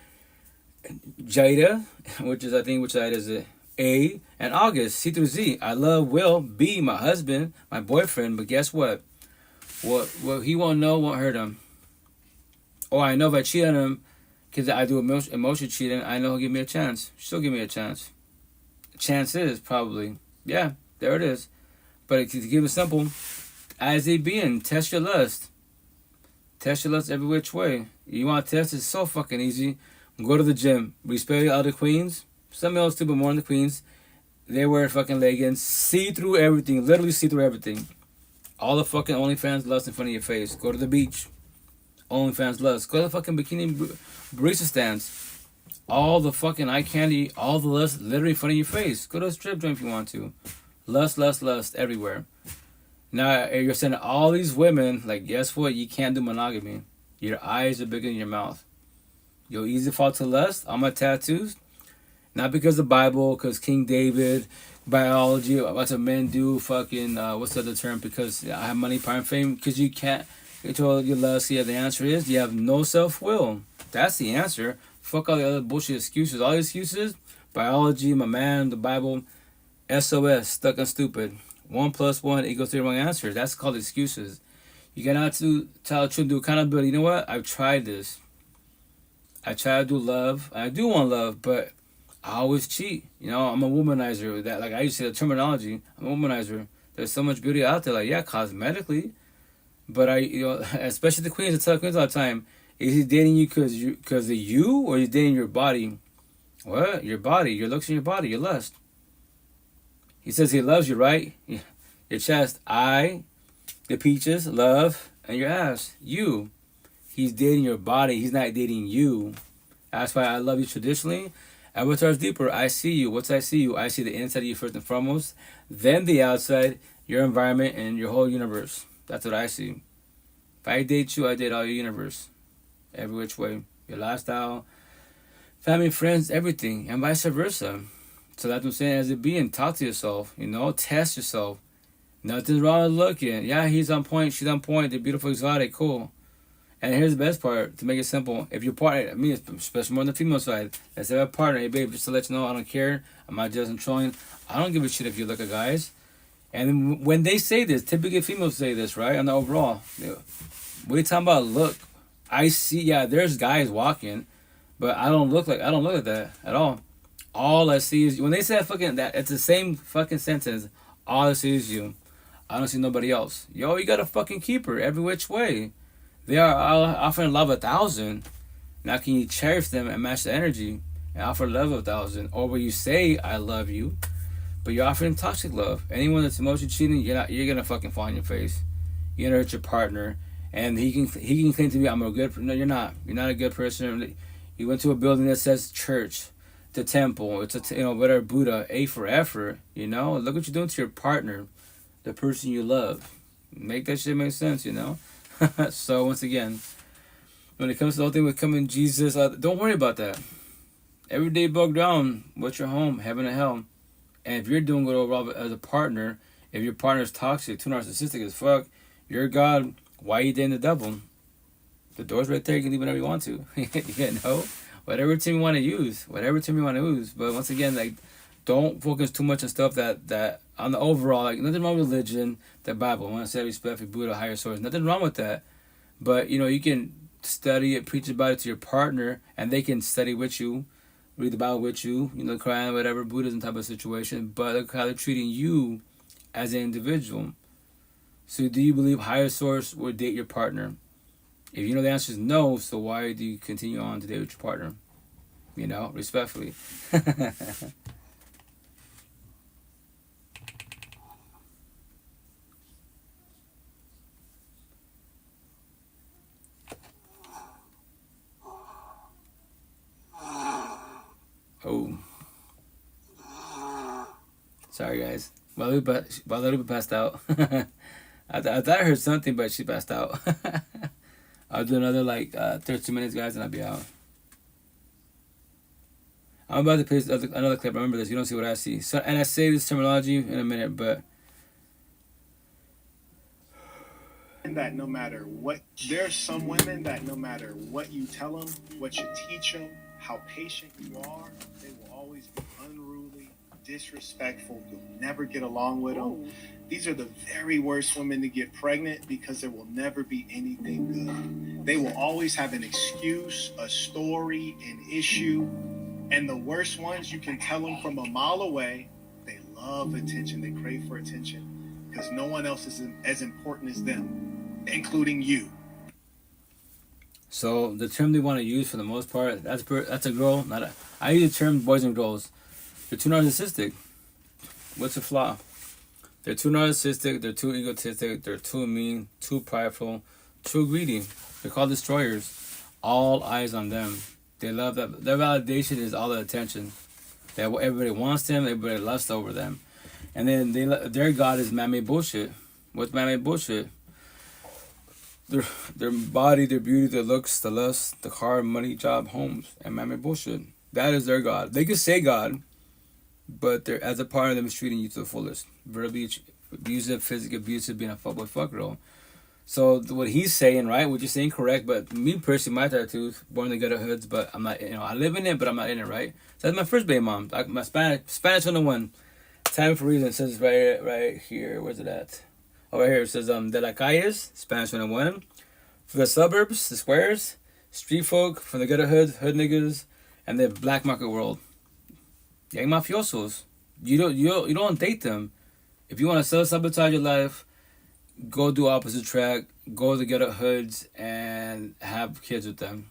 Jada, which side is it? A, and August, C through Z. I love Will, B, my husband, my boyfriend, but guess what? What he won't know won't hurt him. Or I know if I cheat on him, because I do emotion cheating, I know he'll give me a chance. She'll give me a chance. Chances, probably. Yeah, there it is. But to keep it simple, as a being, test your lust. Test your lust every which way. You want to test it? It's so fucking easy. Go to the gym. Respect other queens. Some males too, but more than the queens. They wear fucking leggings. See through everything. Literally see through everything. All the fucking OnlyFans lust in front of your face. Go to the beach. OnlyFans lust. Go to the fucking bikini barista stands. All the fucking eye candy, all the lust literally in front of your face. Go to a strip joint if you want to. Lust, lust, lust everywhere. Now, you're saying all these women, like, guess what? You can't do monogamy. Your eyes are bigger than your mouth. You'll easily fall to lust on my tattoos. Not because of the Bible, because King David, biology, what do men do, fucking, what's the other term? Because I have money, power, and fame. Because you can't control your lust. Yeah, the answer is you have no self-will. That's the answer. Fuck all the other bullshit excuses. All the excuses, biology, my man, the Bible, SOS, stuck and stupid. 1 + 1 = 3 wrong answers. That's called excuses. You cannot tell the truth, do accountability. You know what? I've tried this. I try to do love. I do want love, but I always cheat. You know, I'm a womanizer. That, like I used to say the terminology. I'm a womanizer. There's so much beauty out there. Like, yeah, cosmetically, but especially the queens. I tell queens all the time. Is he dating you because of you, or is he dating your body? What? Your body, your looks in your body, your lust. He says he loves you, right? Your chest, the peaches, love, and your ass, you. He's dating your body. He's not dating you. That's why I love you traditionally. Avatars deeper. I see you. What's I see you? I see the inside of you first and foremost. Then the outside, your environment, and your whole universe. That's what I see. If I date you, I date all your universe. Every which way. Your lifestyle, family, friends, everything. And vice versa. So that's what I'm saying. As a being, talk to yourself. You know, test yourself. Nothing's wrong with looking. Yeah, he's on point. She's on point. They're beautiful, exotic, cool. And here's the best part, to make it simple. If your partner, I mean, especially more on the female side, let's say a partner, hey babe, just to let you know, I don't care. I'm not just controlling. I don't give a shit if you look at guys. And when they say this, typically females say this, right? On the overall, what are you talking about? Look, I see. Yeah, there's guys walking, but I don't look like that at all. All I see is when they say that, it's the same fucking sentence. All I see is you. I don't see nobody else. Yo, you got a fucking keeper every which way. They are offering love 1,000. Now can you cherish them and match the energy and offer love 1,000? Or will you say I love you, but you're offering toxic love? Anyone that's emotionally cheating, you're gonna fucking fall on your face. You're gonna hurt your partner, and he can claim to be I'm a good person. No, you're not. You're not a good person. You went to a building that says church, the temple. It's whatever, Buddha, A for effort. You know, look what you're doing to your partner, the person you love. Make that shit make sense. You know. So once again, when it comes to the whole thing with coming Jesus, don't worry about that. Every day bug down. What's your home? Heaven and hell. And if you're doing good overall as a partner, if your partner's toxic, too narcissistic as fuck, you're God. Why are you dating the devil? The door's right there. You can leave whenever you want to. You know, whatever term you want to use. But once again, like, don't focus too much on stuff that on the overall, like, nothing wrong with religion, the Bible. When I say respect for Buddha, higher source, nothing wrong with that. But, you can study it, preach about it to your partner, and they can study with you, read the Bible with you, crying, whatever, Buddhism type of situation. But look how they're treating you as an individual. So do you believe higher source would date your partner? If you know the answer is no, so why do you continue on to date with your partner? Respectfully. Oh. Sorry, guys. Guadalupe passed out. I thought I heard something, but she passed out. I'll do another 32 minutes, guys, and I'll be out. I'm about to paste another clip. Remember this. You don't see what I see. So, and I say this terminology in a minute, but... That no matter what... There's some women that no matter what you tell them, what you teach them, how patient you are, they will always be unruly, disrespectful. You'll never get along with them. These are the very worst women to get pregnant because there will never be anything good. They will always have an excuse, a story, an issue. And the worst ones, you can tell them from a mile away, they love attention, they crave for attention because no one else is as important as them, including you. So the term they want to use for the most part, that's a girl. I use the term boys and girls. They're too narcissistic. What's the flaw? They're too narcissistic. They're too egotistic. They're too mean, too prideful, too greedy. They're called destroyers. All eyes on them. They love that. Their validation is all the attention. That everybody wants them. Everybody lusts over them. And then their God is man-made bullshit. What's man-made bullshit? Their body, their beauty, their looks, the lust, the car, money, job, homes, and man-made bullshit. That is their God. They could say God, but they're, as a part of them, is treating you to the fullest. Verbally abusive, physically abusive, being a fuckboy, fuck girl. So what he's saying, right? What you're saying, correct. But me personally, my tattoos, born in the ghetto hoods, but I'm not. I live in it, but I'm not in it, right? So that's my first baby mom. My Spanish 101. Time for reason. It says right here. Where's it at? Oh, right here. It says de la calles, Spanish 101. For the suburbs, the squares, street folk, from the ghetto hood niggas, and the black market world. Young mafiosos. You don't date them. If you want to self-sabotage your life, go do opposite track, go to the ghetto hoods, and have kids with them.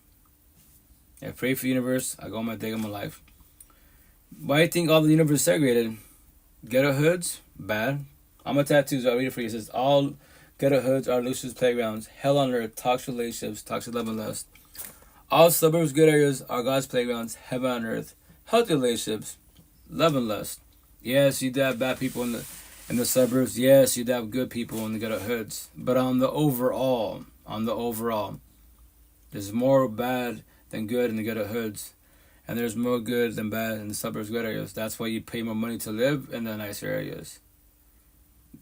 I pray for the universe. I go on my day of my life. Why do you think all the universe is segregated? Ghetto hoods, bad. On my tattoos, I'll read it for you. It says, all ghetto hoods are Lucifer's playgrounds. Hell on earth, toxic relationships, toxic love and lust. All suburbs, good areas are God's playgrounds. Heaven on earth, healthy relationships, love and lust. Yes, you do have bad people in the suburbs. Yes, you'd have good people in the ghetto hoods. But on the overall, there's more bad than good in the ghetto hoods. And there's more good than bad in the suburbs, good areas. That's why you pay more money to live in the nicer areas.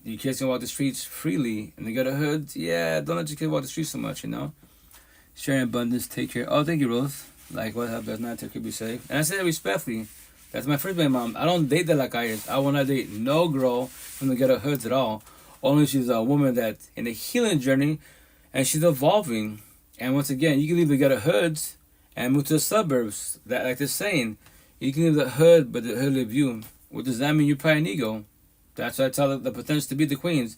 Your kids can walk the streets freely in the ghetto hoods. Yeah, don't let your kids walk the streets so much, Sharing abundance, take care. Oh, thank you, Rose. Like, what have does not take care, be safe. And I say that respectfully. That's my first baby mom. I don't date the la calles. I will not date no girl from the ghetto hoods at all. Only she's a woman that's in a healing journey and she's evolving. And once again, you can leave the ghetto hoods and move to the suburbs. That, like they're saying, you can leave the hood, but the hood leave you. What does that mean? You're probably an ego. That's why I tell the potential to be the queens.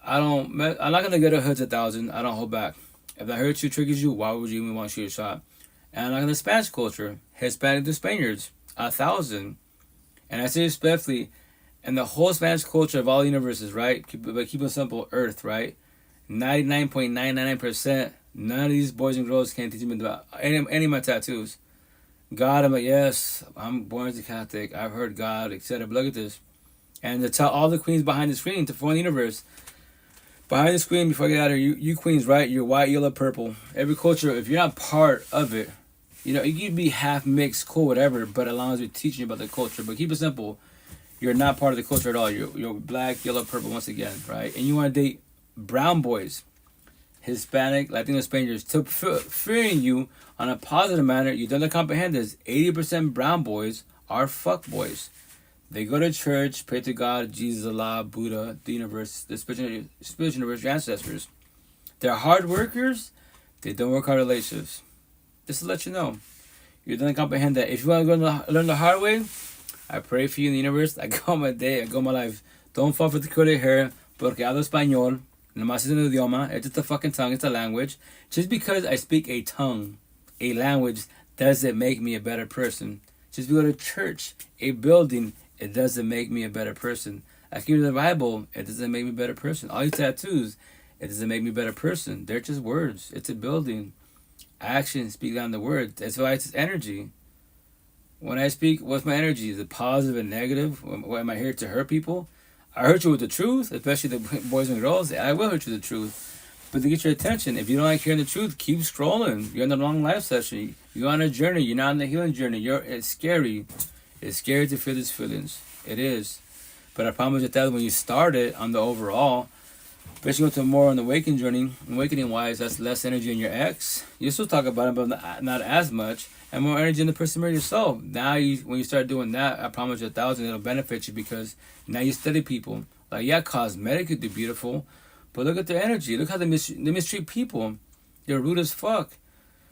I'm not gonna get a hoods 1,000. I don't hold back. If that hurts you, triggers you, why would you even want to shoot a shot? And I'm not gonna Spanish culture, Hispanic to Spaniards, 1,000. And I say respectfully, and the whole Spanish culture of all universes, right? Keep it simple, Earth, right? 99.999%. None of these boys and girls can teach me about any of my tattoos. God, I'm like, yes, I'm born as a Catholic. I've heard God, etc. But look at this. And to tell all the queens behind the screen to form the universe. Behind the screen, before I get out of here, you queens, right? You're white, yellow, purple. Every culture, if you're not part of it, you can be half mixed, cool, whatever, but as long as you're teaching about the culture. But keep it simple. You're not part of the culture at all. You're black, yellow, purple once again, right? And you want to date brown boys, Hispanic, Latino, Spaniards, to fearing you on a positive manner. You don't comprehend this. 80% brown boys are fuck boys. They go to church, pray to God, Jesus, Allah, Buddha, the universe, the spiritual universe, your ancestors. They're hard workers. They don't work hard relationships. Just to let you know. You don't comprehend that. If you want to learn the hard way, I pray for you in the universe. I go my day, I go my life. Don't fall for the curly hair, porque hablo español. Nomás es un idioma. It's just a fucking tongue. It's a language. Just because I speak a tongue, a language, doesn't make me a better person. Just because I go to church, a building, it doesn't make me a better person. I can read the Bible, it doesn't make me a better person. All these tattoos, it doesn't make me a better person. They're just words. It's a building. Actions speak down the words. That's why it's energy. When I speak, what's my energy? Is it positive and negative? Am I here to hurt people? I hurt you with the truth, especially the boys and girls. I will hurt you with the truth. But to get your attention, if you don't like hearing the truth, keep scrolling. You're in the wrong life session. You're on a journey. You're not on the healing journey. It's scary. It's scary to feel these feelings. It is. But I promise you that when you start it on the overall, especially go to more on the awakening wise, that's less energy in your ex. You still talk about it, but not as much. And more energy in the person yourself. Now, when you start doing that, I promise you 1,000, it'll benefit you because now you study people. Like, yeah, cosmetically they're beautiful, but look at their energy. Look how they mistreat people. They're rude as fuck.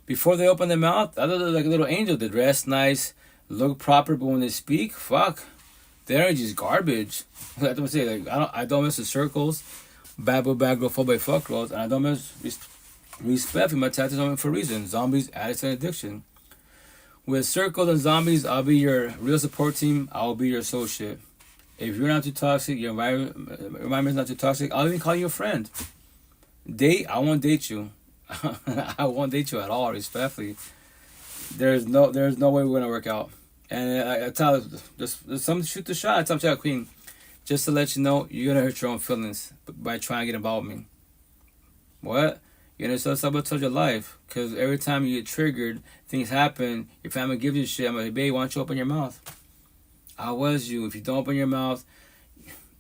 Before they open their mouth, I look like a little angel. They dress nice, look proper, but when they speak, fuck, their energy is garbage. I don't say, like, I don't mess with circles, bad boy, bad girl, full by fuck girls, and I don't mess respect for my tattoos on for a reason. Zombies, addicts, and addiction. With circles and zombies, I'll be your real support team. I'll be your associate. If you're not too toxic, your environment's not too toxic, I'll even call you a friend. Date, I won't date you. I won't date you at all, respectfully. There's no way we're gonna work out. And I tell her, there's some shoot the shot. I tell her, Queen, just to let you know, you're gonna hurt your own feelings by trying to get involved with me. What? You're gonna self-sabotage your life, because every time you get triggered, things happen, your family gives you shit. I'm like, babe, why don't you open your mouth? How was you? If you don't open your mouth,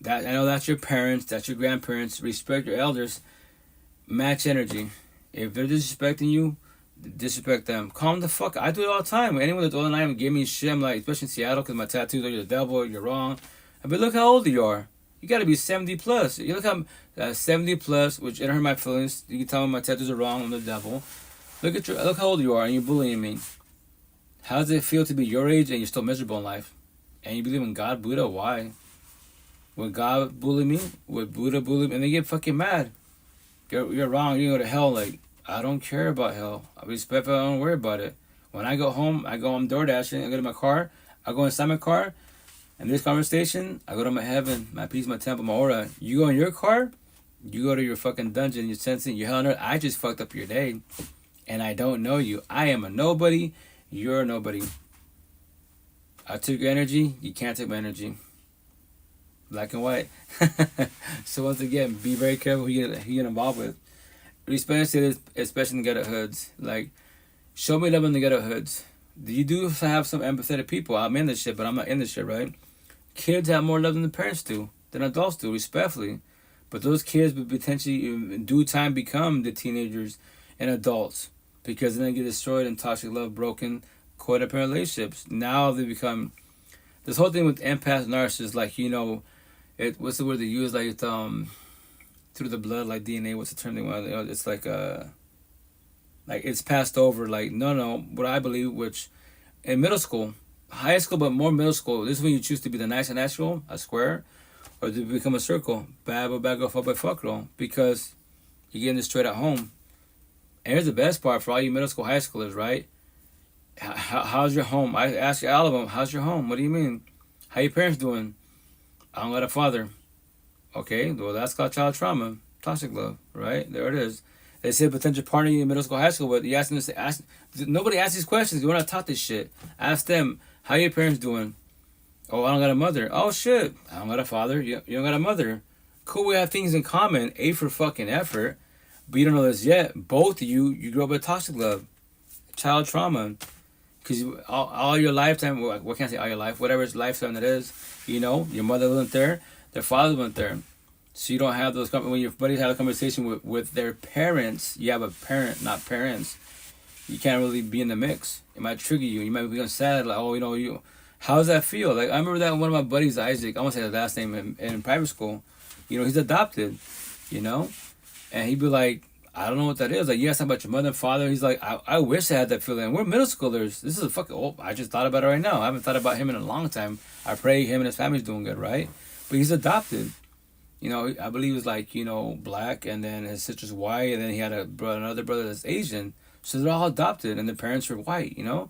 that I know that's your parents, that's your grandparents. Respect your elders. Match energy. If they're disrespecting you, disrespect them. Calm the fuck. I do it all the time. Anyone that's older than I am give me shit. I'm like, especially in Seattle, because my tattoos are you're the devil, you're wrong. But look how old you are. You gotta be 70 plus. You look how 70 plus, which didn't hurt my feelings. You can tell me my tattoos are wrong. I'm the devil. Look how old you are, and you're bullying me. How does it feel to be your age and you're still miserable in life? And you believe in God, Buddha? Why? Would God bully me? Would Buddha bully me? And they get fucking mad. You're wrong. You go to hell. Like, I don't care about hell. I respect it. I don't worry about it. When I go home, I go on DoorDashing. I go to my car. I go inside my car. And this conversation, I go to my heaven, my peace, my temple, my aura. You go in your car, you go to your fucking dungeon, you're sensing, you're hell on earth. I just fucked up your day. And I don't know you. I am a nobody. You're a nobody. I took your energy. You can't take my energy. Black and white. So once again, be very careful who you get involved with. Respect it, especially in the ghetto hoods. Like, show me love in the ghetto hoods. You do have some empathetic people. I'm in this shit, but I'm not in this shit, right? Kids have more love than the parents do, than adults do, respectfully. But those kids would potentially, in due time, become the teenagers and adults, because then they get destroyed in toxic love, broken, codependent relationships. Now they become, this whole thing with empaths, narcissists, like, you know, what's the word they use, like, through the blood, like DNA, what's the term they want? It's like it's passed over. Like, no, what I believe, which in middle school, high school, but more middle school, this is when you choose to be the nice and natural, a square, or to become a circle, bad boy, bad girl, fuck boy, fuck girl, because you're getting this straight at home. And here's the best part for all you middle school, high schoolers, right? How's your home? I ask all of them, how's your home? What do you mean? How your parents doing? I don't got a father. Okay, well, that's called child trauma, toxic love, right? There it is. They say potential partner in middle school, high school, but you ask them to say, nobody asks these questions. You want to talk this shit. Ask them, how your parents doing? Oh, I don't got a mother. Oh, shit. I don't got a father. You don't got a mother. Cool, we have things in common. A for fucking effort. But you don't know this yet. Both of you grew up with toxic love, child trauma. Because all your lifetime, what can I say, all your life, whatever lifetime that is, you know, your mother wasn't there, their father wasn't there. So you don't have those, when your buddies have a conversation with their parents, you have a parent, not parents. You can't really be in the mix. It might trigger you. You might become sad, like, oh, you know, how does that feel? Like, I remember that one of my buddies, Isaac, I won't say his last name, in private school, you know, he's adopted, you know, and he'd be like, I don't know what that is. Like, you asked about your mother and father. He's like, I wish I had that feeling. We're middle schoolers. This is a fucking, I just thought about it right now. I haven't thought about him in a long time. I pray him and his family's doing good, right? But he's adopted. You know, I believe he's like, you know, black, and then his sister's white, and then he had another brother that's Asian. So they're all adopted, and the parents are white, you know?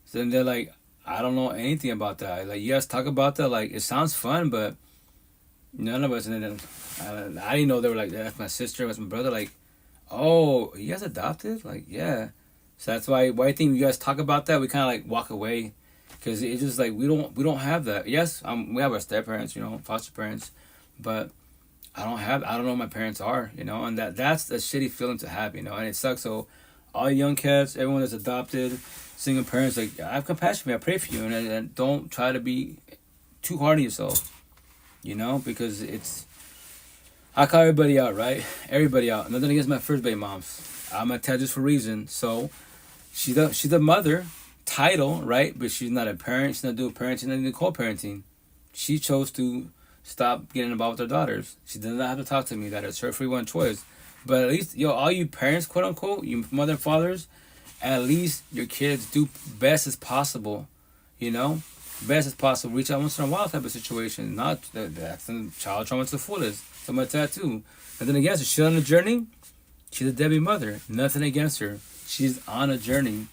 So then they're like, I don't know anything about that. Like, you guys talk about that, like, it sounds fun, but none of us, and then I didn't know they were like, that's my sister, that's my brother, like, oh, you guys adopted? Like, yeah. So that's why I think you guys talk about that, we kind of like walk away, because it's just like, we don't have that. Yes, we have our step parents, you know, foster parents, but I don't know what my parents are, you know, and that's a shitty feeling to have, you know, and it sucks. So all young cats, everyone that's adopted, single parents, like, I have compassion for you, I pray for you, and don't try to be too hard on yourself, you know, because I call everybody out, right? Everybody out. Nothing against my first baby moms. I'm attached just for a reason. So she's the mother title, right? But she's not a parent. She's not doing parenting. She's not doing co-parenting. She chose to stop getting involved with her daughters. She does not have to talk to me. That is her free one choice. But at least, all you parents, quote unquote, you mother and fathers, at least your kids do best as possible, you know? Best as possible. Reach out once in a while type of situation. Not that's child trauma to the fullest. So my tattoo. Nothing against her. She's on a journey. She's a Debbie mother. Nothing against her. She's on a journey.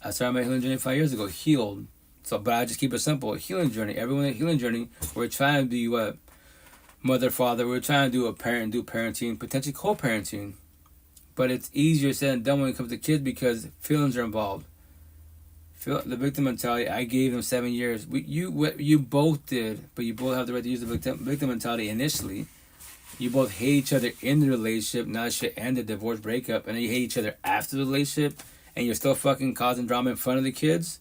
I started my healing journey 5 years ago. Healed. So, but I just keep it simple. A healing journey. Everyone in a healing journey. We're trying to do what? Mother, father. We're trying to do a parent, do parenting, potentially co-parenting. But it's easier said than done when it comes to kids because feelings are involved. The victim mentality, I gave them 7 years. You both did, but you both have the right to use the victim mentality initially. You both hate each other in the relationship. Now shit ended, divorce, breakup, and then you hate each other after the relationship, and you're still fucking causing drama in front of the kids.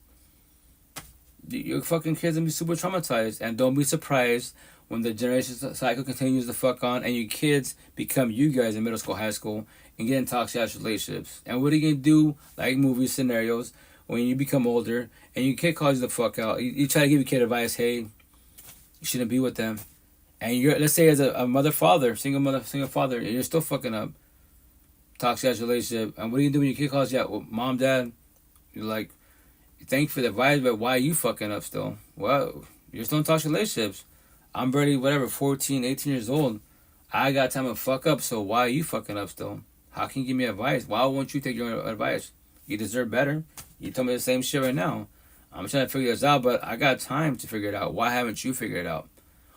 Your fucking kids will be super traumatized, and don't be surprised when the generation cycle continues to fuck on, and your kids become you guys in middle school, high school, and get in toxic ass relationships. And what are you gonna do, like movie scenarios, when you become older and your kid calls you the fuck out? You try to give your kid advice, hey, you shouldn't be with them. And you're, let's say as a single father, and you're still fucking up. Toxic ass relationship. And what do you do when your kid calls you out? Well, mom, dad, you're like, thank you for the advice, but why are you fucking up still? Well, you're still in toxic relationships. I'm barely, 14, 18 years old. I got time to fuck up, so why are you fucking up still? How can you give me advice? Why won't you take your advice? You deserve better. You told me the same shit right now. I'm trying to figure this out, but I got time to figure it out. Why haven't you figured it out?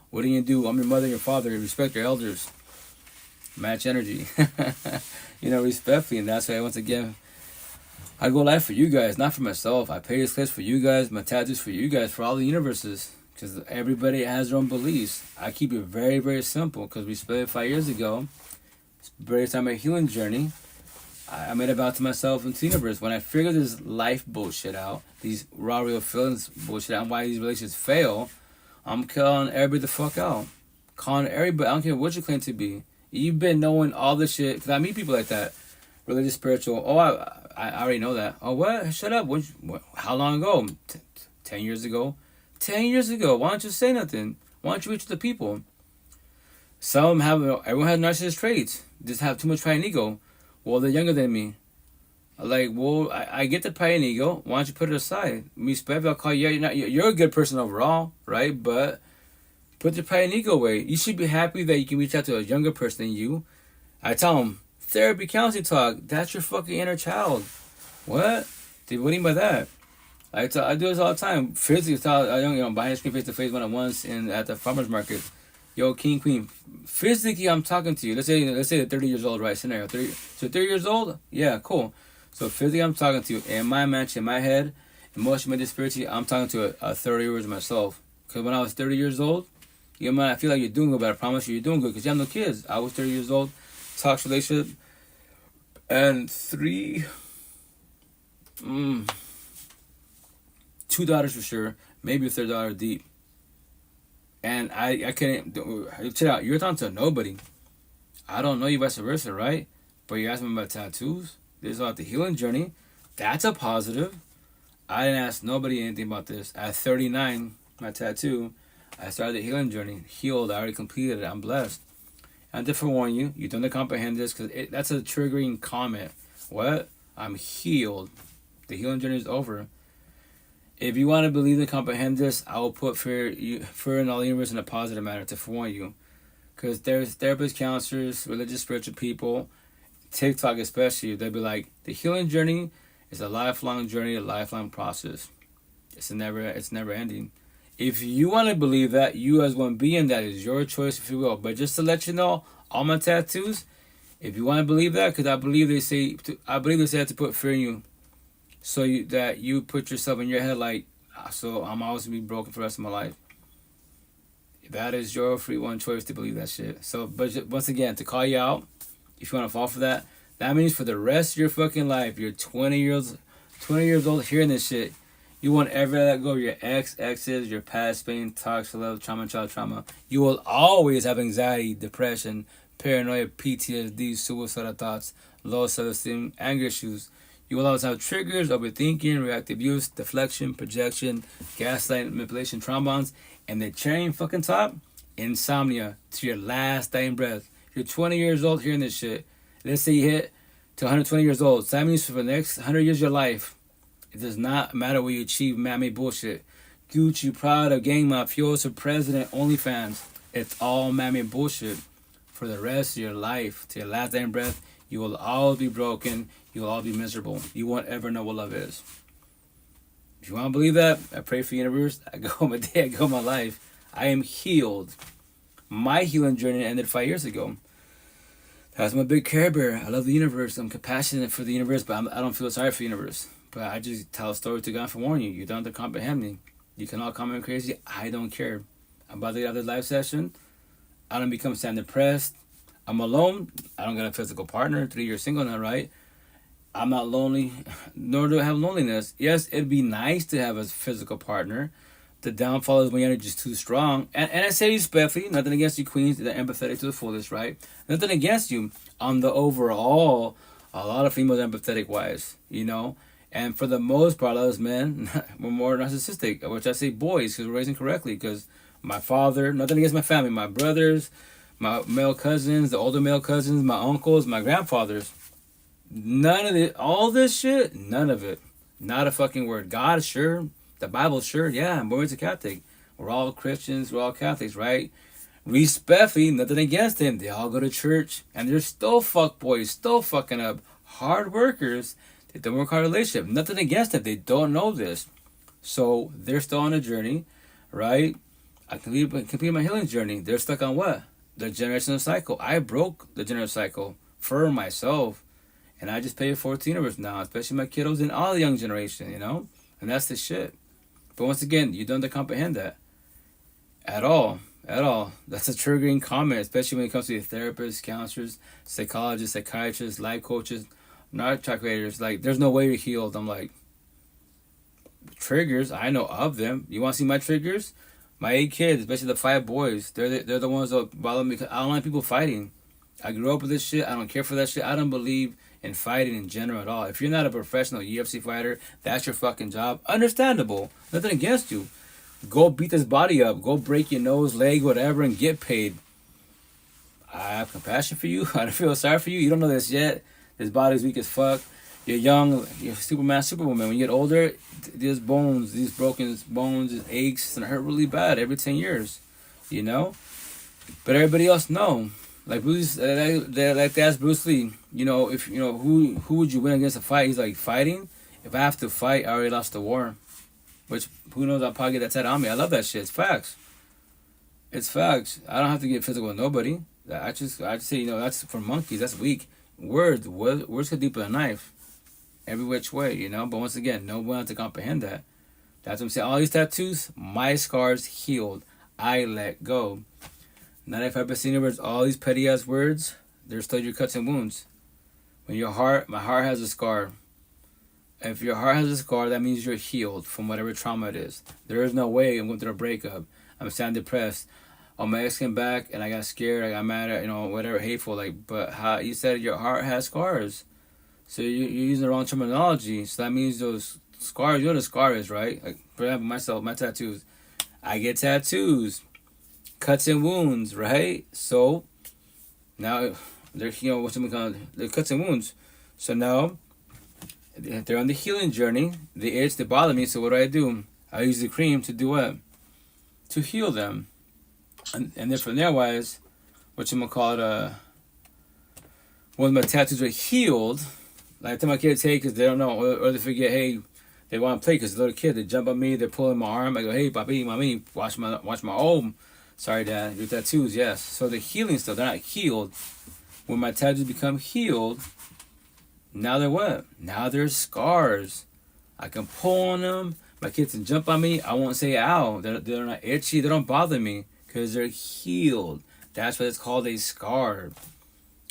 What are you going to do? I'm your mother and your father. Respect your elders. Match energy. Respectfully. And that's why, once again, I go live for you guys, not for myself. I pay this class for you guys, my tattoos for you guys, for all the universes. Because everybody has their own beliefs. I keep it very, very simple. Because we split it 5 years ago. Very time my healing journey. I made a vow to myself and to the universe. When I figure this life bullshit out, these raw, real feelings bullshit out, and why these relationships fail, I'm calling everybody the fuck out. Calling everybody. I don't care what you claim to be. You've been knowing all this shit. Because I meet people like that. Religious, spiritual. Oh, I already know that. Oh, what? Shut up. How long ago? 10 years ago. 10 years ago. Why don't you say nothing? Why don't you reach the people? Everyone has narcissist traits. Just have too much pride and ego. Well, they're younger than me. Like, well, I get the pride and ego. Why don't you put it aside? Respect, I'll call you. You're a good person overall, right? But put the pride and ego away. You should be happy that you can reach out to a younger person than you. I tell them, therapy, counseling talk. That's your fucking inner child. What? What do you mean by that? I do this all the time. Physically, behind the screen, face to face, once at the farmer's market. Yo, king, queen. Physically, I'm talking to you. Let's say they're 30 years old, right? Scenario. 30 years old? Yeah, cool. So physically, I'm talking to you. In my mansion, in my head, emotionally, spiritually, I'm talking to a 30-year-old myself. Because when I was 30 years old, I feel like you're doing good, but I promise you're doing good because you have no kids. I was 30 years old, toxic relationship, and 2 daughters for sure, maybe a third daughter deep. And I couldn't, chill out, you're talking to nobody. I don't know you vice versa, right? But you asked me about tattoos. This is about the healing journey. That's a positive. I didn't ask nobody anything about this. At 39, my tattoo, I started the healing journey. Healed, I already completed it. I'm blessed. And to forewarn you, you don't comprehend this because that's a triggering comment. What? I'm healed. The healing journey is over. If you want to believe and comprehend this, I will put fear in all the universe in a positive manner to forewarn you. Because there's therapists, counselors, religious, spiritual people, TikTok especially, they'll be like, the healing journey is a lifelong journey, a lifelong process. It's never ending. If you want to believe that, you as one being, that is your choice, if you will. But just to let you know, all my tattoos, if you want to believe that, because I believe they say to put fear in you. So that you put yourself in your head like, so I'm always going to be broken for the rest of my life. That is your free one choice to believe that shit. So, but once again, to call you out, if you want to fall for that, that means for the rest of your fucking life, you're 20 years old hearing this shit, you won't ever let go of your exes, your past pain, toxic love, trauma, child trauma. You will always have anxiety, depression, paranoia, PTSD, suicidal thoughts, low self-esteem, anger issues. You will always have triggers, overthinking, reactive use, deflection, projection, gaslighting, manipulation, traumas, and the cherry fucking top, insomnia to your last dying breath. You're 20 years old hearing this shit. Let's say you hit to 120 years old. So that means for the next 100 years of your life, it does not matter what you achieve, man-made bullshit. Gucci, Prada, gang mafioso, president, OnlyFans. It's all man-made bullshit. For the rest of your life, to your last dying breath, you will always be broken. You will all be miserable. You won't ever know what love is. If you want to believe that, I pray for the universe. I go my day, I go my life. I am healed. My healing journey ended 5 years ago. I'm a big Care Bear. I love the universe. I'm compassionate for the universe, but I don't feel sorry for the universe. But I just tell a story to God for warning you. You don't have to comprehend me. You can all comment crazy. I don't care. I'm about to get out of this live session. I don't become sad depressed. I'm alone. I don't got a physical partner. 3 years single now, right? I'm not lonely, nor do I have loneliness. Yes, it'd be nice to have a physical partner. The downfall is when your energy is too strong. And I say respectfully, nothing against you queens that are empathetic to the fullest, right? Nothing against you. On the overall, a lot of females are empathetic wives, you know? And for the most part, us men, we're more narcissistic, which I say boys, because we're raising correctly. Because my father, nothing against my family, my brothers, my male cousins, the older male cousins, my uncles, my grandfathers, none of it, all this shit, none of it. Not a fucking word. God, sure. The Bible, sure, yeah, I'm born to Catholic. We're all Christians, we're all Catholics, right? Respectfully, nothing against them. They all go to church, and they're still fuck boys, still fucking up. Hard workers, they don't work hard relationship. Nothing against them. They don't know this. So they're still on a journey, right? I complete my healing journey. They're stuck on what? The generational cycle. I broke the generational cycle for myself, and I just pay it forward to the universe now, especially my kiddos and all the young generation, you know? And that's the shit. But once again, you don't have to comprehend that. At all. At all. That's a triggering comment, especially when it comes to therapists, counselors, psychologists, psychiatrists, life coaches, narcotic creators. Like, there's no way you're healed. I'm like, triggers, I know of them. You want to see my triggers? My 8 kids, especially the 5 boys, they're the ones that bother me because I don't like people fighting. I grew up with this shit. I don't care for that shit. I don't believe in fighting in general at all. If you're not a professional UFC fighter, that's your fucking job. Understandable. Nothing against you. Go beat this body up. Go break your nose, leg, whatever, and get paid. I have compassion for you. I don't feel sorry for you. You don't know this yet. This body's weak as fuck. You're young. You're Superman, Superwoman. When you get older, these bones, these broken bones, these aches, and hurt really bad every 10 years. You know? But everybody else know. Like Bruce, they asked Bruce Lee, you know, if you know who would you win against a fight? He's like, fighting. If I have to fight, I already lost the war. Which who knows? I'll probably get that tattooed on me. I love that shit. It's facts. It's facts. I don't have to get physical with nobody. I just say, you know, that's for monkeys. That's weak. Words go deeper than a knife. Every which way, you know. But once again, no one has to comprehend that. That's what I'm saying. All these tattoos, my scars healed. I let go. 95% of words, all these petty ass words, they're still your cuts and wounds. When my heart has a scar. If your heart has a scar, that means you're healed from whatever trauma it is. There is no way I'm going through a breakup. I'm sad, depressed. Oh, my ex came back and I got scared. I got mad at, you know, whatever, hateful. Like, but how you said your heart has scars. So you're using the wrong terminology. So that means those scars, you know what a scar is, right? Like, for example, myself, my tattoos. I get tattoos. Cuts and wounds, right? So now they're, you know, they're cuts and wounds. So now they're on the healing journey. The itch, they bother me. So what do? I use the cream to do what? To heal them. And then from there, wise, what you gonna call it? When my tattoos are healed, like I tell my kids, hey, because they don't know, or they forget, hey, they want to play because they're little kid. They jump on me, they're pulling my arm. I go, hey, papi, mommy, watch my arm. Sorry, Dad, your tattoos, yes. So the healing stuff, they're not healed. When my tattoos become healed, now they're what? Now they're scars. I can pull on them. My kids can jump on me. I won't say ow. They're not itchy. They don't bother me because they're healed. That's why it's called a scar.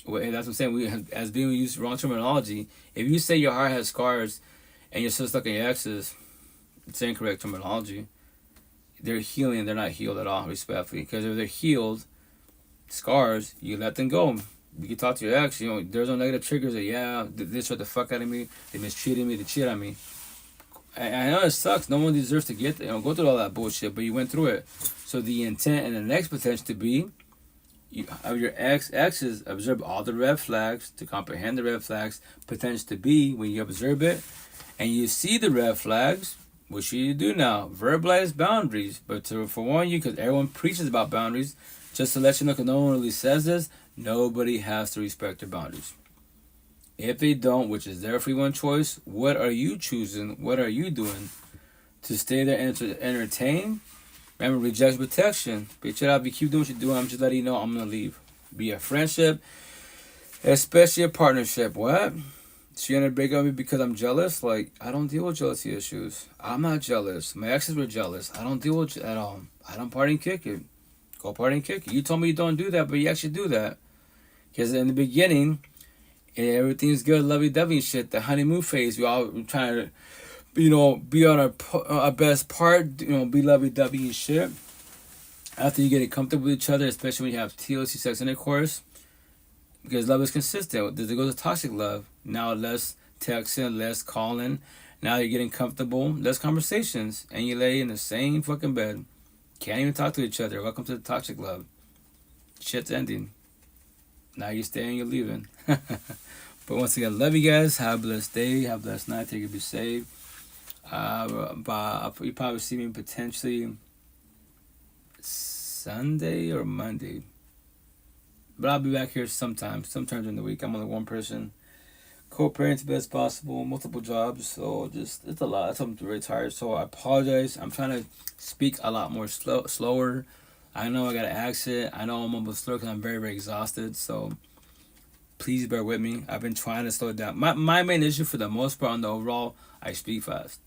Well, that's what I'm saying. As being used wrong terminology. If you say your heart has scars and you're still stuck in your exes, it's incorrect terminology. They're healing, they're not healed at all, respectfully. Because if they're healed, scars, you let them go. You can talk to your ex, you know, there's no negative triggers that, yeah, they shut the fuck out of me, they mistreated me, they cheated on me. I know it sucks, no one deserves to get, you know, go through all that bullshit, but you went through it. So the intent and the next potential to be, you have your exes observe all the red flags, to comprehend the red flags, potential to be, when you observe it, and you see the red flags, what should you do now? Verbalize boundaries. But to forewarn you, because everyone preaches about boundaries, just to let you know, because no one really says this, nobody has to respect their boundaries. If they don't, which is their free one choice, what are you choosing? What are you doing? To stay there and to entertain? Remember, reject protection. Bitch it up. If you keep doing what you're doing, I'm just letting you know I'm going to leave. Be a friendship. Especially a partnership. What? She gonna break up with me because I'm jealous? Like, I don't deal with jealousy issues. I'm not jealous. My exes were jealous. I don't deal with it at all. I don't party and kick it. Go party and kick it. You told me you don't do that, but you actually do that. Because in the beginning, everything's good, lovey-dovey shit. The honeymoon phase, we all trying to, be on our best part, be lovey-dovey and shit. After you get comfortable with each other, especially when you have TLC sex intercourse, because love is consistent. There goes a toxic love. Now less texting, less calling. Now you're getting comfortable, less conversations, and you lay in the same fucking bed. Can't even talk to each other. Welcome to the toxic love. Shit's ending. Now you're staying, you're leaving. But once again, love you guys. Have a blessed day. Have a blessed night. Take it, be safe. You probably see me potentially Sunday or Monday. But I'll be back here sometimes during the week. I'm only one person. Co-parent the best possible. Multiple jobs. So it's a lot. I'm really tired. So I apologize. I'm trying to speak a lot more slower. I know I got an accent. I know I'm almost slow because I'm very, very exhausted. So please bear with me. I've been trying to slow it down. My main issue for the most part on the overall, I speak fast.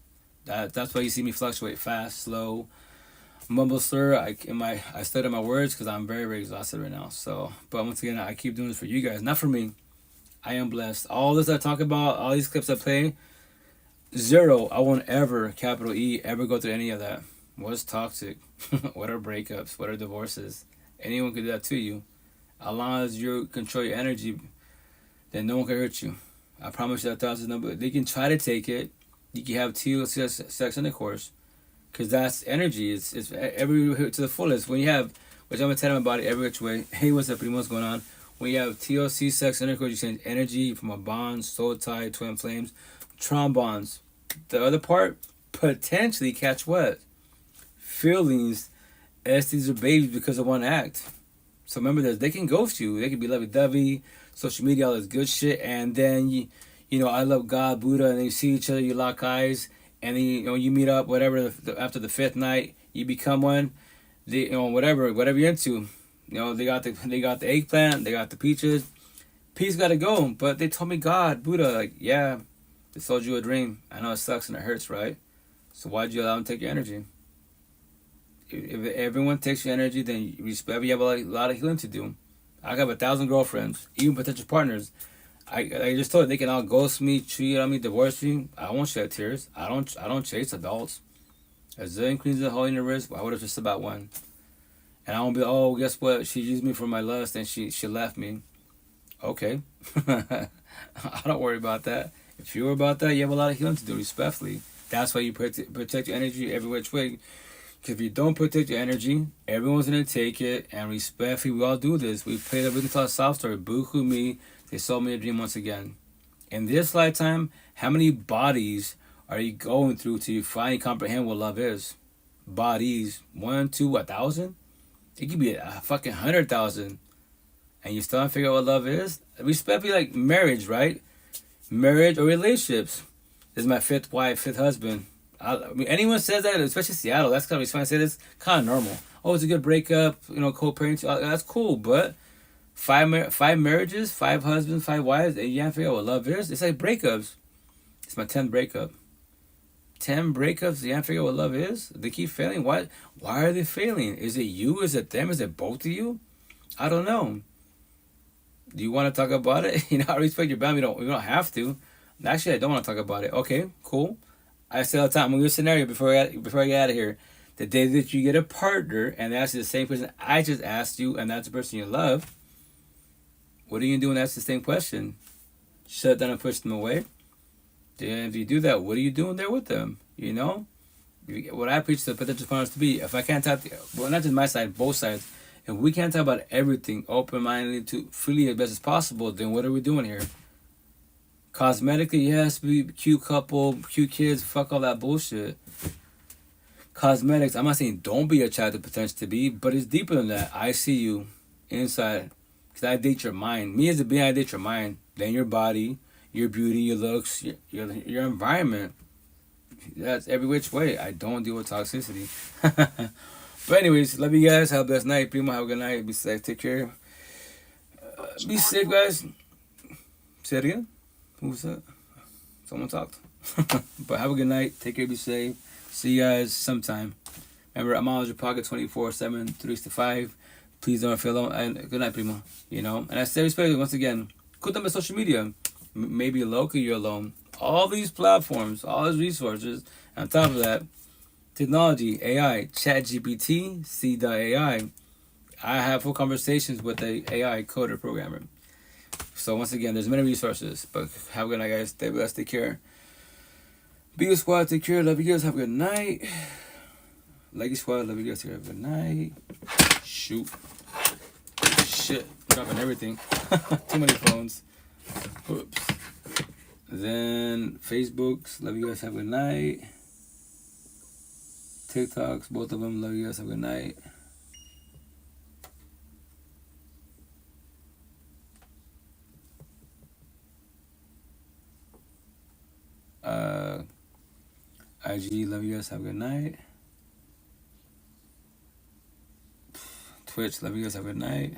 That's why you see me fluctuate fast, slow, mumble slur. I stutter my words because I'm very, very exhausted right now. So, but once again, I keep doing this for you guys, not for me. I am blessed. All this I talk about, all these clips I play, zero. I won't ever, capital E, ever go through any of that. What's toxic? What are breakups? What are divorces? Anyone can do that to you. As long as you control your energy, then no one can hurt you. I promise you that. They can try to take it. You can have TLC sex intercourse, because that's energy. It's every to the fullest. When you have, which I'm gonna tell them about it every which way. Hey, what's up? What's going on? When you have TLC sex intercourse, you change energy from a bond, soul tie, twin flames, trombones. The other part, potentially catch what? Feelings, STDs or babies because of one act. So remember this, they can ghost you. They can be lovey-dovey, social media, all this good shit, and then I love God, Buddha, and then you see each other, you lock eyes, and then you meet up, whatever. After the fifth night, you become one. Whatever you're into. They got the eggplant, they got the peaches. Peace gotta go. But they told me God, Buddha, like, yeah, they sold you a dream. I know it sucks and it hurts, right? So why'd you allow them to take your energy? If everyone takes your energy, then you respect. You have a lot of healing to do. I have 1,000 girlfriends, even potential partners. I just told you, they can all ghost me, cheat on me, divorce me. I won't shed tears. I don't chase adults. A zillion queens of the whole universe. Why would it just about one? And I won't be, oh, guess what? She used me for my lust and she left me. Okay. I don't worry about that. If you worry about that, you have a lot of healing to do, respectfully. That's why you protect your energy every which way. Because if you don't protect your energy, everyone's going to take it. And respectfully, we all do this. We can tell a soft story. Boo-hoo me. They sold me a dream once again. In this lifetime, how many bodies are you going through till you finally comprehend what love is? Bodies. 1, 2, 1,000? It could be a fucking 100,000. And you still don't figure out what love is? Respectfully, like marriage, right? Marriage or relationships. This is my fifth wife, fifth husband. I mean, anyone says that, especially Seattle, that's kind of fun to say this. Kind of normal. Oh, it's a good breakup, co-parenting. That's cool, but five marriages, 5 husbands, 5 wives, and you can't figure out what love is. It's like breakups. It's my 10th breakup. 10 breakups, you can't figure out what love is. They keep failing. Why are they failing? Is it you? Is it them? Is it both of you? I don't know. Do you want to talk about it? I respect your boundary. We don't have to. Actually, I don't want to talk about it. Okay, cool. I say all the time, I'm going to give a scenario before I get out of here. The day that you get a partner and they ask you the same question I just asked you, and that's the person you love, what are you going to do when that's the same question? Shut down and push them away? Then if you do that, what are you doing there with them? What I preach to potential partners to be, if I can't talk, well, not just my side, both sides, if we can't talk about everything open-mindedly to freely as best as possible, then what are we doing here? Cosmetically, yes, be cute couple, cute kids, fuck all that bullshit. Cosmetics, I'm not saying don't be attracted potential to be, but it's deeper than that. I see you inside, because I date your mind. Me as a being, I date your mind. Then your body, your beauty, your looks, your environment. That's every which way. I don't deal with toxicity. But anyways, love you guys. Have a blessed night. Primo, have a good night. Be safe. Take care. Be safe, guys. Say it again. Who was that? Someone talked. But have a good night. Take care. Be safe. See you guys sometime. Remember, I'm always your pocket 24/7, 365. Please don't feel alone. And good night, primo. You know, and I say respectfully once again. Put them on social media. Maybe locally you're alone. All these platforms, all these resources. On top of that, technology, AI, ChatGPT, C.AI. I have full conversations with the AI coder programmer. So once again, there's many resources. But have a good night, guys. Stay blessed. Take care. Be a squad. Take care. Love you guys. Have a good night. Leggy squad. Love you guys. Take care. Have a good night. Shoot. Shit. Dropping everything. Too many phones. Oops. Then Facebooks. Love you guys. Have a good night. TikToks. Both of them. Love you guys. Have a good night. IG, love you guys, have a good night. Twitch, love you guys, have a good night.